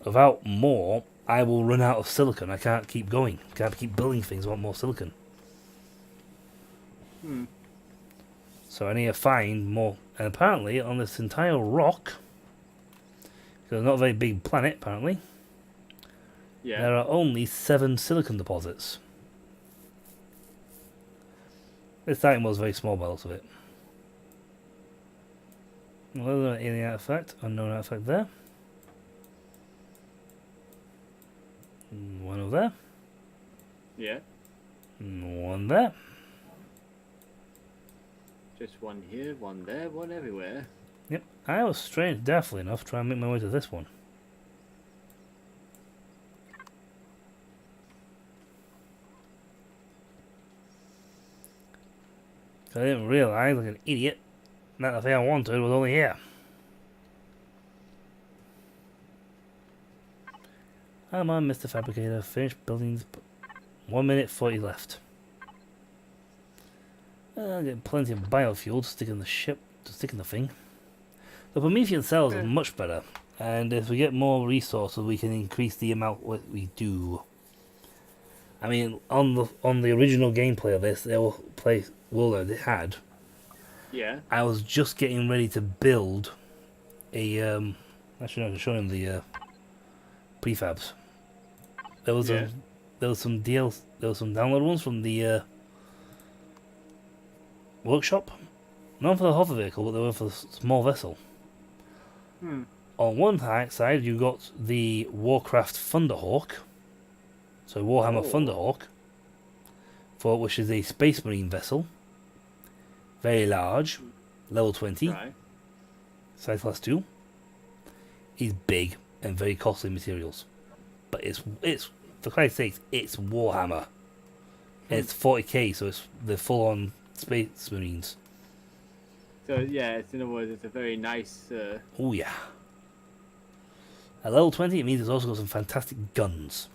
Without more, I will run out of silicon. I can't keep going. Can't keep building things. I want more silicon. So I need to find more. And apparently, on this entire rock, because it's not a very big planet, apparently, there are only 7 silicon deposits. This item was very small by the looks of it. Another alien artifact, unknown artifact there. One over there. Yeah. One there. Just one here, one there, one everywhere. Yep. I was strange, definitely enough, trying to make my way to this one. I didn't realise, like an idiot, that the thing I wanted was only here. Come on, Mr. Fabricator, finish building. 1 minute 40 left. I'll get plenty of biofuel to stick in the ship, to stick in the thing. The Promethean cells are much better, and if we get more resources, we can increase the amount what we do. I mean, on the original gameplay of this, world I had. Yeah. I was just getting ready to build a actually, I can show him the prefabs. There was some download ones from the workshop. Not for the hover vehicle, but they were for the small vessel. on one side, you got the Warcraft Thunderhawk, so Warhammer Thunderhawk, which is a Space Marine vessel, very large, level 20, Right. size class 2. Is big and very costly materials, but it's for Christ's sake, it's Warhammer. It's 40k, so it's the full-on Space Marines. So yeah, it's, in other words, it's a very nice. Oh yeah. At level 20, it means it's also got some fantastic guns.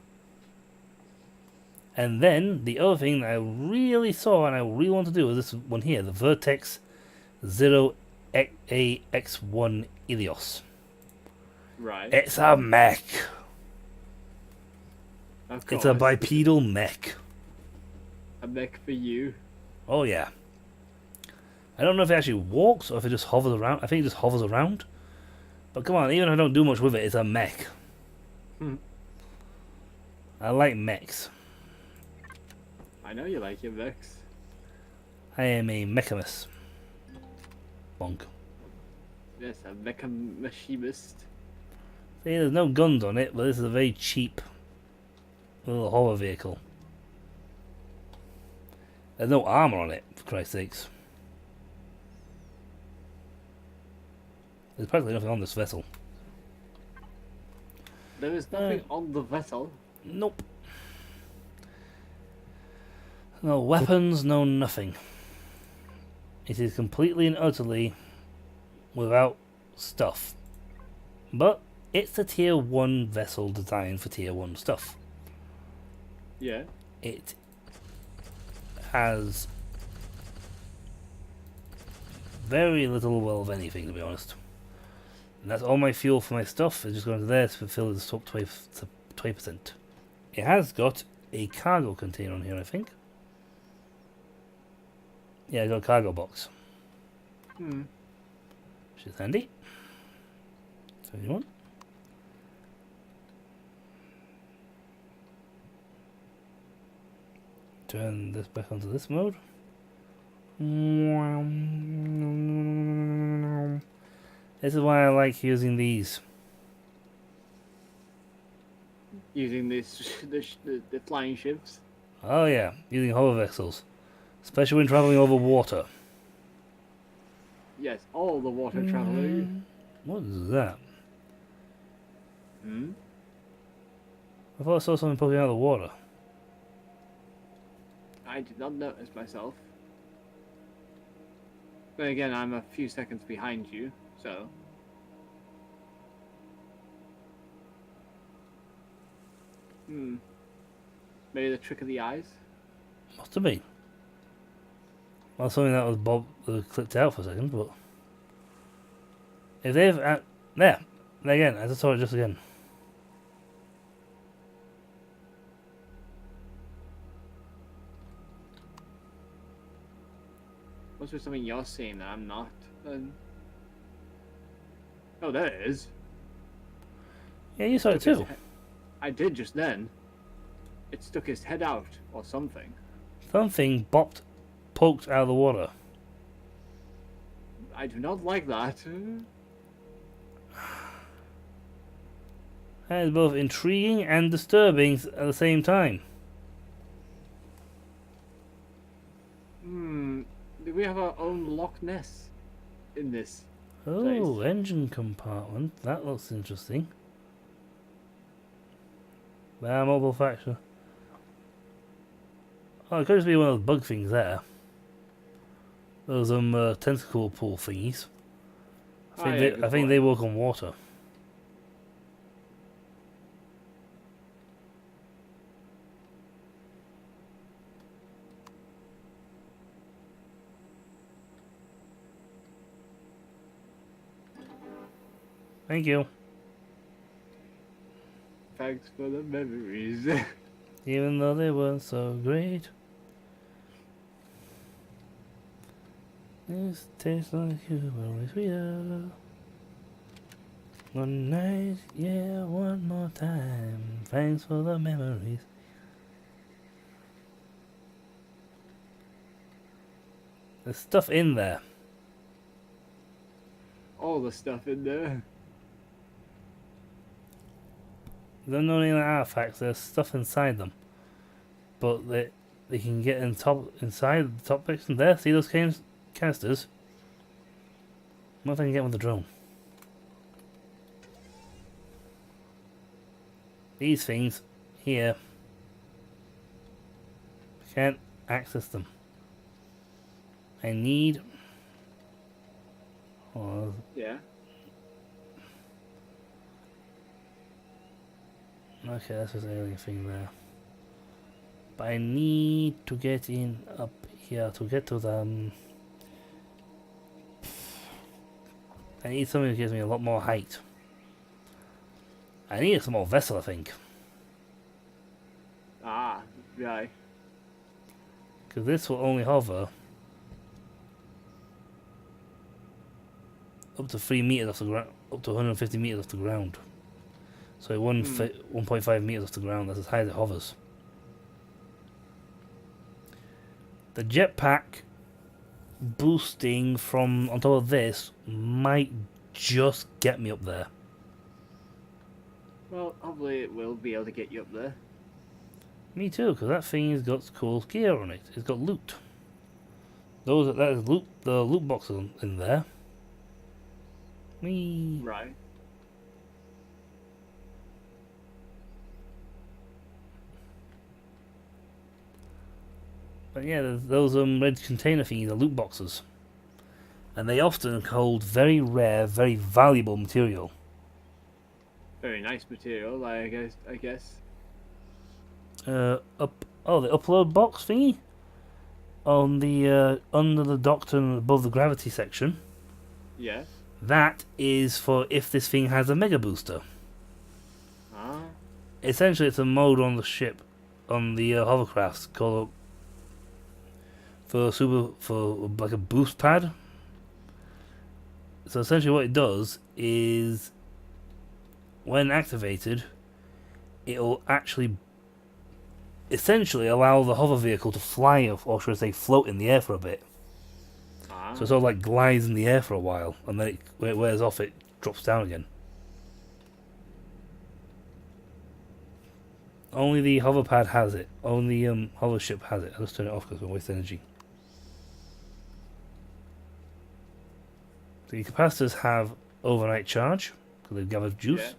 And then the other thing that I really saw and I really want to do is this one here, the Vertex 0AX1 Ilios. Right. It's a mech. Of It's a course. bipedal mech. A mech for you. Oh yeah. I don't know if it actually walks or if it just hovers around. I think it just hovers around. But come on, even if I don't do much with it, it's a mech. I like mechs. I know you like your mechs. I am a mechamus. Bonk. Yes, a mecha machinist. See, there's no guns on it, but this is a very cheap little hover vehicle. There's no armor on it, for Christ's sakes. There's practically nothing on this vessel. There is nothing on the vessel. Nope. No weapons, no nothing. It is completely and utterly without stuff. But it's a tier 1 vessel designed for tier 1 stuff. Yeah. It has very little, well, of anything, to be honest. And that's all my fuel for my stuff is just going to there to fulfill the top 20%. It has got a cargo container on here, I think. Yeah, I got a cargo box. Which is handy. So you want? Turn this back onto this mode. This is why I like using these. Using this, the flying ships. Oh yeah, using hover vessels. Especially when travelling over water. Yes, all the water traveling. What is that? Hmm? I thought I saw something poking out of the water. I did not notice myself. But again, I'm a few seconds behind you, so. Maybe the trick of the eyes? Must have been. Well, something that was clipped out for a second, but if they've there again, I just saw it just again. Must be something you're seeing that I'm not. Oh, there it is. Yeah, you saw it too. I did just then. It stuck his head out or something. Something poked out of the water. I do not like that. That is both intriguing and disturbing at the same time. Do we have our own Loch Ness in this? Oh, place? engine compartment. That looks interesting. Mobile factor. Oh, it could just be one of those bug things there. Those tentacle pool thingies. I think they work on water. Thank you. Thanks for the memories. Even though they weren't so great. This tastes like you, always sweeter. One night, yeah, one more time. Thanks for the memories. There's stuff in there. All the stuff in there. They're not only artifacts, there's stuff inside them. But they can get inside the top section there. See those canisters? What if I can get with the drone? These things here, can't access them. I need. Oh, Yeah. okay, that's just alien thing there. But I need to get in up here to get to them. I need something that gives me a lot more height. I need a small vessel, I think. Ah, right. Because this will only hover up to 3 meters off the ground, up to 150 meters off the ground. So 1.5 meters off the ground, that's as high as it hovers. The jetpack boosting from on top of this might just get me up there. Well, hopefully it will be able to get you up there. Me too, because that thing has got cool gear on it. It's got loot. That is loot. The loot boxes in there. Me. Right. But yeah, there's those red container thingies, the loot boxes, and they often hold very rare, very valuable material. Very nice material, like I guess. The upload box thingy on the under the doctor and above the gravity section. Yeah. That is for if this thing has a mega booster. Ah. Essentially, it's a mode on the ship, on the hovercrafts called for like a boost pad. So essentially, what it does is, when activated, it'll actually essentially allow the hover vehicle to fly, or should I say, float in the air for a bit. Ah. So it sort of like glides in the air for a while, and then when it wears off, it drops down again. Only the hover pad has it. Only hover ship has it. I'll just turn it off because we'll waste energy. The capacitors have overnight charge because they've gathered juice. Yeah.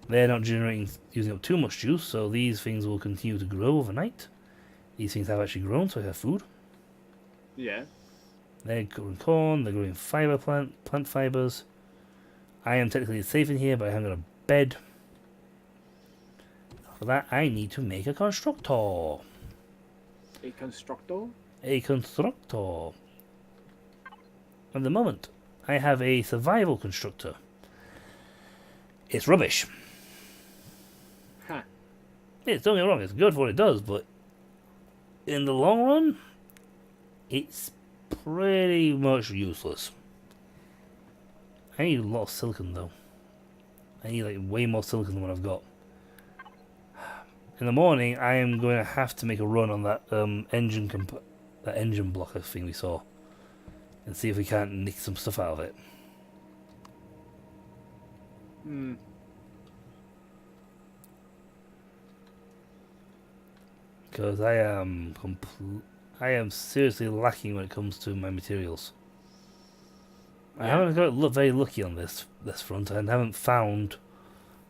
They're not using up too much juice, so these things will continue to grow overnight. These things have actually grown, so I have food. Yeah. They're growing corn, they're growing plant fibers. I am technically safe in here, but I haven't got a bed. For that, I need to make a constructor. A constructor? A constructor. At the moment, I have a survival constructor. It's rubbish. Huh. Don't get me wrong, it's good for what it does, but in the long run, it's pretty much useless. I need a lot of silicon though. I need like way more silicon than what I've got. In the morning, I am going to have to make a run on that engine blocker thing we saw, and see if we can't nick some stuff out of it. Hmm. Because I am seriously lacking when it comes to my materials. I haven't got very lucky on this front, and haven't found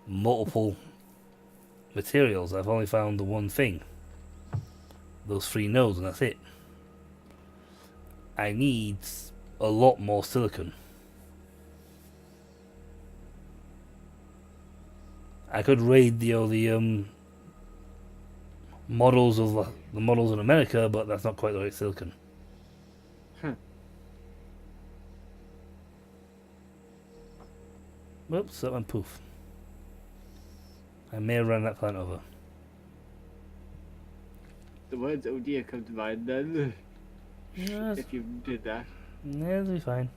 multiple materials. I've only found the one thing, those 3 nodes, and that's it. I need a lot more silicon. I could raid the models of the models in America, but that's not quite the right silicon. Whoops, that went poof. I may have run that plant over. The words "oh dear" come to mind then. Yes. If you did that. Yeah, it'll be fine.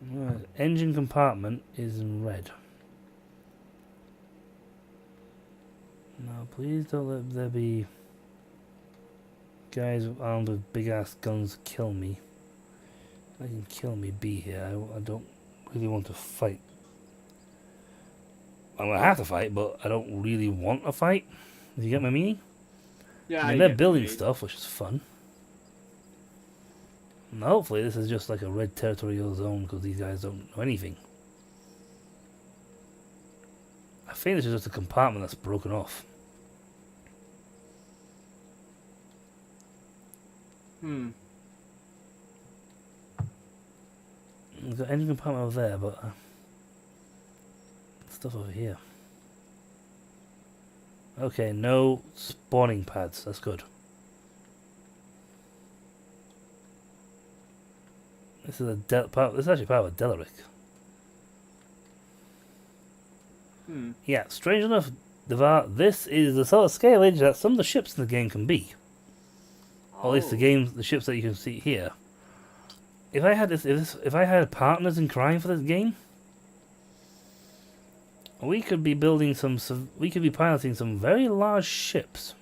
Right. Engine compartment is in red. No, please don't let there be guys armed with big ass guns kill me. They can kill me, be here. I don't really want to fight. I'm gonna have to fight, but I don't really want to fight. Do you get my meaning? Yeah, I mean, they're building stuff, which is fun. And hopefully this is just like a red territorial zone because these guys don't know anything. I think this is just a compartment that's broken off. Hmm. We've got engine compartment over there, but stuff over here. Okay, no spawning pads. That's good. This is this is actually part of a Delaric. Hmm. Yeah, strange enough, Devar, this is the sort of scale age that some of the ships in the game can be. Or at least the ships that you can see here. If I had if I had partners in crime for this game, we could be building we could be piloting some very large ships.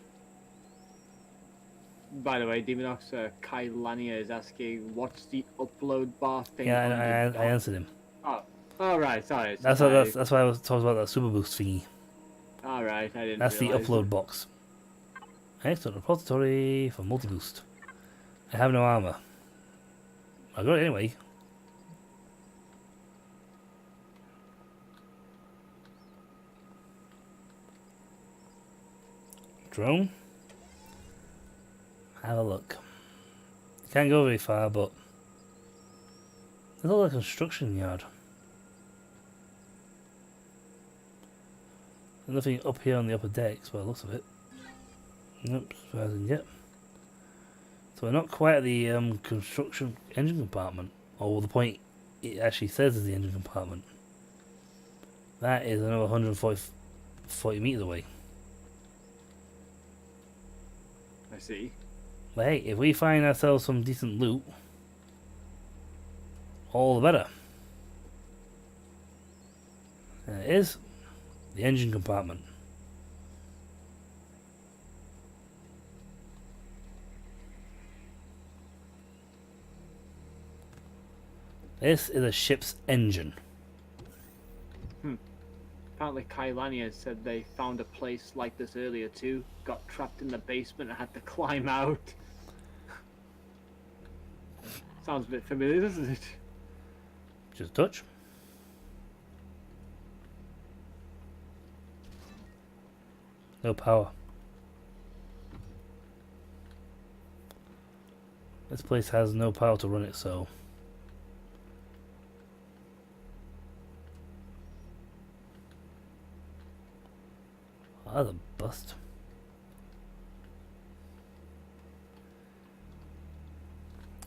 By the way, Demonox, Kai Lania is asking, what's the upload bar thing? Yeah, I answered him. Oh, right, sorry. That's why I was talking about that super boost thingy. Alright, I didn't That's the realize. upload box. Excellent repository for multi boost. I have no armor. I got it anyway. Drone. Have a look. Can't go very far, but there's a little construction yard. There's nothing up here on the upper decks by the looks of it. Nope, as far as I can get. So we're not quite at the construction engine compartment, or the point it actually says is the engine compartment. That is another 140 meters away. I see. But hey, if we find ourselves some decent loot, all the better. And it is the engine compartment. This is a ship's engine. Apparently Kai Lania said they found a place like this earlier too. Got trapped in the basement and had to climb out. Sounds a bit familiar, doesn't it? Just a touch. No power. This place has no power to run it, so that's a bust.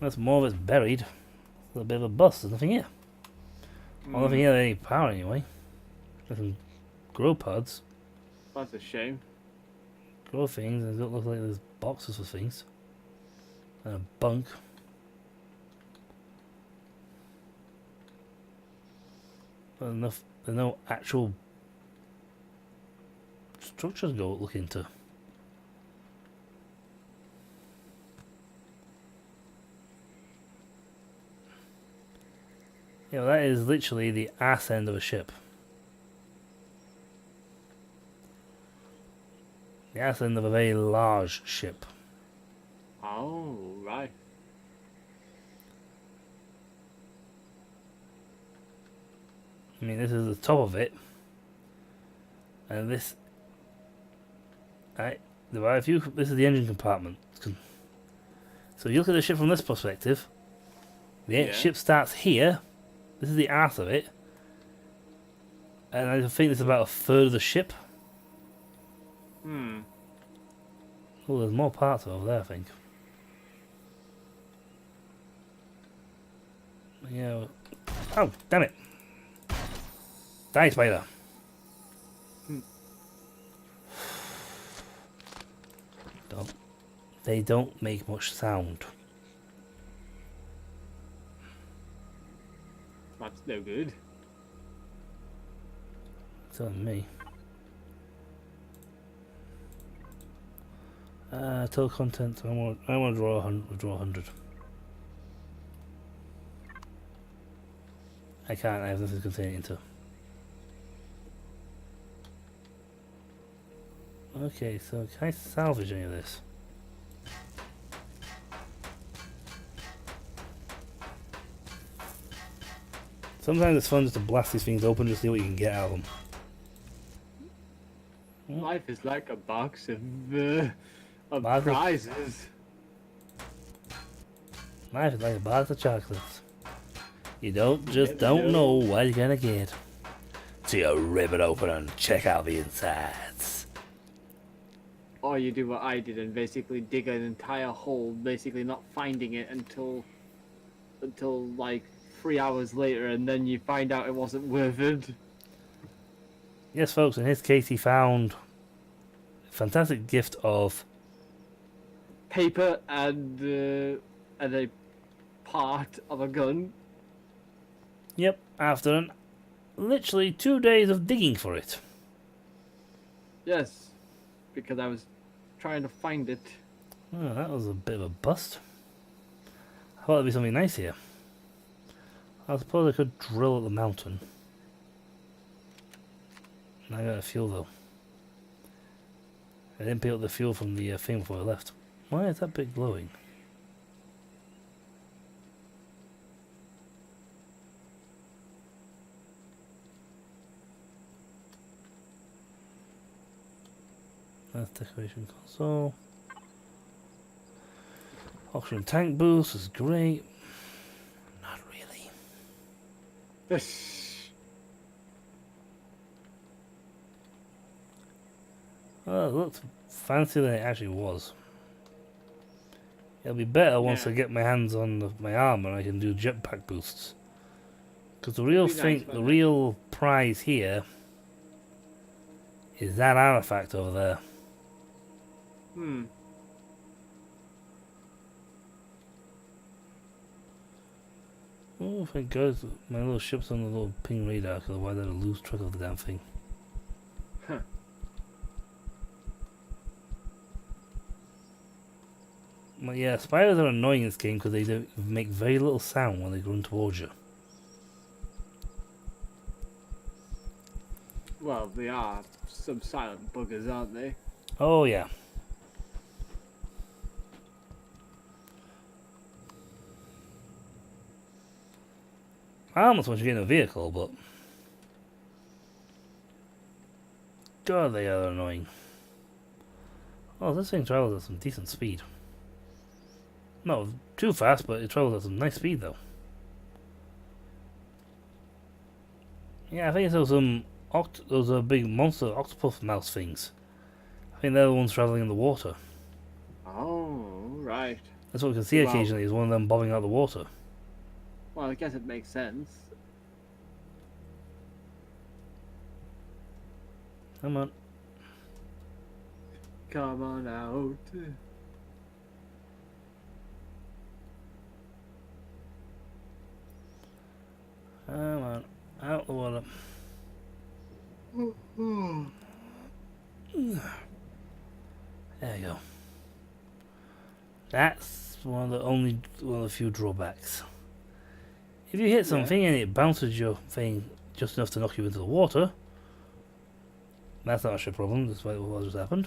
That's more of it's buried. A little bit of a bust. There's nothing here. Well, nothing here that any power anyway. Nothing grow pods. That's a shame. Grow things, and it don't look like there's boxes for things. And a bunk. There's no actual structures to go look into. Yeah, well, that is literally the ass end of a ship. The ass end of a very large ship. Oh, right. I mean, this is the top of it. And this... Right, this is the engine compartment. So you look at the ship from this perspective. The ship starts here. This is the ass of it. And I think this is about a third of the ship. Oh, there's more parts over there, I think. Yeah. Oh, damn it. Die, spider. They don't make much sound. That's no good. It's on me. Total content. I want to draw 100. I can't. I have nothing to contain it into. Okay, so can I salvage any of this? Sometimes it's fun just to blast these things open to see what you can get out of them. Life is like a box of Box of- prizes. Life is like a box of chocolates. You don't never don't know. know what you're gonna get. So you rip it open and check out the insides. Or you do what I did and basically dig an entire hole, basically not finding it until like 3 hours later, and then you find out it wasn't worth it. Yes, folks, in his case, he found a fantastic gift of. Paper and a part of a gun. Yep, after literally 2 days of digging for it. Yes, because I was trying to find it. Oh, that was a bit of a bust. I thought there'd be something nice here. I suppose I could drill at the mountain. I got a fuel though. I didn't pick up the fuel from the thing before I left. Why is that bit glowing? That's decoration console. Oxygen tank boost is great. Not really. Oh, it looks fancier than it actually was. It'll be better once I get my hands on my armor and I can do jetpack boosts. Because the real thing, the real prize here is that artifact over there. Oh, thank God, my little ship's on the little ping radar, because otherwise I'd lose track of the damn thing. Huh. But yeah, spiders are annoying in this game because they make very little sound when they run towards you. Well, they are some silent buggers, aren't they? Oh yeah. I almost want to get in a vehicle, but God, they are annoying. Oh, this thing travels at some decent speed. Not too fast, but it travels at some nice speed, though. Yeah, I think it's those are big monster octopus mouse things. I think they're the ones traveling in the water. Oh, right. That's what we can see occasionally, is one of them bobbing out of the water. Well, I guess it makes sense. Come on. Come on out. Come on. Out the water. There you go. That's one of the few drawbacks. If you hit something and it bounces your thing just enough to knock you into the water, that's not actually a problem, despite what just happened.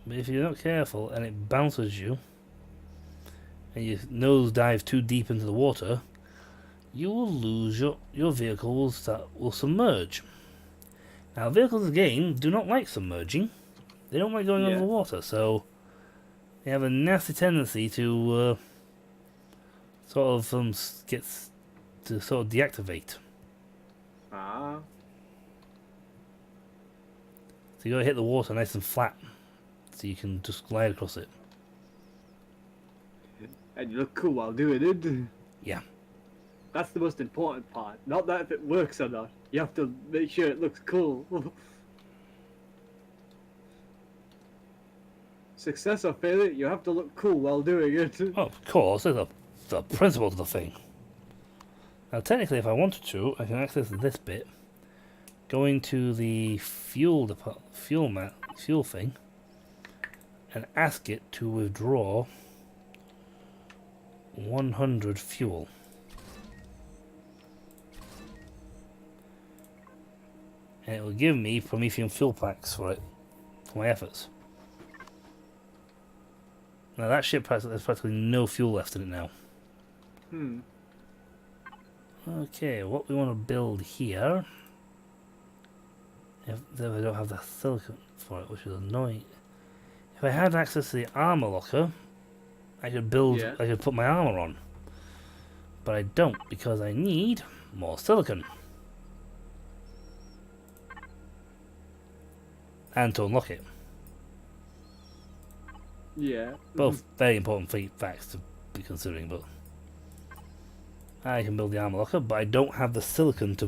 But if you're not careful and it bounces you, and your nose dives too deep into the water, you will lose your vehicle will submerge. Now, vehicles in the game do not like submerging. They don't like going under the water, so they have a nasty tendency to sort of deactivate. Ah. So you gotta hit the water nice and flat, so you can just glide across it. And you look cool while doing it. Yeah. That's the most important part. Not that if it works or not. You have to make sure it looks cool. Success or failure, you have to look cool while doing it. Oh, of course, there's the principle to the thing. Now, technically, if I wanted to, I can access this bit, go into the fuel thing, and ask it to withdraw 100 fuel. And it will give me Promethean fuel packs for it, for my efforts. Now that ship has practically no fuel left in it now. Okay, what we want to build here... If I don't have the silicon for it, which is annoying. If I had access to the armor locker, I could build. Yeah. I could put my armor on, but I don't because I need more silicon and to unlock it. Yeah. Both very important facts to be considering, but I can build the armor locker, but I don't have the silicon to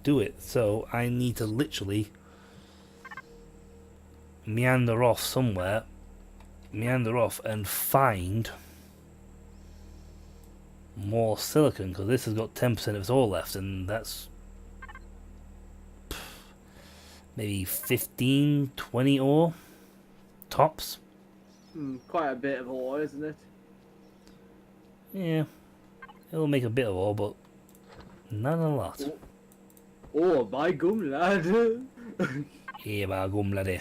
do it. So I need to literally meander off somewhere, and find more silicon, because this has got 10% of its ore left, and that's maybe 15, 20 ore tops. Quite a bit of ore, isn't it? Yeah, it'll make a bit of ore, but not a lot. Oh, by gum, lad. Yeah, by gum, laddie.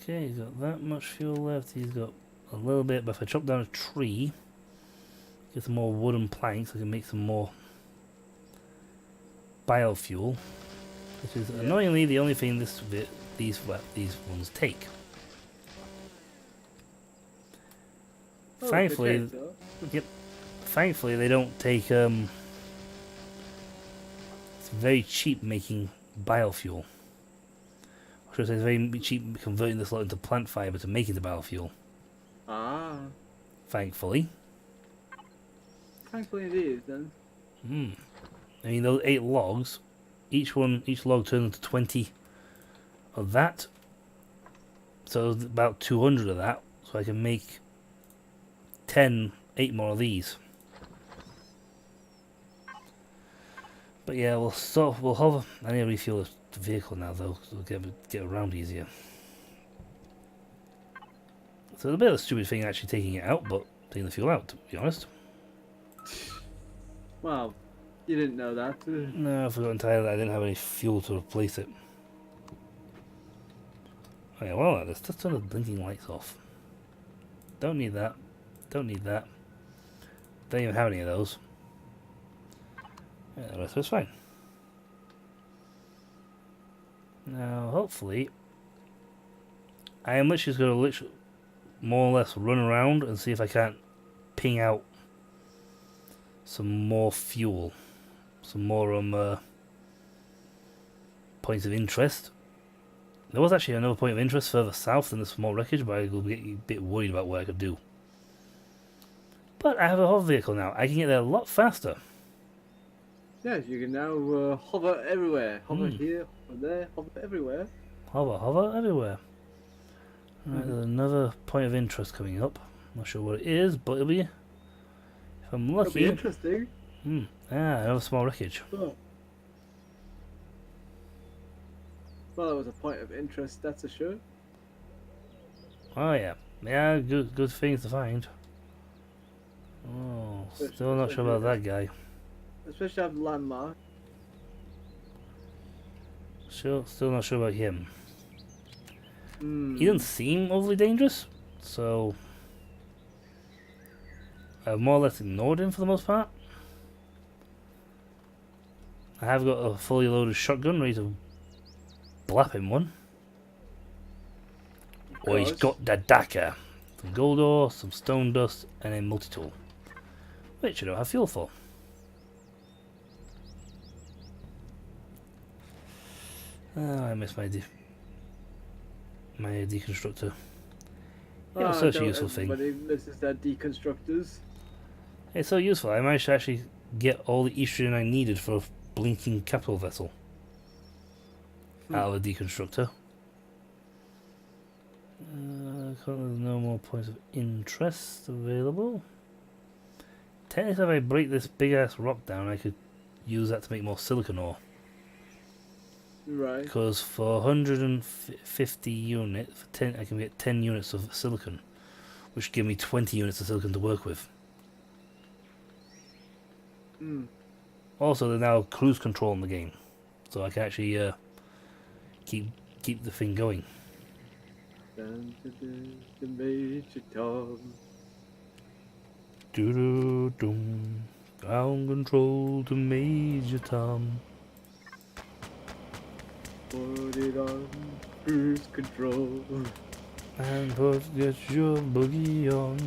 Okay, he's got that much fuel left. He's got a little bit, but if I chop down a tree, get some more wooden planks, I can make some more biofuel, which is annoyingly the only thing these ones take. Thankfully, thankfully they don't take. It's very cheap making biofuel. Or should I say, it's very cheap converting this lot into plant fiber to make it into biofuel. Ah. Thankfully. Thankfully it is, then. I mean, those 8 logs, each log turns into 20 of that. So about 200 of that. So I can make 8 more of these. But yeah, we'll hover. I need to refuel the vehicle now, though, so we'll get around easier. So it's a bit of a stupid thing actually taking it out, but taking the fuel out, to be honest. Well, you didn't know that. No, I forgot entirely that I didn't have any fuel to replace it. Okay, well, let's just turn the blinking lights off. Don't need that. Don't need that. Don't even have any of those. Yeah, the rest of it's fine. Now, hopefully, I am literally just going to more or less run around and see if I can't ping out some more fuel, some more points of interest. There was actually another point of interest further south in the small wreckage, but I will get a bit worried about what I could do. But I have a hover vehicle now. I can get there a lot faster. Yes, you can now hover everywhere. Hover here, hover there, hover everywhere. Hover everywhere. Right, there's another point of interest coming up. Not sure what it is, but it'll be, if I'm lucky. It'll be interesting. Another small wreckage. Oh. Well, that was a point of interest, that's a sure. Oh yeah. Yeah, good things to find. Oh, still not sure about that guy. Especially have landmark. Still not sure about him. He doesn't seem overly dangerous, so I've more or less ignored him for the most part. I have got a fully loaded shotgun ready to blap him one. Oh, he's got the Dakar. Some gold ore, some stone dust, and a multi-tool. Which I don't have fuel for. Oh, I miss my deconstructor. Yeah, it's such a useful thing. Everybody misses their deconstructors. It's so useful. I managed to actually get all the estrogen I needed for a blinking capital vessel out of the deconstructor. Currently no more points of interest available. Technically, if I break this big ass rock down, I could use that to make more silicon ore. Right. Because for 150 units, for 10, I can get 10 units of silicon, which give me 20 units of silicon to work with. Hmm. Also, there's now cruise control in the game, so I can actually keep the thing going. Down to the Major Tom. Doo-doo-dum. Ground control to Major Tom. Put it on cruise control. And get your boogie on.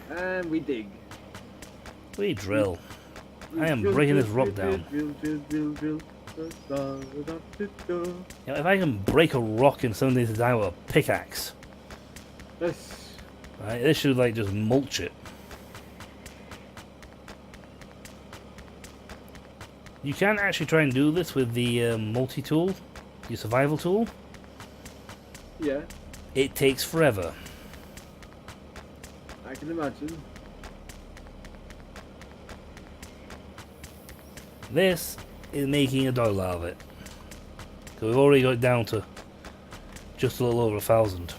And we dig. We drill. I am breaking this rock down. Drill. Now, if I can break a rock in some of these down with a pickaxe, Yes. right, this should like just mulch it. You can actually try and do this with the multi-tool, your survival tool. Yeah, It takes forever. I can imagine. This is making a dollar out of it. So we've already got it down to just a little over 1,000.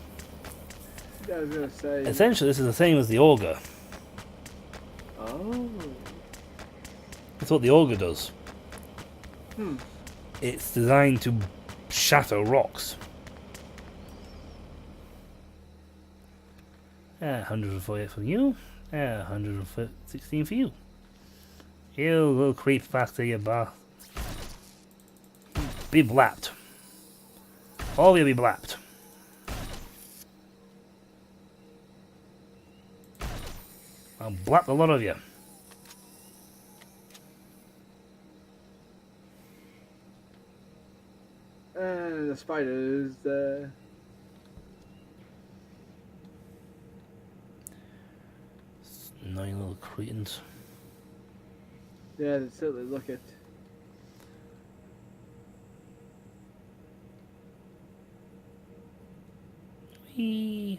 Yeah, I was gonna say. Essentially, this is the same as the auger. Oh. That's what the auger does. Hmm. It's designed to shatter rocks. 148 for you. 116 for you. You will creep back to your bath. Be blapped. All of you be blapped. I'll blap a lot of you. And the spiders there. Annoying little cretins. Yeah, they certainly look it. Whee.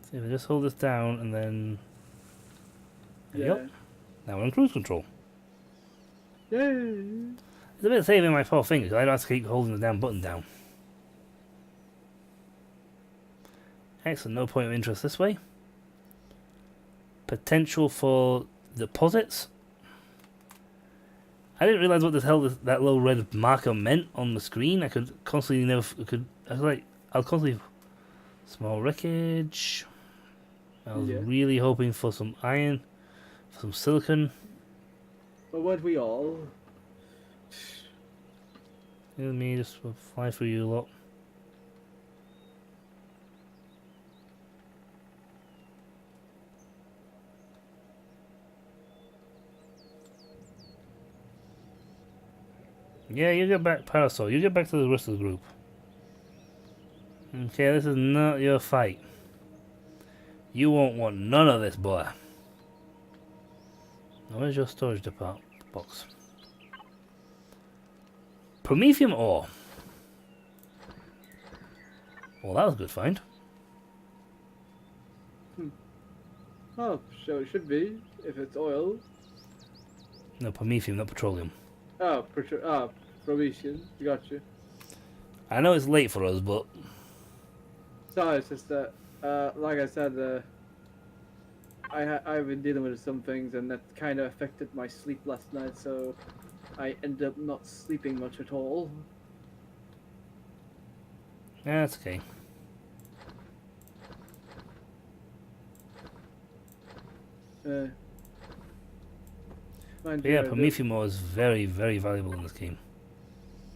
See if I just hold this down and then. There you go. Now we're on cruise control. Yay! It's a bit of saving my 4 fingers. I don't have to keep holding the damn button down. Excellent. No point of interest this way. Potential for deposits. I didn't realize what the hell that little red marker meant on the screen. I could constantly I'll constantly small wreckage. I was really hoping for some iron, for some silicon. But weren't we all? Let me just fly through you lot. Yeah, you get back, Parasol. You get back to the rest of the group. Okay, this is not your fight. You won't want none of this, boy. Now, where's your storage box? Promethium ore. Well, that was a good find. Oh, so it should be, if it's oil. No, promethium, not petroleum. Oh, Promethean, gotcha. I know it's late for us, but... Sorry, it's just that, like I said, I've been dealing with some things, and that kind of affected my sleep last night, so I ended up not sleeping much at all. Yeah, that's okay. Mind But yeah, you, promethium ore is very, very valuable in this game.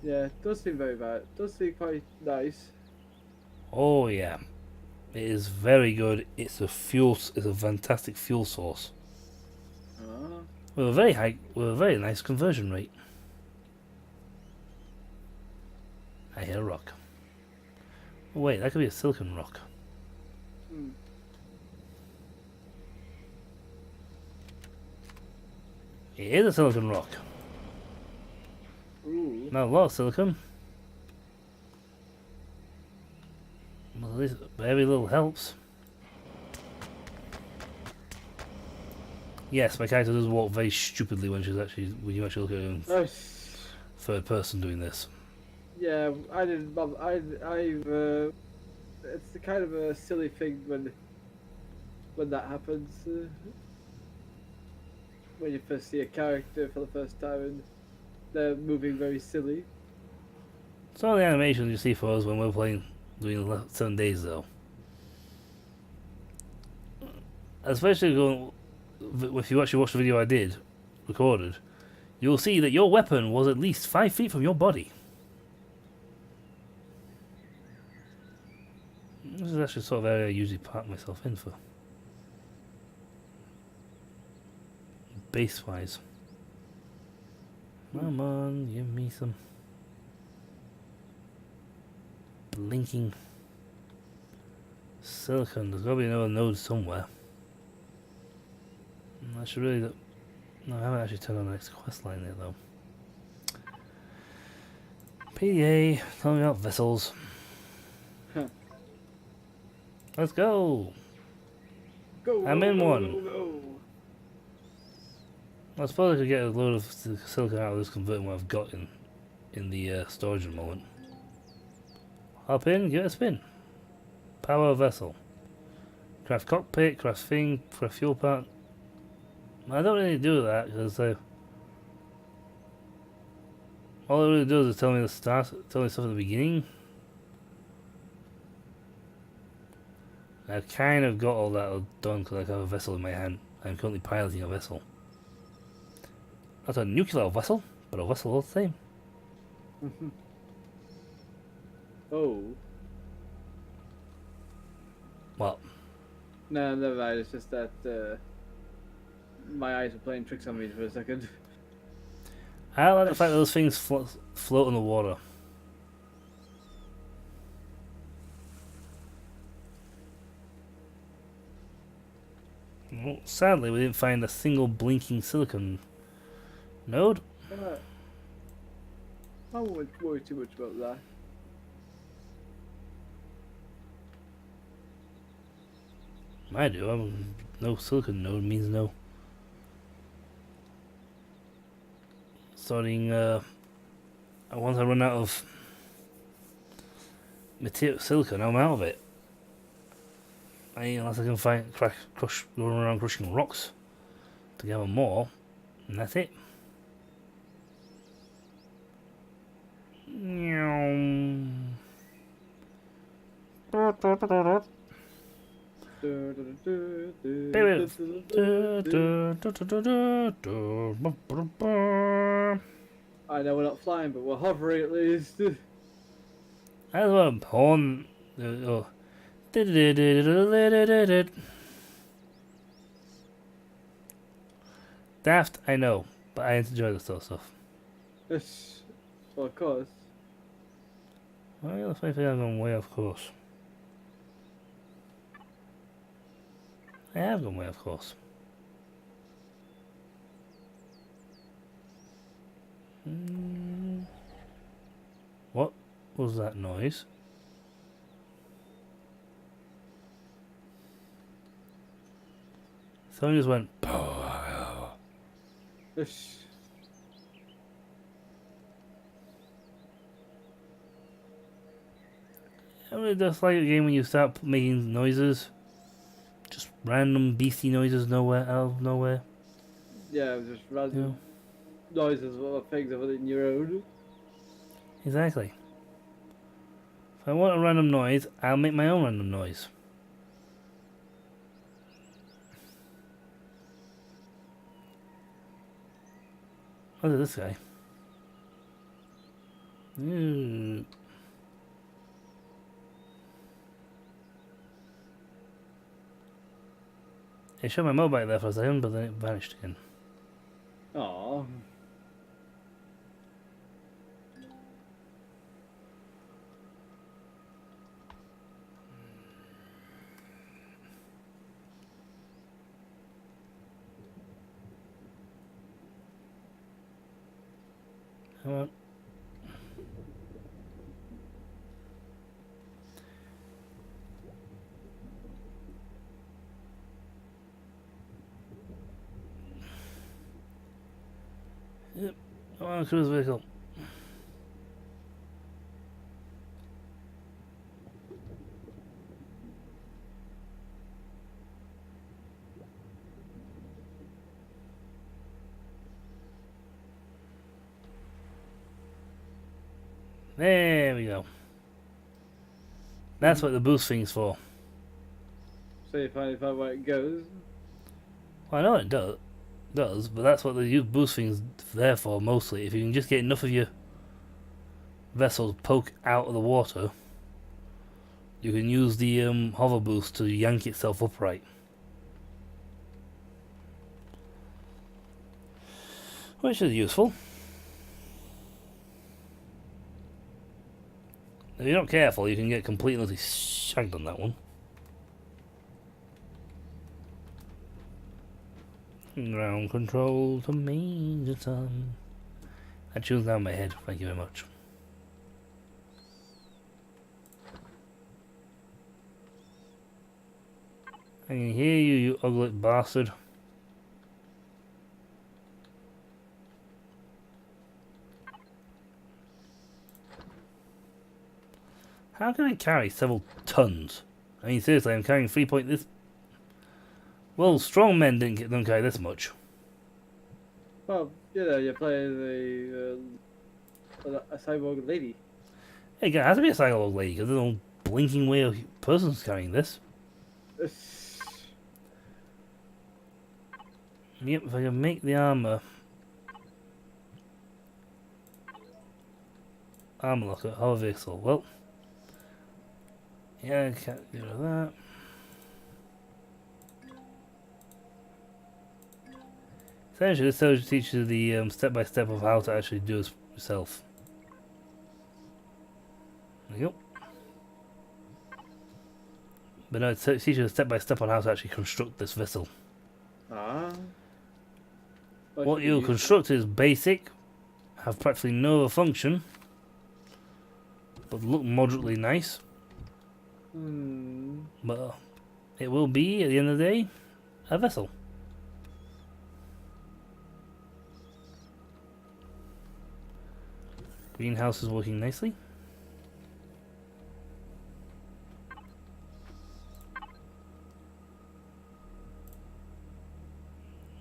yeah, it does seem very bad. It does seem quite nice. Oh yeah, it is very good. It's a fantastic fuel source. With a very nice conversion rate. I hear a rock. Oh, wait, that could be a silicon rock. Hmm. It is a silicon rock. Ooh. Not a lot of silicon. Well, at least every little helps. Yes, my character does walk very stupidly when you actually look at her in Nice. third person doing this. Yeah, I didn't. I've. It's the kind of a silly thing when that happens. When you first see a character for the first time and they're moving very silly. Some of the animations you see for us when we're playing, doing 7 days though. Especially going, if you actually watch the video I did, recorded, you'll see that your weapon was at least 5 feet from your body. This is actually sort of area I usually park myself in for. Base wise. Come on, give me some blinking silicon. There's gotta be another node somewhere. I should really. No, I haven't actually turned on the next quest line yet though. PDA, tell me about vessels. Huh. Let's go! Go! I'm in one. Go. I suppose I could get a load of silicon out of this converting what I've got in the storage at the moment. Hop in, give it a spin. Power vessel. Craft cockpit, craft thing, craft fuel part. I don't really do that because all it really does is tell me tell me stuff at the beginning. I've kind of got all that done because I have a vessel in my hand. I'm currently piloting a vessel. Not a nuclear vessel, but a vessel all the same. Oh. Well, No, never mind. It's just that my eyes were playing tricks on me for a second. I like the fact that those things float in the water. Well, sadly, we didn't find a single blinking silicon node. I won't worry too much about that. I do. No silicon node means no. Starting, once I run out of material silicon, I'm out of it. Unless I can going around crushing rocks to gather more, and that's it. I know we're not flying, but we're hovering at least. That's what I'm horn. Daft, I know, but I enjoy the sort of stuff. Yes. Well, of course. Well, yeah, that's my thing. I'm going way off course. I have gone way off course. What was that noise? Someone just went. Yes. I really just like a game when you start making noises. Just random beastie noises out of nowhere. Yeah, just random noises or things other than your own. Exactly. If I want a random noise, I'll make my own random noise. Look at this guy. It showed my mobile there for a second, but then it vanished again. Aww. Come on. Yep. Come on, cruise vehicle. There we go. That's what the boost thing's for. So you find where it goes. Well, I know it does, but that's what the boost thing's there for mostly. If you can just get enough of your vessels poke out of the water, you can use the hover boost to yank itself upright. Which is useful. If you're not careful, you can get completely shanked on that one. Ground control to Major Tom. That tune's down my head, thank you very much. I can hear you, you ugly bastard. How can I carry several tons? I mean, seriously, I'm carrying 3 point this. Well, strong men don't carry this much. Well, you know, you're playing a cyborg lady. Hey, it has to be a cyborg lady because there's no blinking way of person's carrying this. Yep, if I can make the armor locker, how a vehicle. Well, yeah, I can't get rid of that. Essentially, this teaches you the step-by-step of how to actually do it yourself. There you go. But no, it teaches you step-by-step on how to actually construct this vessel. Ah. What you'll construct is basic, have practically no other function, but look moderately nice. But it will be, at the end of the day, a vessel. Greenhouse is working nicely.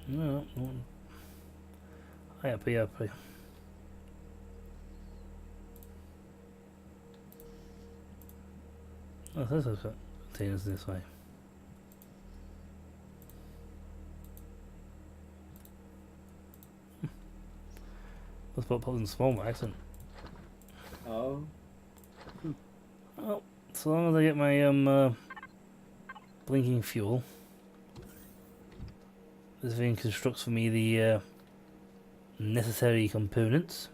No. Yep. Oh, this has got containers this way. Let's put in small by accident. Oh. Well, so long as I get my blinking fuel, this thing constructs for me the necessary components.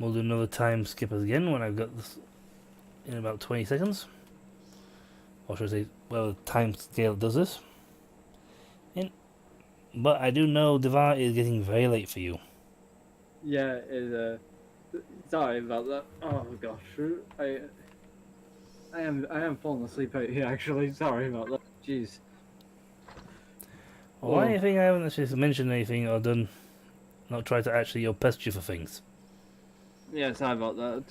We'll do another time skip again when I've got this in about 20 seconds. Or should I say, well, the time scale does this. But I do know Devar is getting very late for you. Yeah, sorry about that. Oh gosh, I am falling asleep out here actually. Sorry about that. Jeez. Well, why do you think I haven't actually mentioned anything or not tried to actually pest you for things? Yeah, sorry about that.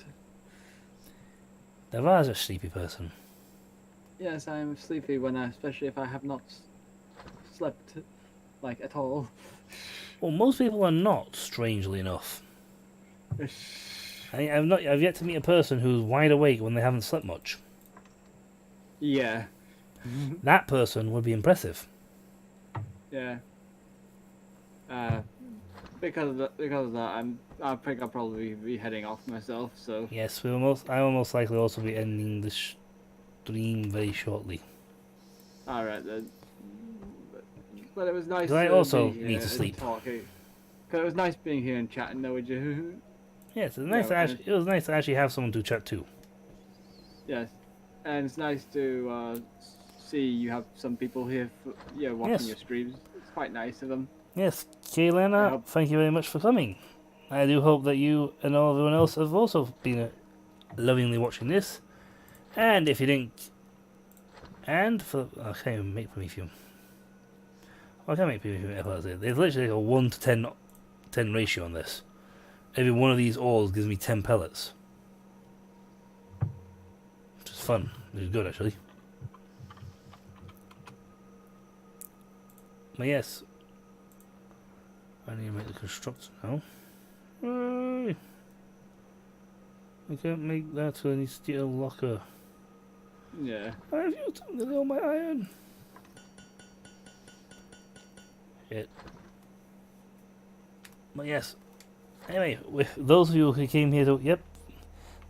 Devar's a sleepy person. Yes, I am sleepy especially if I have not slept, like, at all. Well, most people are not, strangely enough. I've yet to meet a person who's wide awake when they haven't slept much. Yeah. That person would be impressive. Yeah. Because of that, I think I'll probably be heading off myself. So. Yes, I will most likely also be ending this stream very shortly. All right then. But it was nice. I also being need to sleep. Talking. Cause it was nice being here and chatting though with you. Yes, it was nice to actually have someone to chat to. Yes, and it's nice to see you have some people here, watching your streams. It's quite nice of them. Yes, Kaylana, thank you very much for coming. I do hope that you and everyone else have also been lovingly watching this. And if you didn't, I can't even make Prometheum. I can't make Prometheum. There's literally like a 1 to 10 ratio on this. Every one of these ores gives me 10 pellets. Which is fun. Which is good, actually. But yes. I need to make the constructor now. Hooray! I can't make that any steel locker. Yeah. I've used nearly all my iron. Shit. But yes. Anyway, with those of you who came here to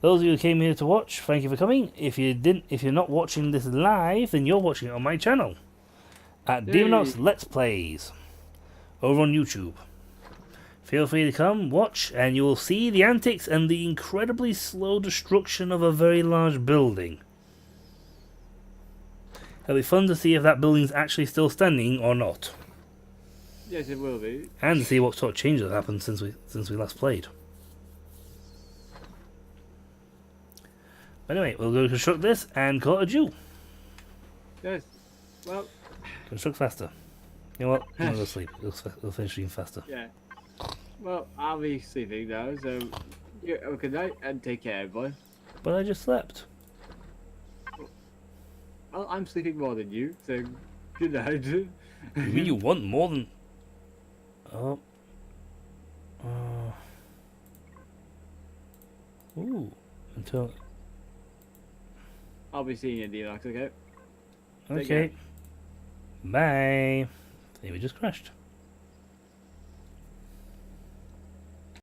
those of you who came here to watch, thank you for coming. If you're not watching this live, then you're watching it on my channel at Demonox Let's Plays over on YouTube. Feel free to come, watch, and you will see the antics and the incredibly slow destruction of a very large building. It'll be fun to see if that building's actually still standing or not. Yes, it will be. And to see what sort of changes have happened since we last played. Anyway, we'll go construct this and call it a Jew. Yes. Well. Construct faster. You know what? I'm gonna go sleep. It'll finish even faster. Yeah. Well, I'll be sleeping now, so good night and take care, boy. But I just slept. Well, I'm sleeping more than you, so good night. You mean you want more than? Oh. Ooh. Until. I'll be seeing you in Demonox, okay? Okay. Bye. I think we just crashed.